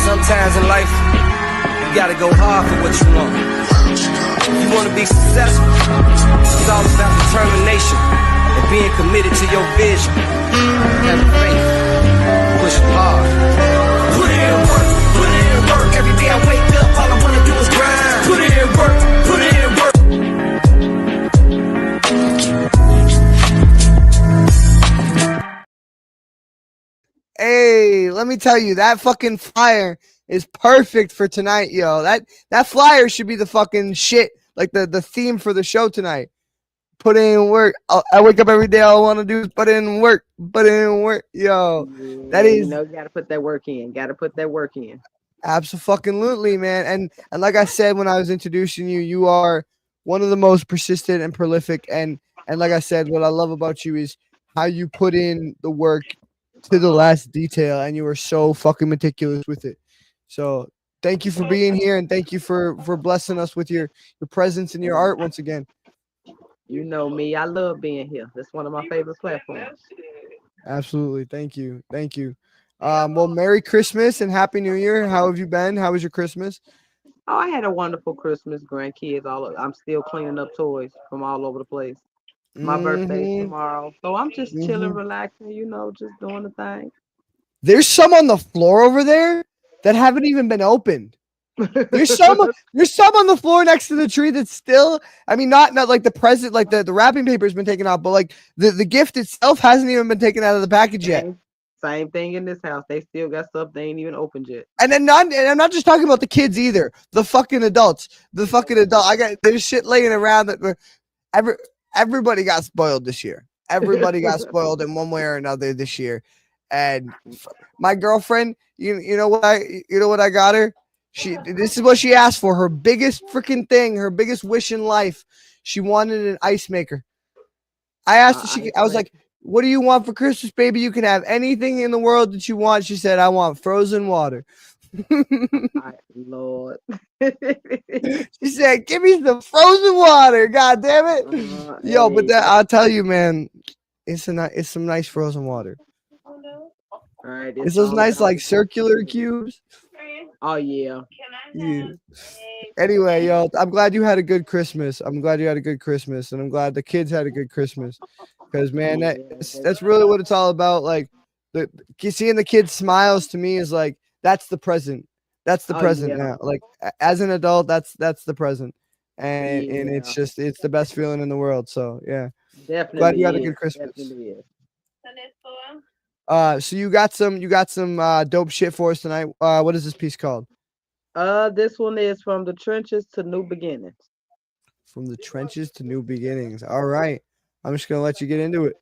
Speaker 7: Sometimes in life, you gotta go hard for what you want. If you wanna be successful, it's all about determination and being committed to your vision. Having faith, pushing hard. Put in work, put in work. Every day I wake up, all I wanna do is grind. Put in work, put in work.
Speaker 1: Hey, let me tell you, that fucking flyer is perfect for tonight, yo. That flyer should be the fucking shit, like the theme for the show tonight. Put in work. I wake up every day, all I want to do is put in work, yo. That is,
Speaker 2: you gotta put that work in. Gotta put that work in.
Speaker 1: Absolutely, man. And like I said when I was introducing you, you are one of the most persistent and prolific. And like I said, what I love about you is how you put in the work to the last detail, and you are so fucking meticulous with it. So thank you for being here, and thank you for blessing us with your presence and your art once again.
Speaker 2: You know me, I love being here. That's one of my favorite platforms.
Speaker 1: Absolutely. Thank you. Well, Merry Christmas and Happy New Year. How have you been? How was your Christmas?
Speaker 2: Oh, I had a wonderful Christmas. Grandkids, I'm still cleaning up toys from all over the place. My birthday's tomorrow, so I'm just chilling, relaxing. Just doing the thing.
Speaker 1: There's some on the floor over there that haven't even been opened. There's some on the floor next to the tree that's still, I mean, not like the present, like the wrapping paper's been taken out, but like the gift itself hasn't even been taken out of the package yet.
Speaker 2: Same thing in this house. They still got stuff they ain't even opened yet.
Speaker 1: And I'm not just talking about the kids either. The fucking adults. There's shit laying around that everybody got spoiled this year. Everybody got spoiled in one way or another this year. And my girlfriend, you know what I got her? This is what she asked for. Her biggest freaking thing, her biggest wish in life. She wanted an ice maker. I asked her, I was like, what do you want for Christmas, baby? You can have anything in the world that you want. She said, I want frozen water.
Speaker 2: Lord.
Speaker 1: She said, give me some frozen water. God damn it. But I'll tell you, man, it's some nice frozen water.
Speaker 2: All right,
Speaker 1: It's
Speaker 2: it's
Speaker 1: those
Speaker 2: all
Speaker 1: nice
Speaker 2: about
Speaker 1: like
Speaker 2: the
Speaker 1: circular
Speaker 2: positivity.
Speaker 1: cubes.
Speaker 2: Oh yeah.
Speaker 1: Yeah. Anyway, yo, I'm glad you had a good Christmas. I'm glad you had a good Christmas, and I'm glad the kids had a good Christmas. Because man,
Speaker 2: Yeah,
Speaker 1: that's really what it's all about. Like the seeing the kids' smiles to me is like that's the present. That's the
Speaker 2: oh
Speaker 1: present
Speaker 2: yeah.
Speaker 1: now. Like as an adult, that's the present, and
Speaker 2: Yeah.
Speaker 1: it's the best feeling in the world. So yeah, glad you had a
Speaker 2: Definitely
Speaker 1: good
Speaker 2: is.
Speaker 1: Christmas.
Speaker 2: Definitely is.
Speaker 1: So you got some dope shit for us tonight. What is this piece called?
Speaker 2: This one is from the trenches to new beginnings.
Speaker 1: From the trenches to new beginnings. All right, I'm just gonna let you get into it.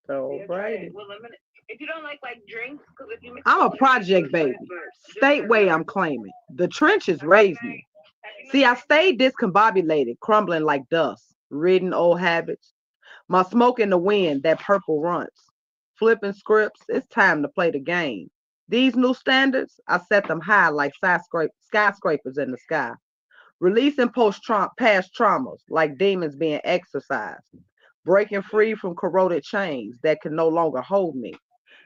Speaker 2: So right. I'm a project baby. State way I'm claiming. The trenches raised me. See, I stayed discombobulated, crumbling like dust, ridden old habits. My smoke in the wind, that purple runts. Flipping scripts, it's time to play the game. These new standards, I set them high like skyscrapers in the sky. Releasing past traumas like demons being exorcised. Breaking free from corroded chains that can no longer hold me.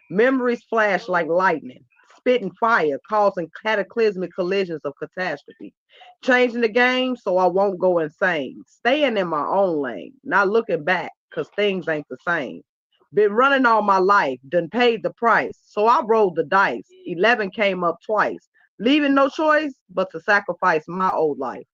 Speaker 2: Memories flash like lightning, spitting fire, causing cataclysmic collisions of catastrophe. Changing the game so I won't go insane. Staying in my own lane, not looking back, because things ain't the same. Been running all my life, done paid the price. So I rolled the dice. 11 came up twice, leaving no choice but to sacrifice my old life.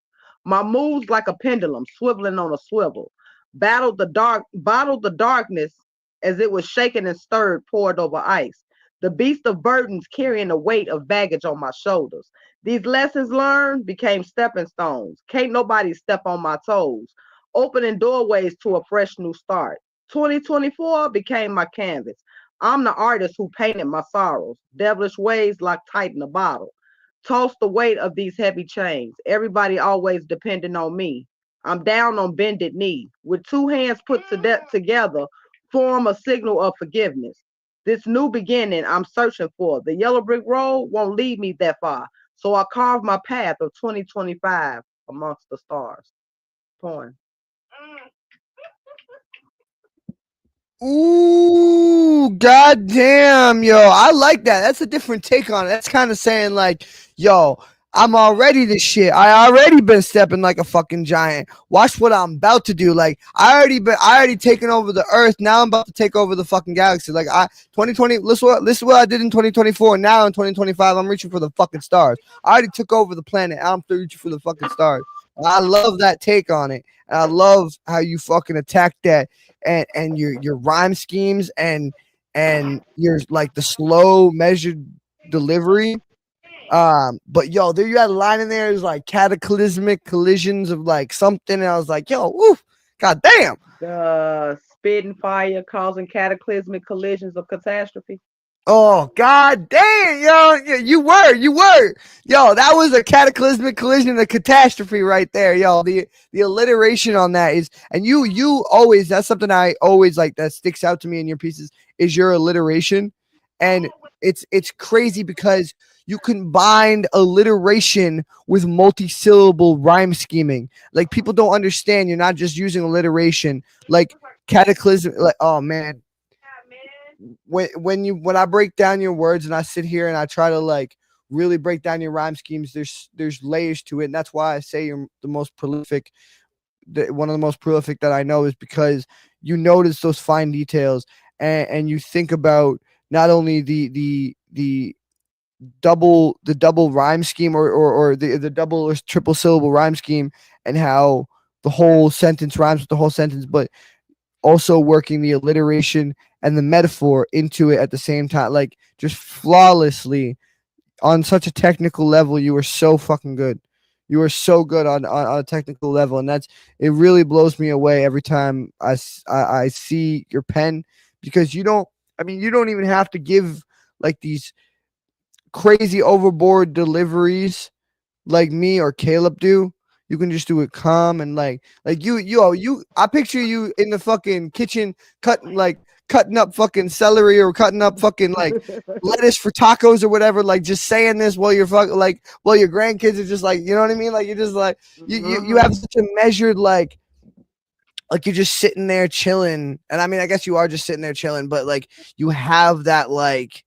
Speaker 2: My moves like a pendulum, swiveling on a swivel. Bottled the darkness as it was shaken and stirred, poured over ice. The beast of burdens carrying the weight of baggage on my shoulders. These lessons learned became stepping stones. Can't nobody step on my toes. Opening doorways to a fresh new start. 2024 became my canvas. I'm the artist who painted my sorrows. Devilish ways locked tight in a bottle. Toss the weight of these heavy chains. Everybody always depending on me. I'm down on bended knee. With two hands put together, form a signal of forgiveness. This new beginning I'm searching for. The yellow brick road won't lead me that far. So I carve my path of 2025 amongst the stars. Poem.
Speaker 1: Ooh, goddamn, yo. I like that. That's a different take on it. That's kind of saying like, yo, I'm already this shit. I already been stepping like a fucking giant. Watch what I'm about to do. Like I already taken over the earth. Now I'm about to take over the fucking galaxy. Like 2020, listen what I did in 2024. Now in 2025, I'm reaching for the fucking stars. I already took over the planet. I'm reaching for the fucking stars. I love that take on it. And I love how you fucking attack that and your rhyme schemes and your like the slow measured delivery. But yo, there you had a line in there is like cataclysmic collisions of like something, and I was like, yo, woof, god damn.
Speaker 2: The spitting fire causing cataclysmic collisions of catastrophe.
Speaker 1: Oh god damn, yo, you were, yo, that was a cataclysmic collision, a catastrophe right there, yo. The alliteration on that is, and you always, that's something I always like that sticks out to me in your pieces is your alliteration, and it's crazy because you combined alliteration with multi-syllable rhyme scheming. Like people don't understand, you're not just using alliteration, like cataclysm, like oh man, when I break down your words and I sit here and I try to like really break down your rhyme schemes, there's layers to it, and that's why I say you're the most prolific. One of the most prolific that I know is because you notice those fine details and you think about not only the double rhyme scheme or the double or triple syllable rhyme scheme and how the whole sentence rhymes with the whole sentence, but also working the alliteration and the metaphor into it at the same time, like just flawlessly on such a technical level. You were so fucking good. You were so good on a technical level, and that's it. Really blows me away every time I see your pen because you don't. I mean, you don't even have to give like these crazy overboard deliveries like me or Caleb do. You can just do it calm and like you. I picture you in the fucking kitchen cutting up fucking celery or cutting up fucking like lettuce for tacos or whatever. Like just saying this while you're fucking like while your grandkids are just like, you know what I mean? Like you're just like you have such a measured like like you're just sitting there chilling. And I mean, I guess you are just sitting there chilling, but like you have that like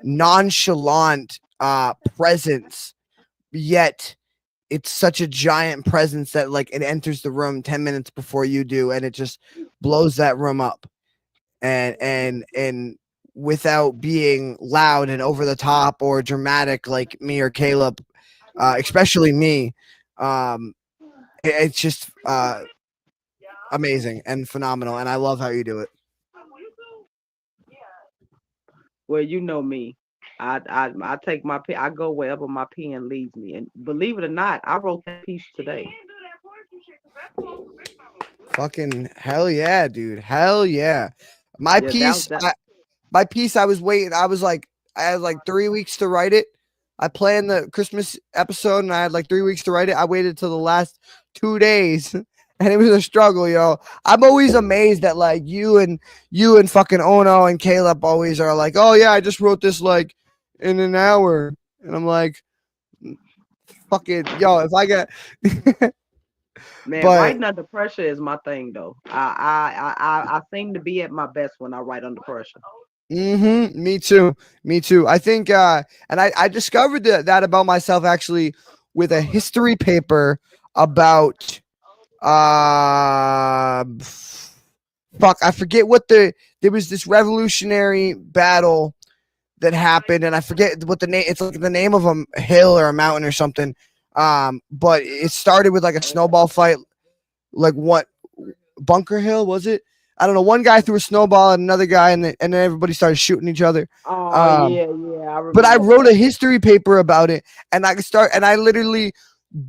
Speaker 1: nonchalant presence, yet it's such a giant presence that like it enters the room 10 minutes before you do, and it just blows that room up. And without being loud and over the top or dramatic like me or Caleb, especially me, it's just amazing and phenomenal, and I love how you do it.
Speaker 2: Well, you know me. I take my pen. I go wherever my pen leads me. And believe it or not, I wrote that piece today.
Speaker 1: Fucking hell yeah, dude. Hell yeah. My
Speaker 2: Yeah,
Speaker 1: piece,
Speaker 2: that
Speaker 1: my piece, I was waiting. I had like 3 weeks to write it. I planned the Christmas episode and I had like 3 weeks to write it. I waited till the last 2 days and it was a struggle, yo. I'm always amazed that like you and fucking Ono and Caleb always are like, oh yeah, I just wrote this like in an hour. And I'm like, fucking, yo, if I get,
Speaker 2: man,
Speaker 1: but
Speaker 2: writing under pressure is my thing though. I seem to be at my best when I write under pressure.
Speaker 1: me too. Me too. I think and I discovered that about myself actually with a history paper about fuck, I forget what there was this revolutionary battle that happened and I forget what the name, it's like the name of a hill or a mountain or something. But it started with like a snowball fight, like what, Bunker Hill was it? I don't know. One guy threw a snowball at another guy, and then everybody started shooting each other.
Speaker 2: Oh yeah, I remember.
Speaker 1: But I wrote a history paper about it, and I literally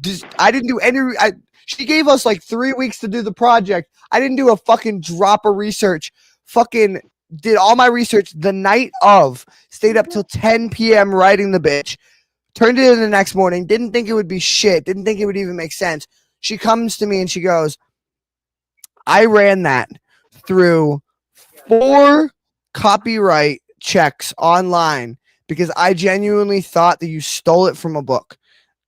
Speaker 1: just, I didn't do any. She gave us like 3 weeks to do the project. I didn't do a fucking drop of research. Fucking did all my research the night of. Stayed up till 10 p.m. writing the bitch. Turned it in the next morning. Didn't think it would be shit. Didn't think it would even make sense. She comes to me and she goes, I ran that through 4 copyright checks online because I genuinely thought that you stole it from a book.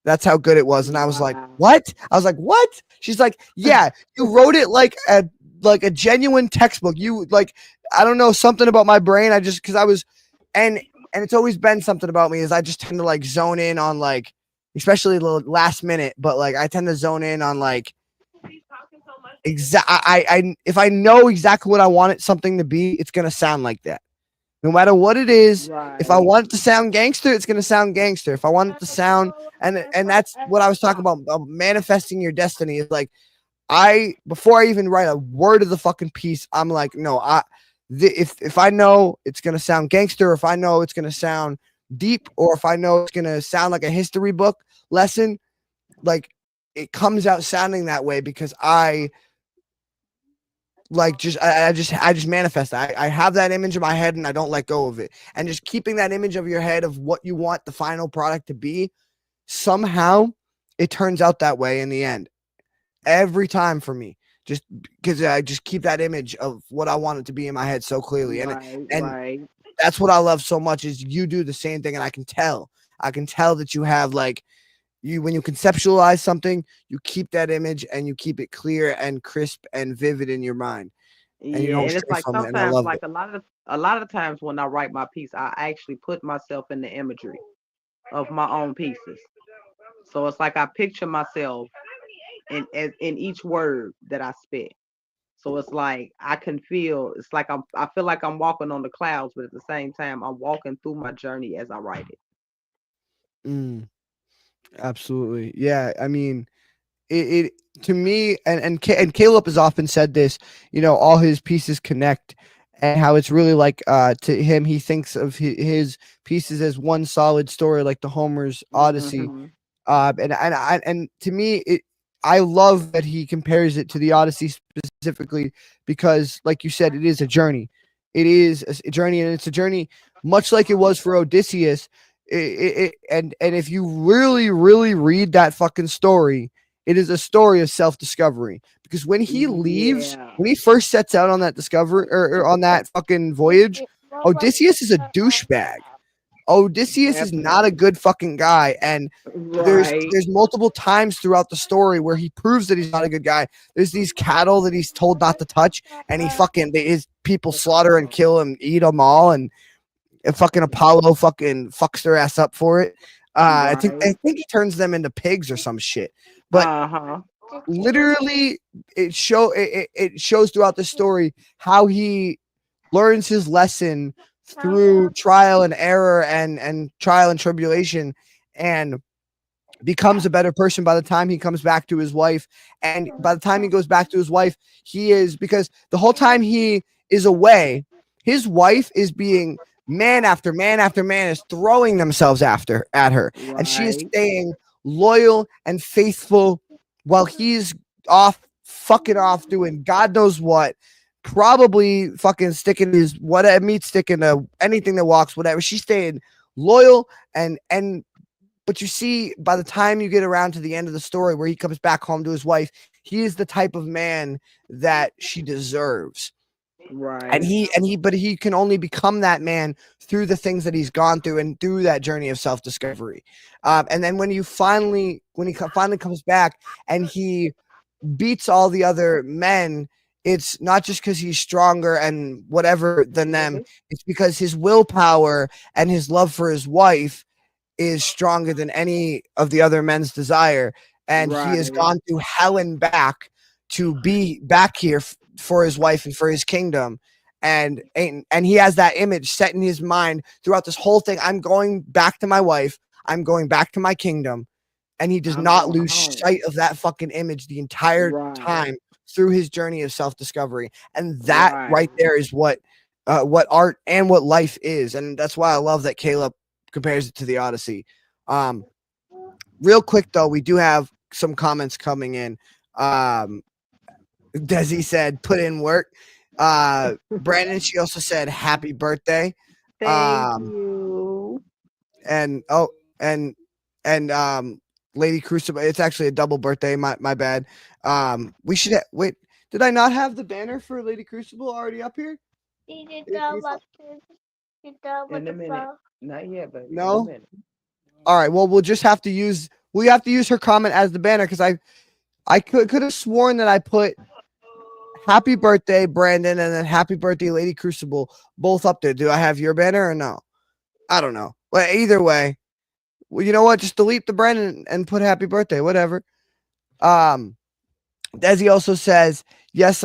Speaker 1: That's how good it was. And I was like, what? I was like, what? She's like, yeah, you wrote it like a genuine textbook. You like, I don't know, something about my brain. I just, cause I was, and it's always been something about me is I just tend to like zone in on like, especially the last minute, but like I tend to zone in on like, I if I know exactly what I want it something to be, it's gonna sound like that. No matter what it is, if I want it to sound gangster, it's gonna sound gangster. If I want it to sound, and that's what I was talking about manifesting your destiny is like before I even write a word of the fucking piece, I'm like, no, if I know it's gonna sound gangster, if I know it's gonna sound deep, or if I know it's gonna sound like a history book lesson, like it comes out sounding that way because I just manifest. I have that image in my head and I don't let go of it. And just keeping that image of your head of what you want the final product to be, somehow it turns out that way in the end. Every time for me. Just because I just keep that image of what I want it to be in my head so clearly. And that's what I love so much is you do the same thing and I can tell that you have like when you conceptualize something, you keep that image and you keep it clear and crisp and vivid in your mind. And
Speaker 2: Yeah, and it's like sometimes, like a lot of times when I write my piece, I actually put myself in the imagery of my own pieces. So it's like I picture myself in each word that I spit. So it's like I can feel. It's like I feel like I'm walking on the clouds, but at the same time, I'm walking through my journey as I write it.
Speaker 1: Absolutely. Yeah. I mean, it to me, and Caleb has often said this, all his pieces connect and how it's really like, to him, he thinks of his pieces as one solid story, like the Homer's Odyssey. And to me, I love that he compares it to the Odyssey specifically because, like you said, it is a journey. It is a journey, and it's a journey much like it was for Odysseus. And if you really, really read that fucking story, it is a story of self-discovery. Because when he leaves, when he first sets out on that discovery or on that fucking voyage, Odysseus is a douchebag. Odysseus is not a good fucking guy, and
Speaker 2: Right.
Speaker 1: there's multiple times throughout the story where he proves that he's not a good guy. There's these cattle that he's told not to touch, and his people slaughter and kill and eat them all, and fucking Apollo fucking fucks their ass up for it. I think he turns them into pigs or some shit. But literally, it shows throughout the story how he learns his lesson through trial and error and trial and tribulation, and becomes a better person by the time he comes back to his wife. And by the time he goes back to his wife, because the whole time he is away, his wife is being man after man after man is throwing themselves at her, and she is staying loyal and faithful while he's off fucking off doing God knows what, probably fucking sticking his whatever meat sticking to anything that walks, whatever. She's staying loyal and but you see, by the time you get around to the end of the story where he comes back home to his wife, he is the type of man that she deserves.
Speaker 2: Right.
Speaker 1: But he can only become that man through the things that he's gone through and through that journey of self-discovery. And then when he finally comes back and he beats all the other men, it's not just because he's stronger and whatever than them. It's because his willpower and his love for his wife is stronger than any of the other men's desire, and he has gone through hell and back to be back here for his wife and for his kingdom, and he has that image set in his mind throughout this whole thing. I'm going back to my wife, I'm going back to my kingdom, and he does not lose sight of that fucking image the entire time through his journey of self-discovery. And that right there is what art and what life is, and that's why I love that Caleb compares it to the Odyssey. Real quick though, we do have some comments coming in. Desi said, "Put in work." Brandon, she also said, "Happy birthday."
Speaker 2: Thank you.
Speaker 1: And Lady Crucible. It's actually a double birthday. My bad. We should wait. Did I not have the banner for Lady Crucible already up here?
Speaker 2: In a minute. Not yet, but
Speaker 1: No.
Speaker 2: in a minute.
Speaker 1: All right. Well, we'll have to use her comment as the banner, because I could have sworn that I put happy birthday Brandon and then happy birthday Lady Crucible both up there. Do I have your banner or no? I don't know. Well, either way, well, you know what? Just delete the Brandon and put happy birthday, whatever. Desi also says, yes,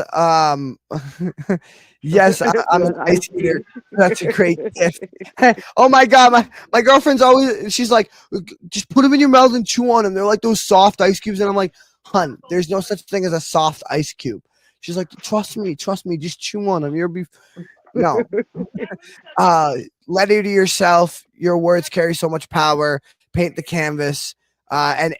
Speaker 1: yes, I'm an ice eater. That's a great gift. Oh my God, my girlfriend's she's like, just put them in your mouth and chew on them. They're like those soft ice cubes. And I'm like, hun, there's no such thing as a soft ice cube. She's like, trust me, just chew on them. No. Letter to yourself. Your words carry so much power. Paint the canvas. And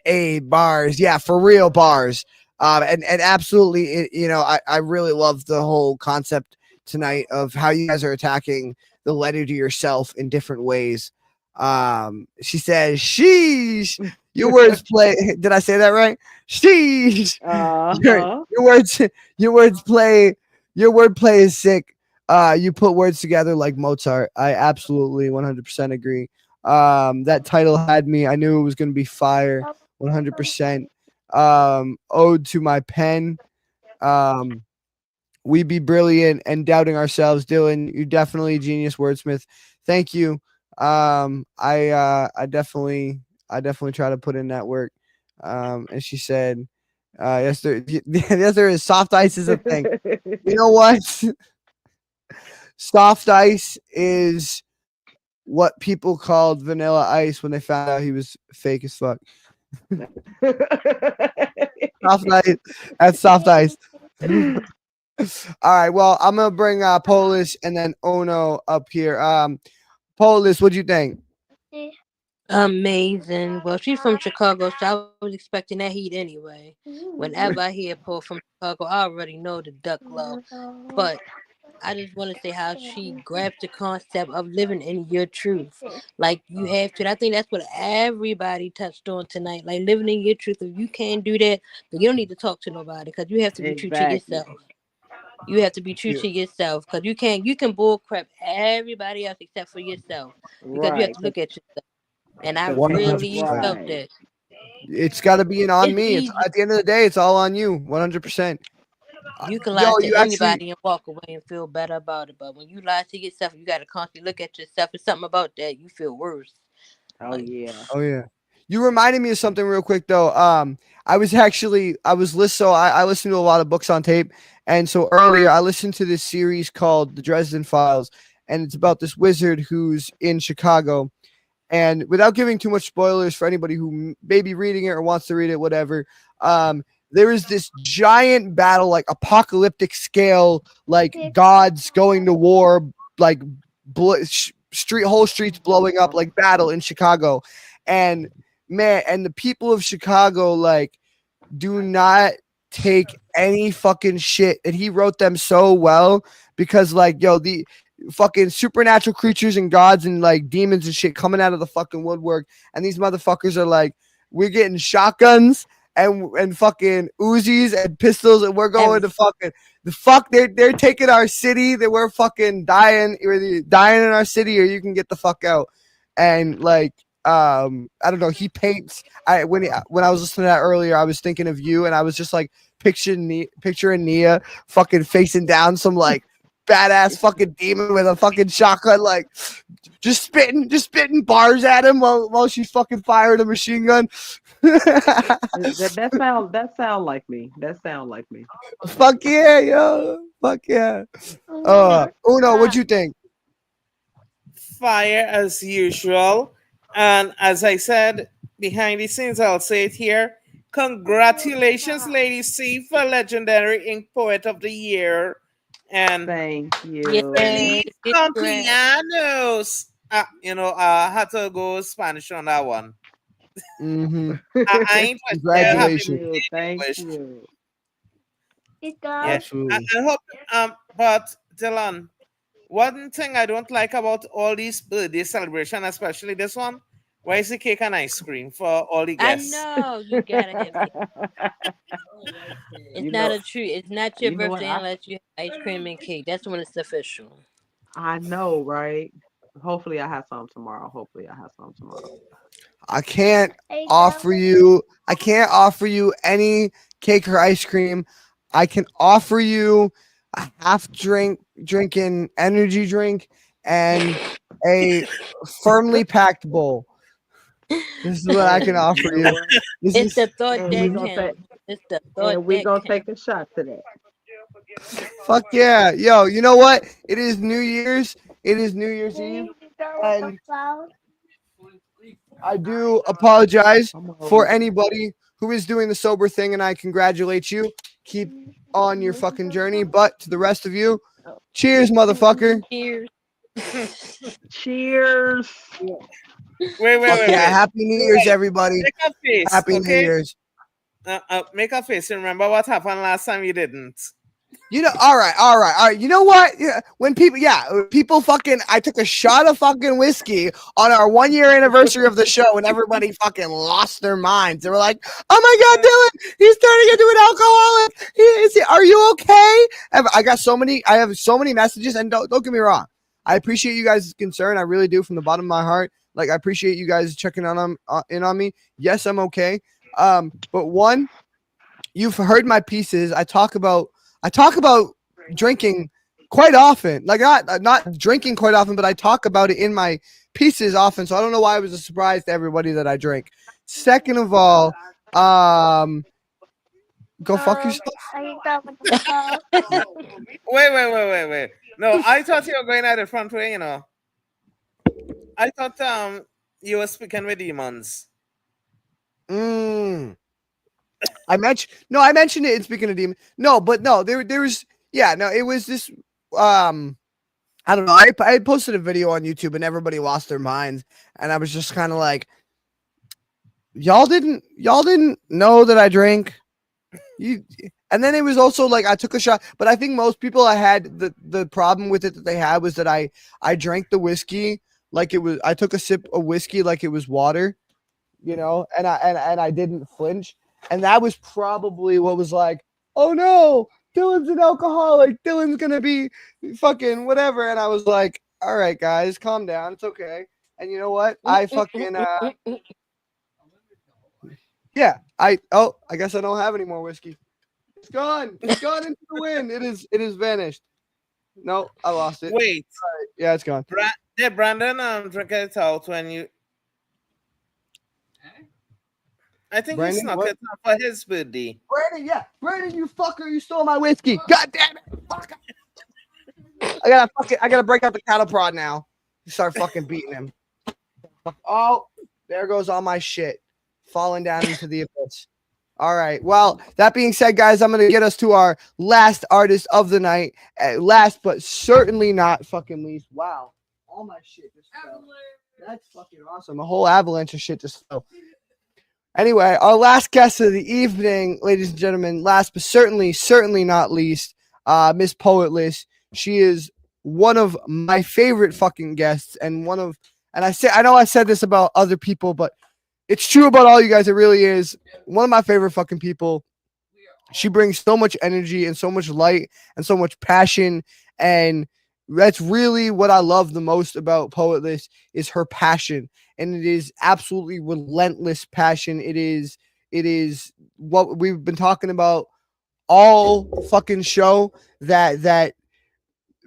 Speaker 1: bars. Yeah, for real bars. And absolutely, I really love the whole concept tonight of how you guys are attacking the letter to yourself in different ways. She says, sheesh, your words play. Did I say that right? Sheesh. Your wordplay is sick. You put words together like Mozart. I absolutely 100% agree. That title had me. I knew it was going to be fire. 100%. Ode to my pen. We be brilliant and doubting ourselves. Dylan, you're definitely a genius wordsmith. Thank you. I definitely try to put in that work. And she said, yes, there is. Soft ice is a thing. You know what? Soft ice is what people called vanilla ice when they found out he was fake as fuck. Soft ice. That's soft ice. All right. Well, I'm gonna bring Polish and then Ono up here. Polish, what'd you think?
Speaker 6: Amazing. Well, she's from Chicago, so I was expecting that heat anyway. Whenever I hear Paul from Chicago, I already know the duck low. But I just want to say how she grabbed the concept of living in your truth. Like, you have to. I think that's what everybody touched on tonight. Like, living in your truth. If you can't do that, then you don't need to talk to nobody, because you have to be true to yourself. You have to be true
Speaker 1: Yeah.
Speaker 6: to yourself because you can bull crap everybody else except for yourself because you have
Speaker 2: Right,
Speaker 6: to look at yourself. And I
Speaker 1: 100%.
Speaker 6: really felt
Speaker 2: right.
Speaker 6: that.
Speaker 1: It's got to be an on
Speaker 6: It's
Speaker 1: me. It's
Speaker 6: easy.
Speaker 1: at the end of the day, it's all on you. 100%.
Speaker 6: You can lie
Speaker 1: Yo,
Speaker 6: to
Speaker 1: you actually.
Speaker 6: anybody and walk away and feel better about it. But when you lie to yourself, you got to constantly look at yourself. It's something about that. You feel worse.
Speaker 2: Oh
Speaker 6: Like,
Speaker 2: yeah.
Speaker 1: Oh yeah. You reminded me of something real quick though. I was listening. So I listened to a lot of books on tape, and so earlier I listened to this series called The Dresden Files, and it's about this wizard who's in Chicago. And without giving too much spoilers for anybody who may be reading it or wants to read it, whatever, there is this giant battle, like apocalyptic scale, like gods going to war, like whole streets blowing up, like battle in Chicago, and man, and the people of Chicago like do not take any fucking shit, and he wrote them so well because like yo the fucking supernatural creatures and gods and like demons and shit coming out of the fucking woodwork, and these motherfuckers are like, we're getting shotguns and fucking Uzis and pistols, and we're going to
Speaker 6: everything.
Speaker 1: fucking they're taking our city, that we're fucking dying, either dying in our city or you can get the fuck out. And like I don't know, he paints. When I was listening to that earlier, I was thinking of you, and I was just like picturing Nia fucking facing down some like badass fucking demon with a fucking shotgun, like just spitting bars at him while she's fucking firing a machine gun.
Speaker 2: That sound like me. That sound like me.
Speaker 1: Fuck yeah, yo. Fuck yeah. Uno, what'd you think?
Speaker 4: Fire as usual. And as I said behind the scenes, I'll say it here. Congratulations, Lady C, for Legendary Ink Poet of the Year. And
Speaker 2: Thank you.
Speaker 6: Yay.
Speaker 4: Feliz
Speaker 6: Congrats.
Speaker 4: cumpleaños. I had to go Spanish on that one.
Speaker 1: Mm-hmm.
Speaker 4: I ain't with you. Happy
Speaker 1: Congratulations.
Speaker 2: you. Thank
Speaker 4: English.
Speaker 2: you.
Speaker 4: Yeah.
Speaker 1: Absolutely.
Speaker 4: I hope but Dylan, one thing I don't like about all these birthday celebration, especially this one, why is the cake and ice cream for all the
Speaker 6: I
Speaker 4: guests?
Speaker 6: know you gotta have cake. It's
Speaker 2: You
Speaker 6: not
Speaker 2: know,
Speaker 6: a treat. It's not your
Speaker 2: you know what?
Speaker 6: birthday unless you have ice cream and cake. That's when it's official.
Speaker 2: I know, right? Hopefully, I have some tomorrow. Hopefully, I have some tomorrow.
Speaker 1: I can't offer you. I can't offer you any cake or ice cream. I can offer you a drinking energy drink and a firmly packed bowl. This is what I can
Speaker 2: Hey, you
Speaker 1: offer
Speaker 2: know
Speaker 1: you.
Speaker 2: what?
Speaker 1: This
Speaker 6: It's
Speaker 1: is
Speaker 6: the thought
Speaker 2: And we're
Speaker 6: that
Speaker 2: gonna take
Speaker 6: counts. It's the thought
Speaker 2: we're
Speaker 6: that
Speaker 2: gonna
Speaker 6: counts.
Speaker 2: take a shot to that.
Speaker 1: fuck yeah, yo. You know what? It is New Year's. It is New Year's Eve, and I do apologize
Speaker 2: I'm
Speaker 1: for
Speaker 2: over.
Speaker 1: anybody who is doing the sober thing, and I congratulate you. Keep on your fucking journey. But to the rest of you, cheers, motherfucker.
Speaker 6: Cheers.
Speaker 2: Cheers.
Speaker 1: Fuck yeah.
Speaker 4: Wait.
Speaker 1: Happy New Year's, everybody.
Speaker 4: Make a face,
Speaker 1: Happy New
Speaker 4: okay?
Speaker 1: Year's.
Speaker 4: Make a face. Remember what happened last time you didn't.
Speaker 1: You know, all right. You know what? Yeah, when people fucking, I took a shot of fucking whiskey on our 1 year anniversary of the show, and everybody fucking lost their minds. They were like, "Oh my god, Dylan, he's turning into an alcoholic. Are you okay?" I have so many messages, and don't get me wrong, I appreciate you guys' concern. I really do, from the bottom of my heart. Like, I appreciate you guys checking in on me. Yes, I'm okay. But one, you've heard my pieces. I talk about drinking quite often, like not drinking quite often, but I talk about it in my pieces often. So I don't know why it was a surprise to everybody that I drink. Second of all, go fuck yourself.
Speaker 4: Wait. No, I thought you were going at the front way, I thought you were speaking with demons.
Speaker 1: I mentioned it in speaking of demon. No, but no, there was it was this I don't know. I posted a video on YouTube and everybody lost their minds, and I was just kind of like, y'all didn't know that I drink. And then it was also like I took a shot, but I think most people, I had the problem with it that they had was that I drank the whiskey like it was, I took a sip of whiskey like it was water, and I didn't flinch. And that was probably what was like, oh no, Dylan's an alcoholic. Dylan's gonna be fucking whatever. And I was like, all right, guys, calm down. It's okay. And you know what? I fucking yeah. I guess I don't have any more whiskey. It's gone. It's gone into the wind. It is vanished. No, I lost it.
Speaker 4: Wait.
Speaker 1: Right. Yeah, it's gone.
Speaker 4: Brandon, drink it out when you. I think
Speaker 1: Brandon,
Speaker 4: he snuck
Speaker 1: what?
Speaker 4: it out for his birthday.
Speaker 1: Brandon, you fucker, you stole my whiskey. God damn it. Fuck. I gotta break out the cattle prod now. Start fucking beating him. Oh, there goes all my shit falling down into the abyss. All right. Well, that being said, guys, I'm gonna get us to our last artist of the night. Last but certainly not fucking least. Wow. All my shit just fell. That's fucking awesome. A whole avalanche of shit just fell. Anyway, our last guest of the evening, ladies and gentlemen, last but certainly not least, Miss Poetless. She is one of my favorite fucking guests, and I know I said this about other people, but it's true about all you guys. It really is one of my favorite fucking people. She brings so much energy and so much light and so much passion, and that's really what I love the most about Poetless is her passion. And it is absolutely relentless passion. It is what we've been talking about all fucking show, that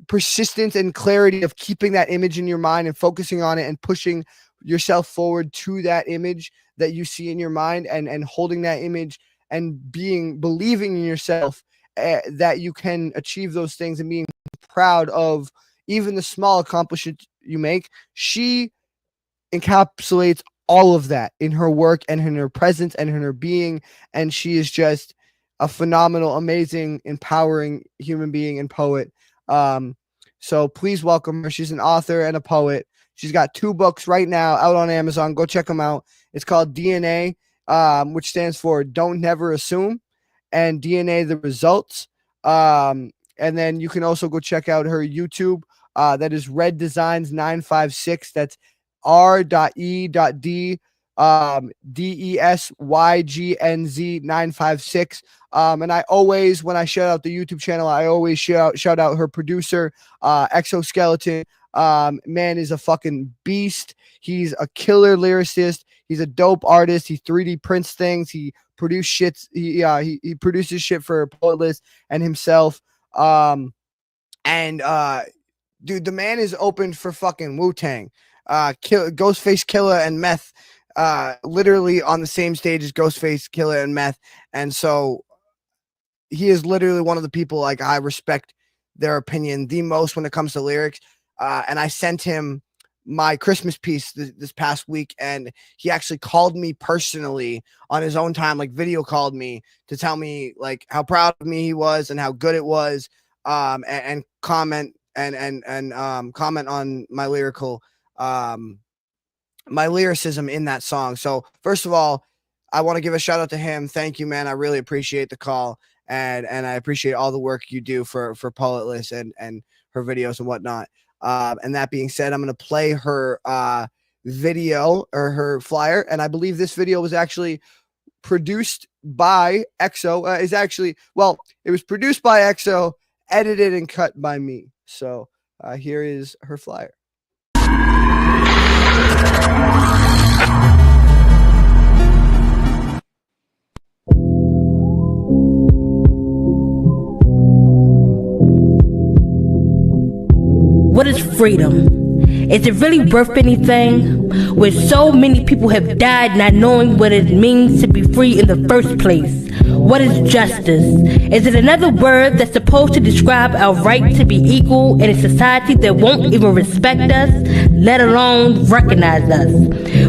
Speaker 1: persistence and clarity of keeping that image in your mind and focusing on it and pushing yourself forward to that image that you see in your mind, and holding that image and believing in yourself, that you can achieve those things, and being proud of even the small accomplishments you make. She encapsulates all of that in her work and in her presence and in her being, and she is just a phenomenal, amazing, empowering human being and poet. So please welcome her. She's an author and a poet. She's got 2 books right now out on Amazon. Go check them out. It's called DNA, which stands for Don't Never Assume, and DNA The Results. And then you can also go check out her YouTube. That is Red Designs 956. That's R.E.D. DESYGNZ 956. And I always, when I shout out the YouTube channel, I always shout out her producer, Exoskeleton. Man is a fucking beast. He's a killer lyricist. He's a dope artist. He 3D prints things. He produces shit. He produces shit for Poetless and himself. Dude, the man is open for fucking Wu-Tang. Ghostface Killah and Meth, literally on the same stage as Ghostface Killah and Meth. And so he is literally one of the people, like, I respect their opinion the most when it comes to lyrics. And I sent him my Christmas piece this past week, and he actually called me personally on his own time, like video called me to tell me like how proud of me he was and how good it was, and comment comment on my lyricism in that song. So first of all, I want to give a shout out to him. Thank you, man. I really appreciate the call, and I appreciate all the work you do for Poetless and her videos and whatnot. And that being said, I'm going to play her video or her flyer. And I believe this video was actually produced by EXO. It was produced by EXO, edited and cut by me. So here is her flyer.
Speaker 8: What is freedom? Is it really worth anything? Where so many people have died not knowing what it means to be free in the first place. What is justice? Is it another word that's supposed to describe our right to be equal in a society that won't even respect us, let alone recognize us?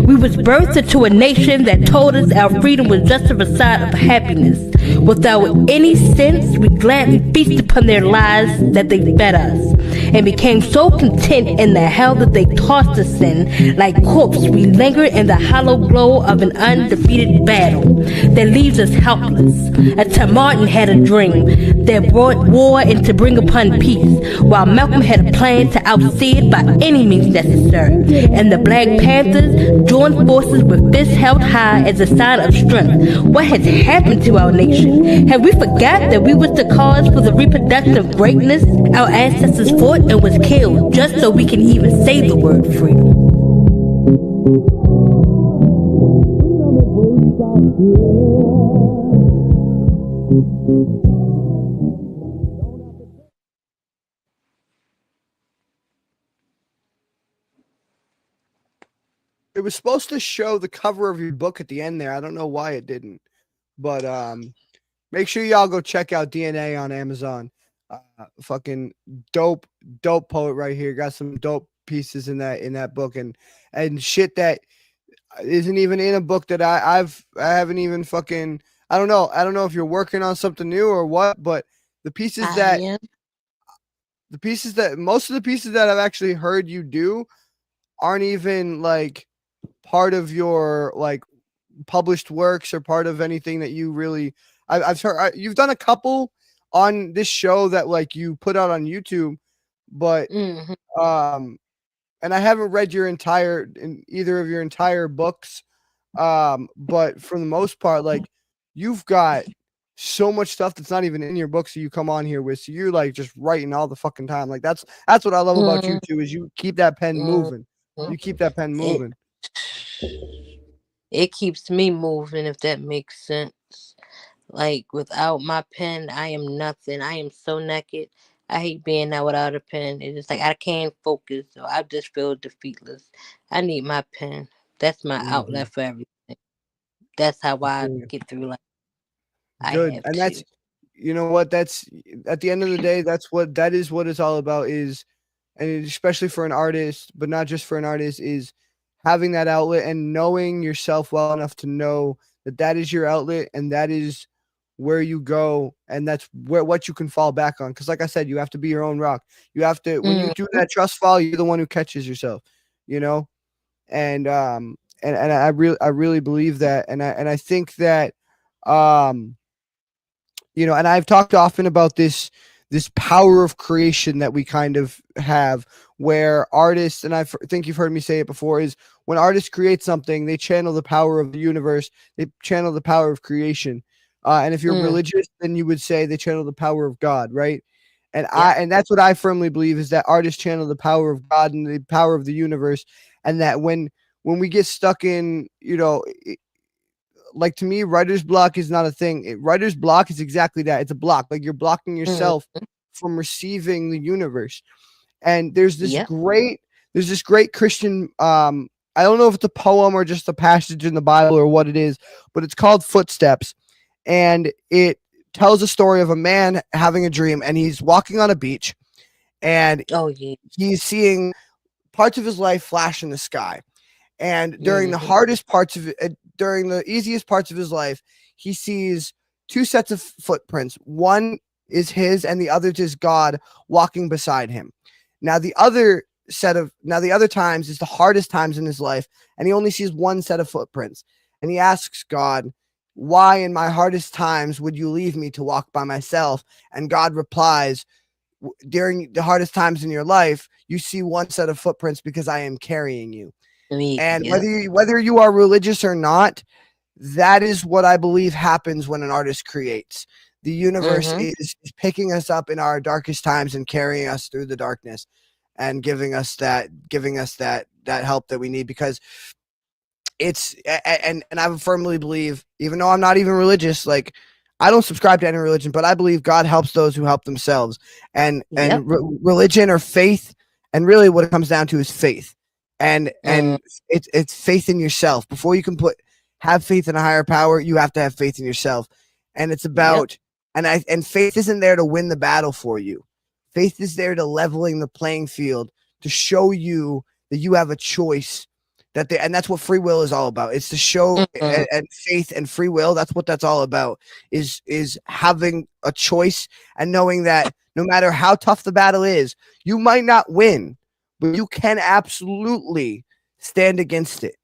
Speaker 8: We was birthed into a nation that told us our freedom was just a facade of happiness. Without any sense, we gladly feast upon their lies that they fed us. and became so content in the hell that they tossed us in. Like corpse, we linger in the hollow glow of an undefeated battle that leaves us helpless. Until Martin had a dream that brought war and to bring upon peace, while Malcolm had a plan to outsee it by any means necessary. And the Black Panthers joined forces with fists held high as a sign of strength. What has happened to our nation? Have we forgot that we was the cause for the reproduction of greatness? Our ancestors fought and was killed just so we can even say the word freedom.
Speaker 1: It was supposed to show the cover of your book at the end there. I don't know why it didn't, but make sure y'all go check out DNA on Amazon. Fucking dope poet right here. Got some dope pieces in that book and shit that isn't even in a book that I haven't even fucking. I don't know if you're working on something new or what, but the pieces that most of the pieces that I've actually heard you do aren't even like part of your like published works or part of anything that you really. I've heard you've done a couple on this show that like you put out on YouTube, but and I haven't read either of your entire books, but for the most part, like you've got so much stuff that's not even in your books that you come on here with, so you're like just writing all the fucking time. Like that's what I love about you too, is you keep that pen moving. You keep that pen moving.
Speaker 6: It keeps me moving, if that makes sense. Like, without my pen, I am nothing. I am so naked. I hate being out without a pen. It's just like I can't focus, so I just feel defeatless. I need my pen. That's my outlet for everything. That's how I get through life.
Speaker 1: Good. And that's, you know what, that's at the end of the day, that is what it's all about, is, and especially for an artist, but not just for an artist, is having that outlet and knowing yourself well enough to know that is your outlet and that is where you go, and that's what you can fall back on. Because like I said, you have to be your own rock. You have to, when you do that trust fall, you're the one who catches yourself, you know. And I really believe that, and I think that you know, and I've talked often about this power of creation that we kind of have, where artists, and I think you've heard me say it before, is when artists create something, they channel the power of the universe, they channel the power of creation. And if you're religious, then you would say they channel the power of God, right? And and that's what I firmly believe, is that artists channel the power of God and the power of the universe, and that when we get stuck in, you know, like, to me, writer's block is not a thing. Writer's block is exactly that. It's a block. Like, you're blocking yourself from receiving the universe. And there's this great Christian, I don't know if it's a poem or just a passage in the Bible or what it is, but it's called Footsteps. And it tells a story of a man having a dream, and he's walking on a beach, and he's seeing parts of his life flash in the sky. And during the hardest parts of it, during the easiest parts of his life, he sees two sets of footprints. One is his, and the other is God walking beside him. Now the other times is the hardest times in his life, and he only sees one set of footprints. And he asks God, "Why in my hardest times would you leave me to walk by myself?" And God replies, "During the hardest times in your life, you see one set of footprints because I am carrying you." And whether you are religious or not, that is what I believe happens when an artist creates. The universe is picking us up in our darkest times and carrying us through the darkness, and giving us that help that we need, because it's, and I firmly believe, even though I'm not even religious, like, I don't subscribe to any religion, but I believe God helps those who help themselves. And religion or faith, and really what it comes down to is faith. And it's faith in yourself. Before you can have faith in a higher power, you have to have faith in yourself. And it's about, and faith isn't there to win the battle for you. Faith is there to leveling the playing field, to show you that you have a choice, and that's what free will is all about. It's to show, and faith and free will, that's what that's all about, is having a choice, and knowing that no matter how tough the battle is. You might not win, but you can absolutely stand against it.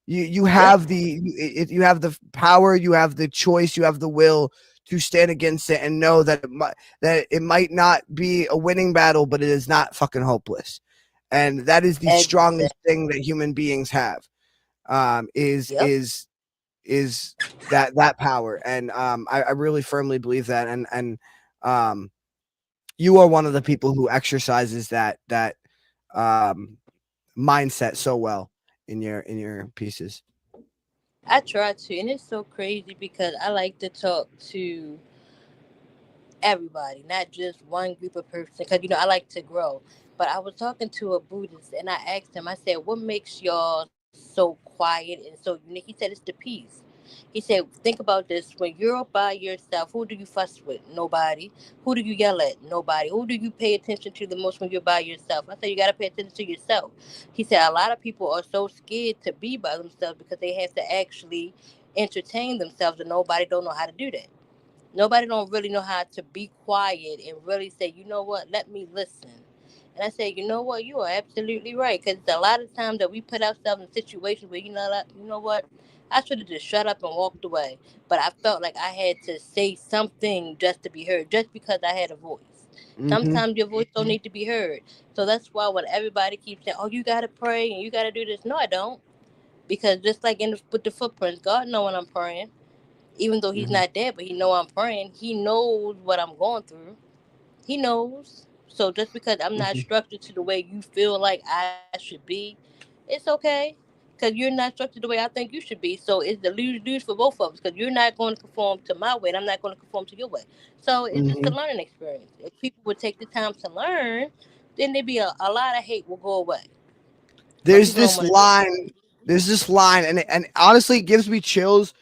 Speaker 1: You
Speaker 6: Yep.
Speaker 1: have you have the power, you have the choice, you have the will to stand against it and know that it might not be a winning battle, but it is not fucking hopeless. And that is the
Speaker 6: Exactly.
Speaker 1: strongest thing that human beings have. Is
Speaker 6: Yep.
Speaker 1: is that power, and I really firmly believe that, and um, you are one of the people who exercises that um, mindset so well in your pieces.
Speaker 6: I try to, and it's so crazy because I like to talk to everybody, not just one group of person. Because I like to grow. But I was talking to a Buddhist, and I asked him. I said, "What makes y'all so quiet and so unique?" He said, "It's the peace." He said, "Think about this: when you're by yourself, who do you fuss with? Nobody. Who do you yell at? Nobody. Who do you pay attention to the most when you're by yourself?" I said, "You gotta pay attention to yourself." He said, "A lot of people are so scared to be by themselves because they have to actually entertain themselves, and nobody don't know how to do that. Nobody don't really know how to be quiet and really say, you know what, let me listen." And I said, you know what, you are absolutely right. Because a lot of times that we put ourselves in situations where, you know what, I should have just shut up and walked away. But I felt like I had to say something just to be heard, just because I had a voice.
Speaker 1: Hmm.
Speaker 6: Sometimes your voice don't need to be heard. So that's why when everybody keeps saying, oh, you got to pray and you got to do this. No, I don't. Because just like with the footprints, God know when I'm praying, even though he's
Speaker 1: Hmm.
Speaker 6: not there, but he know I'm praying. He knows what I'm going through. He knows. So just because I'm not
Speaker 1: Hmm.
Speaker 6: structured to the way you feel like I should be, it's okay. Because you're not structured the way I think you should be. So it's the lose for both of us. Because you're not going to conform to my way, and I'm not going to conform to your way. So it's just a
Speaker 1: Hmm.
Speaker 6: learning experience. If people would take the time to learn, then there'd be a lot of hate will go away. But
Speaker 1: There's
Speaker 6: people don't
Speaker 1: this
Speaker 6: want to do it.
Speaker 1: line. There's this line, and honestly, it gives me chills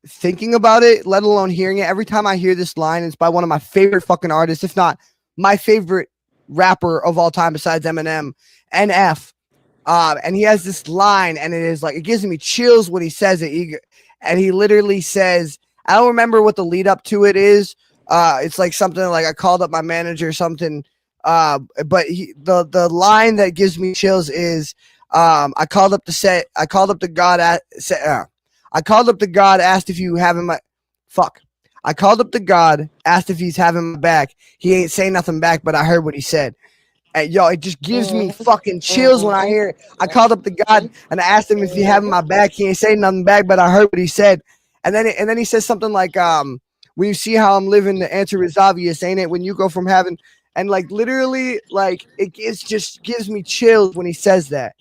Speaker 1: thinking about it, let alone hearing it. Every time I hear this line, it's by one of my favorite fucking artists, if not my favorite rapper of all time besides Eminem, NF. And he has this line, and it is like it gives me chills when he says it. And he literally says, I don't remember what the lead up to it is. It's like something like I called up my manager or something. But the line that gives me chills is I called up the set. I called up the God at I called up the God, asked if you having my fuck. I called up the God, asked if he's having my back. He ain't saying nothing back, but I heard what he said. And yo, it just gives me
Speaker 6: Mm-hmm.
Speaker 1: fucking chills when I
Speaker 6: Mm-hmm.
Speaker 1: hear it. I called up the God and I asked him if he having
Speaker 6: Mm-hmm.
Speaker 1: my back. He ain't saying nothing back, but I heard what he said. And then he says something like, when you see how I'm living, the answer is obvious, ain't it? When you go from having and like literally, like just gives me chills when he says that.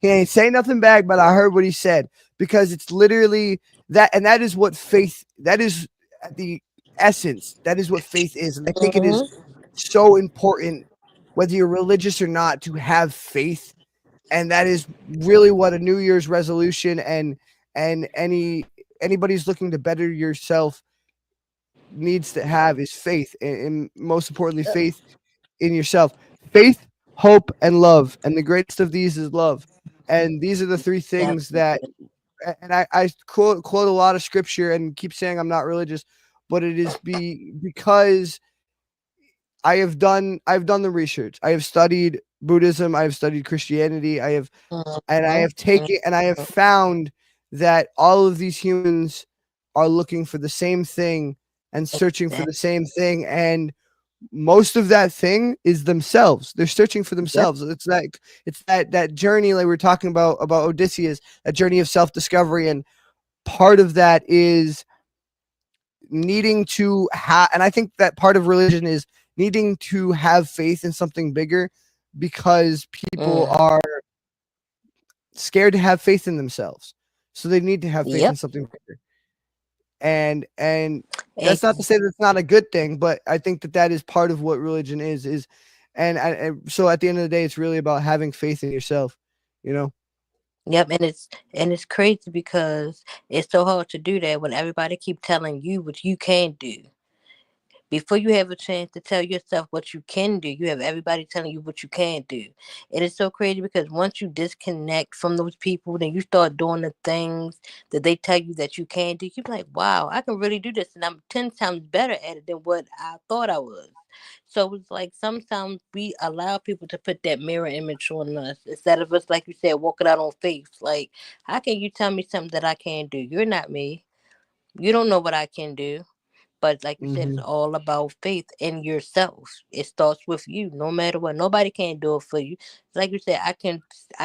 Speaker 1: He ain't saying nothing back, but I heard what he said because it's literally that, and that is what faith. That is at the essence. That is what faith is, and I think it is
Speaker 6: Mm-hmm.
Speaker 1: so important, whether you're religious or not, to have faith. And that is really what a New Year's resolution and anybody's looking to better yourself needs to have is faith, and most importantly, faith in yourself. Faith, hope, and love. And the greatest of these is love. And these are the three things that,
Speaker 6: Definitely.
Speaker 1: and I quote a lot of scripture and keep saying I'm not religious, but it is because I've done the research. I have studied Buddhism, I have studied Christianity, I
Speaker 6: Mm-hmm.
Speaker 1: have taken and I have found that all of these humans are looking for the same thing and searching for the
Speaker 6: Exactly.
Speaker 1: same thing, and most of that thing is themselves. They're searching for
Speaker 6: Yep.
Speaker 1: themselves. It's that journey like we are talking about Odysseus, that journey of self-discovery, and part of that is needing to have, and I think that part of religion is needing to have faith in something bigger because people
Speaker 6: Mm-hmm.
Speaker 1: are scared to have faith in themselves. So they need to have faith in
Speaker 6: Yep.
Speaker 1: something bigger. And that's not to
Speaker 6: Ex-
Speaker 1: say that's not a good thing, but I think that that is part of what religion is and so at the end of the day it's really about having faith in yourself, you know.
Speaker 6: yep. And it's crazy because it's so hard to do that when everybody keep telling you what you can't do. Before you have a chance to tell yourself what you can do, you have everybody telling you what you can't do. It is so crazy because once you disconnect from those people, then you start doing the things that they tell you that you can't do. You're like, wow, I can really do this, and I'm 10 times better at it than what I thought I was. So it's like sometimes we allow people to put that mirror image on us instead of us, like you said, walking out on faith. Like, how can you tell me something that I can't do? You're not me. You don't know what I can do. But like you said, it's
Speaker 1: Mm-hmm.
Speaker 6: all about faith in yourself. It starts with you, no matter what. Nobody can do it for you. Like you said, I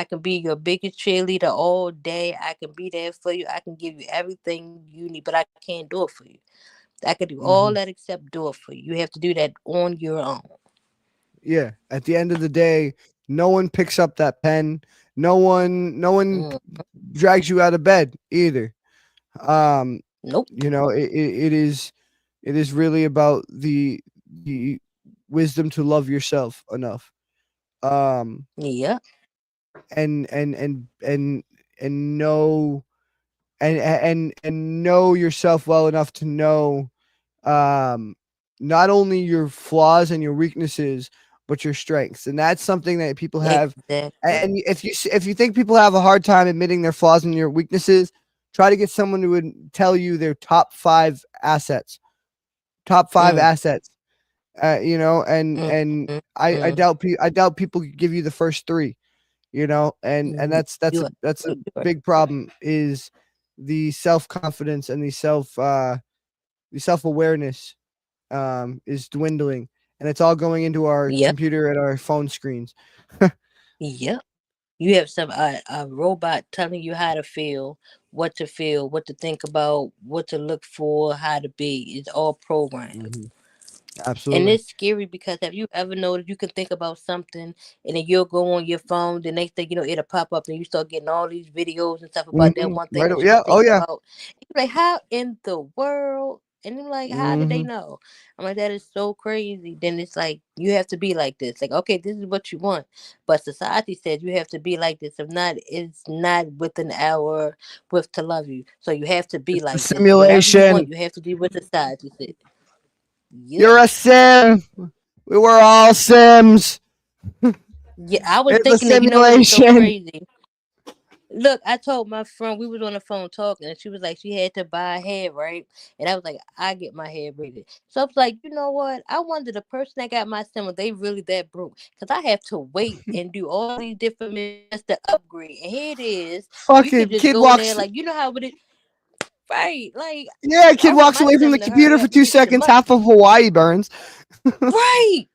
Speaker 6: can be your biggest cheerleader all day. I can be there for you. I can give you everything you need, but I can't do it for you. I can do all
Speaker 1: Mm-hmm.
Speaker 6: that except do it for you. You have to do that on your own.
Speaker 1: Yeah. At the end of the day, no one picks up that pen. No one
Speaker 6: Mm,
Speaker 1: drags you out of bed either. Um,
Speaker 6: nope.
Speaker 1: it is really about the wisdom to love yourself enough. Um,
Speaker 6: Yeah.
Speaker 1: and and know and know yourself well enough to know um not only your flaws and your weaknesses but your strengths, and that's something that people have.
Speaker 6: Exactly.
Speaker 1: And if you think people have a hard time admitting their flaws and your weaknesses, try to get someone who would tell you their top five
Speaker 6: Mm,
Speaker 1: assets.
Speaker 6: mm,
Speaker 1: And
Speaker 6: mm,
Speaker 1: I
Speaker 6: mm.
Speaker 1: doubt people could give you the first three. And
Speaker 6: You
Speaker 1: that's a
Speaker 6: absolutely right.
Speaker 1: big problem, is the self-confidence and the self-awareness is dwindling, and it's all going into our
Speaker 6: Yep.
Speaker 1: computer and our phone screens.
Speaker 6: Yep. You have some a robot telling you how to feel, what to think about, what to look for, how to be. It's all programmed.
Speaker 1: Hmm.
Speaker 6: And
Speaker 1: Absolutely.
Speaker 6: it's scary because have you ever noticed you can think about something and then you'll go on your phone, the next thing you know, it'll pop up and you start getting all these videos and stuff about that
Speaker 1: Hmm.
Speaker 6: one thing
Speaker 1: Right.
Speaker 6: that you
Speaker 1: Yeah.
Speaker 6: was
Speaker 1: Oh
Speaker 6: thinking
Speaker 1: yeah.
Speaker 6: about. You're like, how in the world? And I'm like, how did they
Speaker 1: Hmm.
Speaker 6: know? I'm like, that is so crazy. Then it's like, you have to be like this. Like, okay, this is what you want. But society says you have to be like this. If not, it's not within our with to love you. So you have to be
Speaker 1: It's the
Speaker 6: like this. So whatever you want,
Speaker 1: simulation.
Speaker 6: you have to do what society said. Yep.
Speaker 1: You're a sim. We were all sims.
Speaker 6: Yeah, I was
Speaker 1: It's a
Speaker 6: thinking that, you know what is so
Speaker 1: simulation.
Speaker 6: crazy? Look, I told my friend we was on the phone talking, and she was like, she had to buy hair, right? And I was like, I get my hair braided. So I was like, you know what? I wonder the person that got my stem, they really that broke? Because I have to wait and do all these different missions just to upgrade. And here it is, you could
Speaker 1: Fucking
Speaker 6: just
Speaker 1: kid
Speaker 6: go in there,
Speaker 1: walks.
Speaker 6: like, you know how it is, right? Like,
Speaker 1: Yeah, kid
Speaker 6: I want
Speaker 1: walks
Speaker 6: my
Speaker 1: away from the
Speaker 6: stem to hurry
Speaker 1: computer for
Speaker 6: up and
Speaker 1: two
Speaker 6: get to the
Speaker 1: seconds.
Speaker 6: money.
Speaker 1: Half of Hawaii burns.
Speaker 6: Right.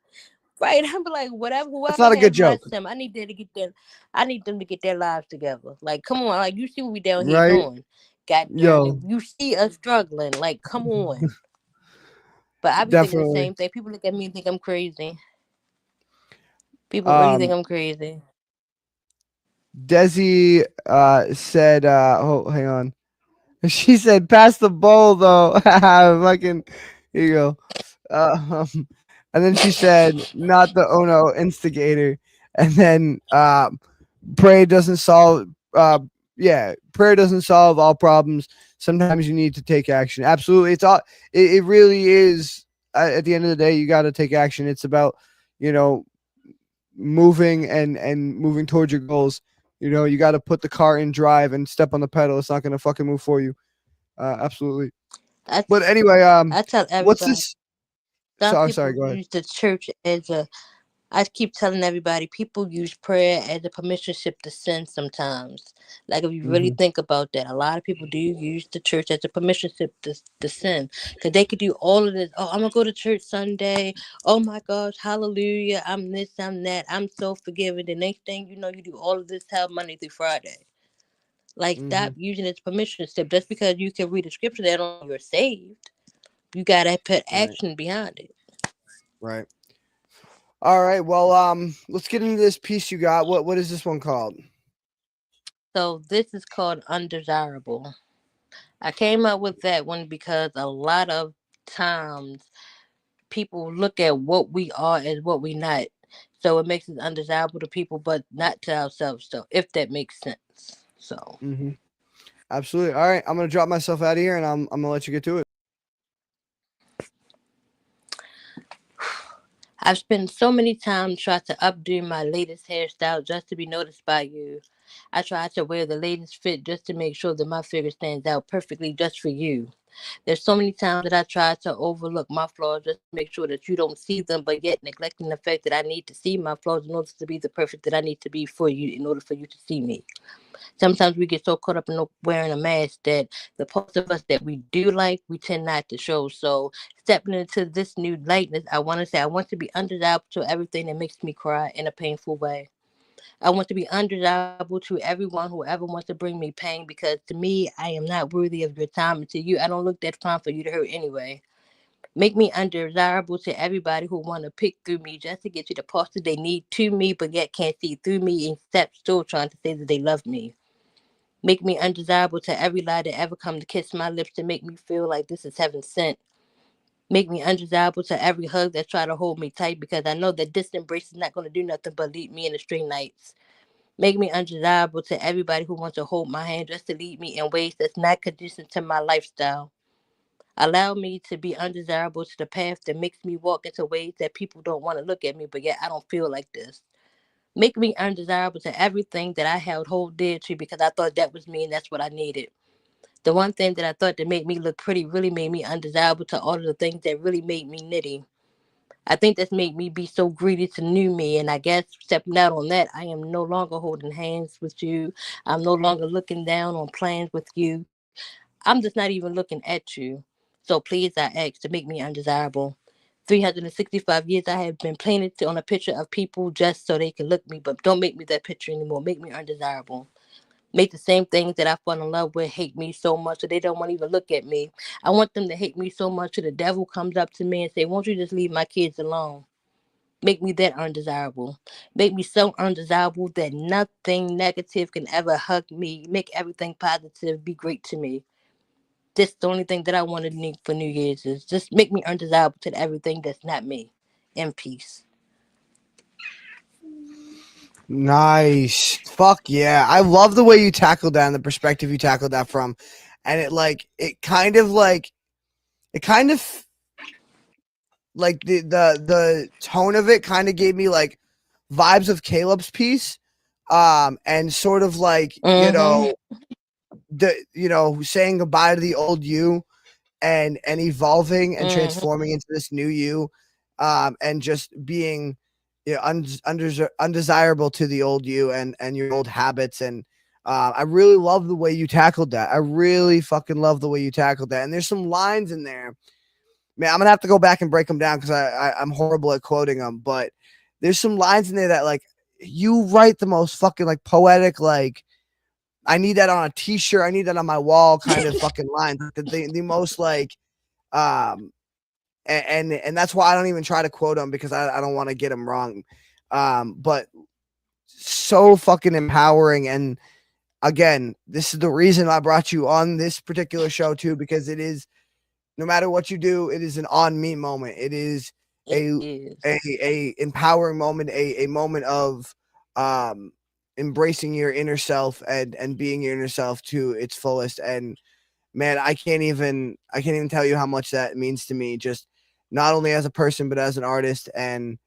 Speaker 6: Right, I'm like, whatever,
Speaker 1: That's
Speaker 6: whoever
Speaker 1: not a good
Speaker 6: have my
Speaker 1: joke,
Speaker 6: sim, I need them to get their lives together. Like, come on, like you see what we down here
Speaker 1: right?
Speaker 6: doing. God darn it,
Speaker 1: Yo,
Speaker 6: you see us struggling. Like, come on. But I be thinking the
Speaker 1: definitely.
Speaker 6: same thing. People look at me and think I'm crazy. People really think
Speaker 1: Um,
Speaker 6: I'm crazy.
Speaker 1: Desi said, oh, hang on. She said, pass the bowl though. Fucking, here you go. And then she said, not the Ono instigator. And then, prayer doesn't solve, yeah, prayer doesn't solve all problems. Sometimes you need to take action. Absolutely. It really is. At the end of the day, you got to take action. It's about, you know, moving and moving towards your goals. You got to put the car in drive and step on the pedal. It's not going to fucking move for you. Absolutely.
Speaker 6: I
Speaker 1: But anyway,
Speaker 6: I tell
Speaker 1: what's
Speaker 6: everybody.
Speaker 1: this?
Speaker 6: Some
Speaker 1: Sorry,
Speaker 6: people
Speaker 1: go ahead.
Speaker 6: use the church as a I keep telling everybody people use prayer as a permission slip to sin sometimes. Like if you really
Speaker 1: Hmm.
Speaker 6: think about that, a lot of people do use the church as a permission slip to sin. Because they could do all of this. Oh, I'm going to go to church Sunday. Oh my gosh, hallelujah. I'm this, I'm that. I'm so forgiven. The next thing you know, you do all of this hell Monday through Friday. Like
Speaker 1: Hmm.
Speaker 6: stop using it as permission slip. Just because you can read a scripture that on you're saved. You got to put
Speaker 1: Right.
Speaker 6: action behind it.
Speaker 1: Right. All right. Well, let's get into this piece you got. What is this one called?
Speaker 6: So this is called undesirable. I came up with that one because a lot of times people look at what we are as what we not. So it makes us undesirable to people, but not to ourselves. So if that makes sense. So
Speaker 1: Hmm. Absolutely. All right. I'm gonna drop myself out of here, and I'm gonna let you get to it.
Speaker 6: I've spent so many times trying to updo my latest hairstyle just to be noticed by you. I try to wear the latest fit just to make sure that my figure stands out perfectly just for you. There's so many times that I try to overlook my flaws just to make sure that you don't see them, but yet neglecting the fact that I need to see my flaws in order to be the perfect that I need to be for you in order for you to see me. Sometimes we get so caught up in wearing a mask that the parts of us that we do like, we tend not to show. So stepping into this new lightness, I want to say I want to be undesirable to everything that makes me cry in a painful way. I want to be undesirable to everyone who ever wants to bring me pain because to me, I am not worthy of your time. And to you, I don't look that fine for you to hurt anyway. Make me undesirable to everybody who want to pick through me just to get to the parts that they need to me, but yet can't see through me and step still trying to say that they love me. Make me undesirable to every lie that ever come to kiss my lips to make me feel like this is heaven sent. Make me undesirable to every hug that try to hold me tight because I know that this embrace is not going to do nothing but lead me in the straight nights. Make me undesirable to everybody who wants to hold my hand just to lead me in ways that's not conducive to my lifestyle. Allow me to be undesirable to the path that makes me walk into ways that people don't want to look at me, but yet I don't feel like this. Make me undesirable to everything that I held hold dear to because I thought that was me and that's what I needed. The one thing that I thought that made me look pretty really made me undesirable to all of the things that really made me nitty. I think that's made me be so greedy to new me, and I guess stepping out on that, I am no longer holding hands with you. I'm no longer looking down on plans with you. I'm just not even looking at you. So please, I ask to make me undesirable. 365 years I have been painted on a picture of people just so they can look me, but don't make me that picture anymore. Make me undesirable. Make the same things that I fall in love with hate me so much that they don't want to even look at me. I want them to hate me so much that the devil comes up to me and say, "Won't you just leave my kids alone?" Make me that undesirable. Make me so undesirable that nothing negative can ever hug me. Make everything positive be great to me. This the only thing that I want to need for New Year's is just make me undesirable to everything that's not me. In peace.
Speaker 1: Nice. Fuck yeah. I love the way you tackled that and the perspective you tackled that from. And it kind of like the tone of it kind of gave me like vibes of Caleb's piece. And sort of like,
Speaker 6: Mm-hmm.
Speaker 1: saying goodbye to the old you and evolving and
Speaker 6: Mm-hmm.
Speaker 1: transforming into this new you, and just being undesirable to the old you and your old habits. And I really love the way you tackled that. I really fucking love the way you tackled that. And there's some lines in there, man. I'm gonna have to go back and break them down because I'm horrible at quoting them. But there's some lines in there that like you write the most fucking like poetic, like I need that on a t-shirt, I need that on my wall kind of fucking lines. The most like um and that's why I don't even try to quote them because I don't want to get them wrong. But so fucking empowering. And again, this is the reason I brought you on this particular show too, because it is, no matter what you do, it is an on me moment. It is
Speaker 6: It
Speaker 1: a
Speaker 6: is.
Speaker 1: a empowering moment, a moment of um embracing your inner self and being your inner self to its fullest. And man, I can't even tell you how much that means to me, just not only as a person but as an artist. And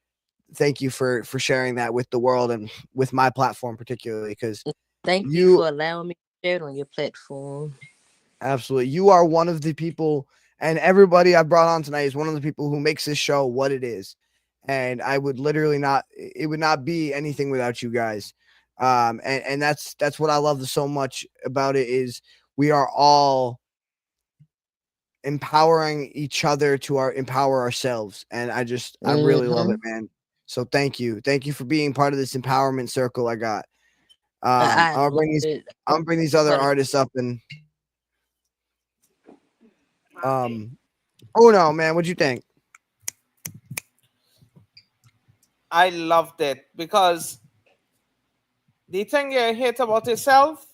Speaker 1: thank you for sharing that with the world and with my platform particularly, because
Speaker 6: Thank you
Speaker 1: you
Speaker 6: for allowing me to share it on your platform.
Speaker 1: absolutely, you are one of the people, and everybody I brought on tonight is one of the people who makes this show what it is. And I would literally not, it would not be anything without you guys. And that's what I love so much about it is we are all empowering each other to empower ourselves. And I really love it,
Speaker 6: Mm-hmm.
Speaker 1: man. So thank you for being part of this empowerment circle I got.
Speaker 6: I love it.
Speaker 1: I'll bring these
Speaker 6: I'm
Speaker 1: other
Speaker 6: gonna
Speaker 1: artists up. And um oh no, man, what'd you think?
Speaker 4: I loved it because the thing you hate about yourself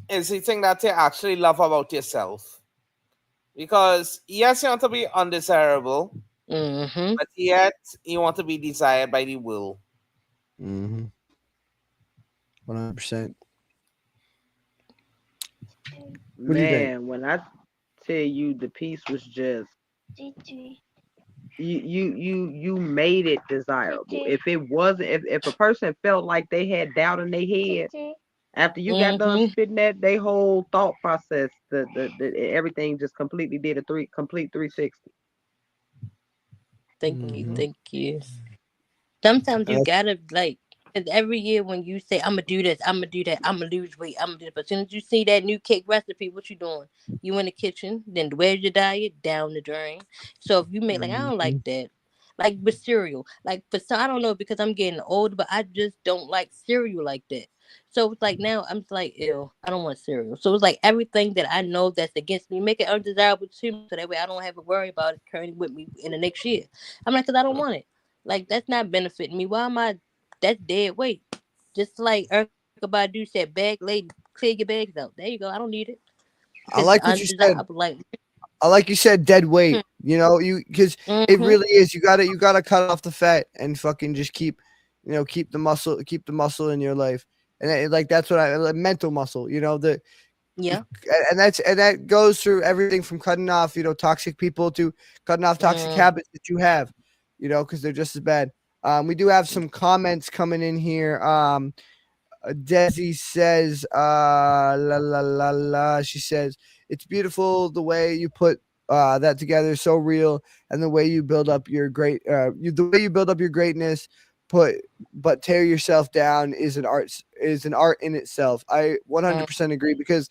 Speaker 4: is the thing that you actually love about yourself. Because yes, you want to be undesirable,
Speaker 6: Mm-hmm.
Speaker 4: but yet you want to be desired by the world.
Speaker 1: Mm-hmm. 100%. What do you think?
Speaker 2: Man, when I tell you the piece was just you made it desirable. If it wasn't, if a person felt like they had doubt in their head after you got done spitting that, they whole thought process, the everything just completely did a complete 360.
Speaker 6: Thank you, thank you. Sometimes you gotta like, cause every year when you say I'm gonna do this, I'm gonna do that, I'm gonna lose weight, I'm gonna do this, but as soon as you see that new cake recipe, what you doing? You in the kitchen, then where's your diet? Down the drain. So if you make like I don't like that. Like with cereal, like for some, I don't know because I'm getting older, but I just don't like cereal like that. So it's like now I'm just like, ew, I don't want cereal. So it's like everything that I know that's against me, make it undesirable to me, so that way I don't have to worry about it carrying with me in the next year. I'm like, cause I don't want it. Like that's not benefiting me. Why am I? That's dead weight. Just like Erykah Badu said, bag lady, clear your bags out. There you go. I don't need it.
Speaker 1: I
Speaker 6: It's
Speaker 1: like what you said.
Speaker 6: undesirable. Like,
Speaker 1: I like you said, dead weight. You know, you because it really is. You gotta cut off the fat and fucking just keep, keep the muscle in your life, and like that's what like mental muscle.
Speaker 6: yeah.
Speaker 1: And that goes through everything from cutting off, toxic people to cutting off toxic habits that you have, because they're just as bad. We do have some comments coming in here. Desi says, la la la la. She says, it's beautiful the way you put that together, so real, and the way you build up your the way you build up your greatness. But tear yourself down is an art in itself. I 100% agree because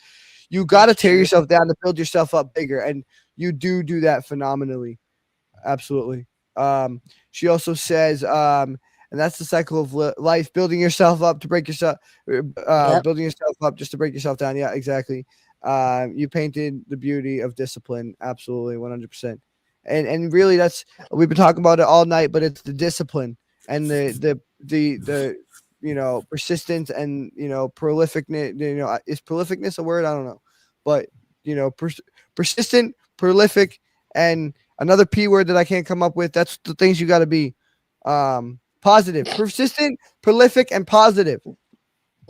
Speaker 1: you got to tear yourself down to build yourself up bigger, and you do that phenomenally. Absolutely. She also says, and that's the cycle of life, building yourself up to break yourself, building yourself up just to break yourself down. Yeah, exactly. You painted the beauty of discipline. Absolutely. 100%. And really we've been talking about it all night, but it's the discipline and the persistence and, prolificness, is prolificness a word? I don't know, but persistent, prolific, and another P word that I can't come up with. That's the things you got to be. Positive, persistent, prolific, and positive.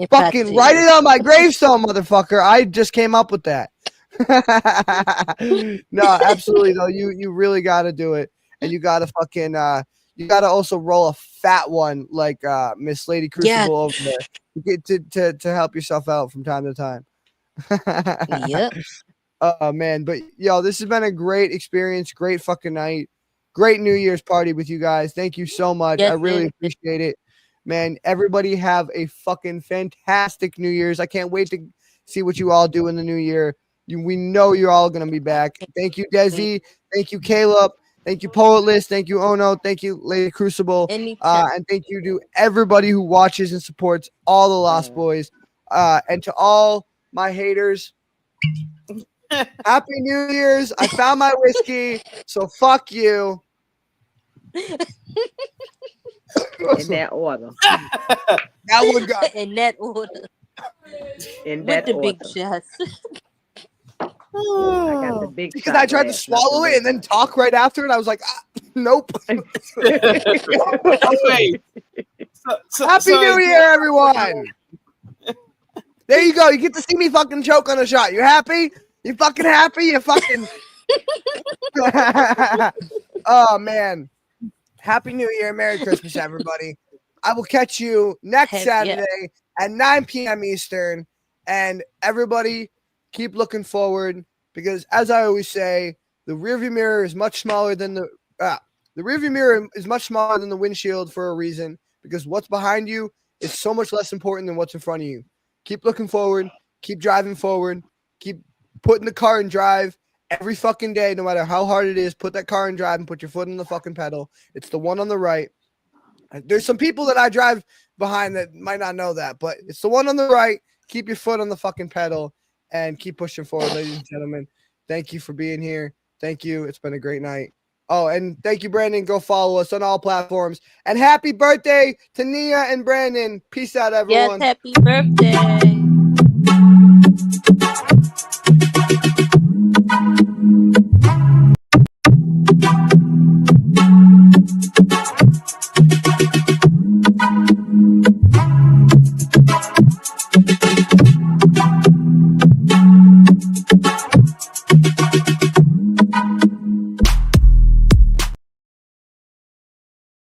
Speaker 1: Fucking write it on my gravestone, motherfucker. I just came up with that. No, absolutely though. You really got to do it, and you got to fucking you got to also roll a fat one like Miss Lady Crucible over there to help yourself out from time to time.
Speaker 6: Yep.
Speaker 1: Oh man, but yo, this has been a great experience, great fucking night, great New Year's party with you guys. Thank you so much.
Speaker 6: Yes,
Speaker 1: I really appreciate it, man. Everybody have a fucking fantastic New Year's. I can't wait to see what you all do in the new year. We know you're all gonna be back. Thank you, Desi. Thank you, Caleb. Thank you, Poetless. Thank you, Ono. Thank you, Lady Crucible. And thank you to everybody who watches and supports all the Lost Boys. And to all my haters, Happy New Year's. I found my whiskey, so fuck you.
Speaker 2: In that order.
Speaker 1: That one got
Speaker 6: in that order.
Speaker 2: In
Speaker 6: With
Speaker 2: that
Speaker 6: the
Speaker 2: order.
Speaker 6: big shots.
Speaker 2: I got the big
Speaker 1: because I tried to swallow it and then talk right after it. I was like, nope.
Speaker 4: Wait.
Speaker 1: Happy New Year, everyone. There you go. You get to see me fucking choke on a shot. You happy? You fucking happy? You fucking. Oh, man. Happy New Year. Merry Christmas, everybody. I will catch you next Saturday at 9 p.m. Eastern. And everybody, keep looking forward because, as I always say, the rearview mirror is much smaller than the rearview mirror is much smaller than the windshield for a reason. Because what's behind you is so much less important than what's in front of you. Keep looking forward. Keep driving forward. Keep putting the car in drive every fucking day, no matter how hard it is. Put that car in drive and put your foot on the fucking pedal. It's the one on the right. There's some people that I drive behind that might not know that, but it's the one on the right. Keep your foot on the fucking pedal and keep pushing forward, ladies and gentlemen. Thank you for being here. Thank you. It's been a great night. Oh, and thank you, Brandon. Go follow us on all platforms. And happy birthday to Nia and Brandon. Peace out, everyone.
Speaker 6: Yes, happy birthday.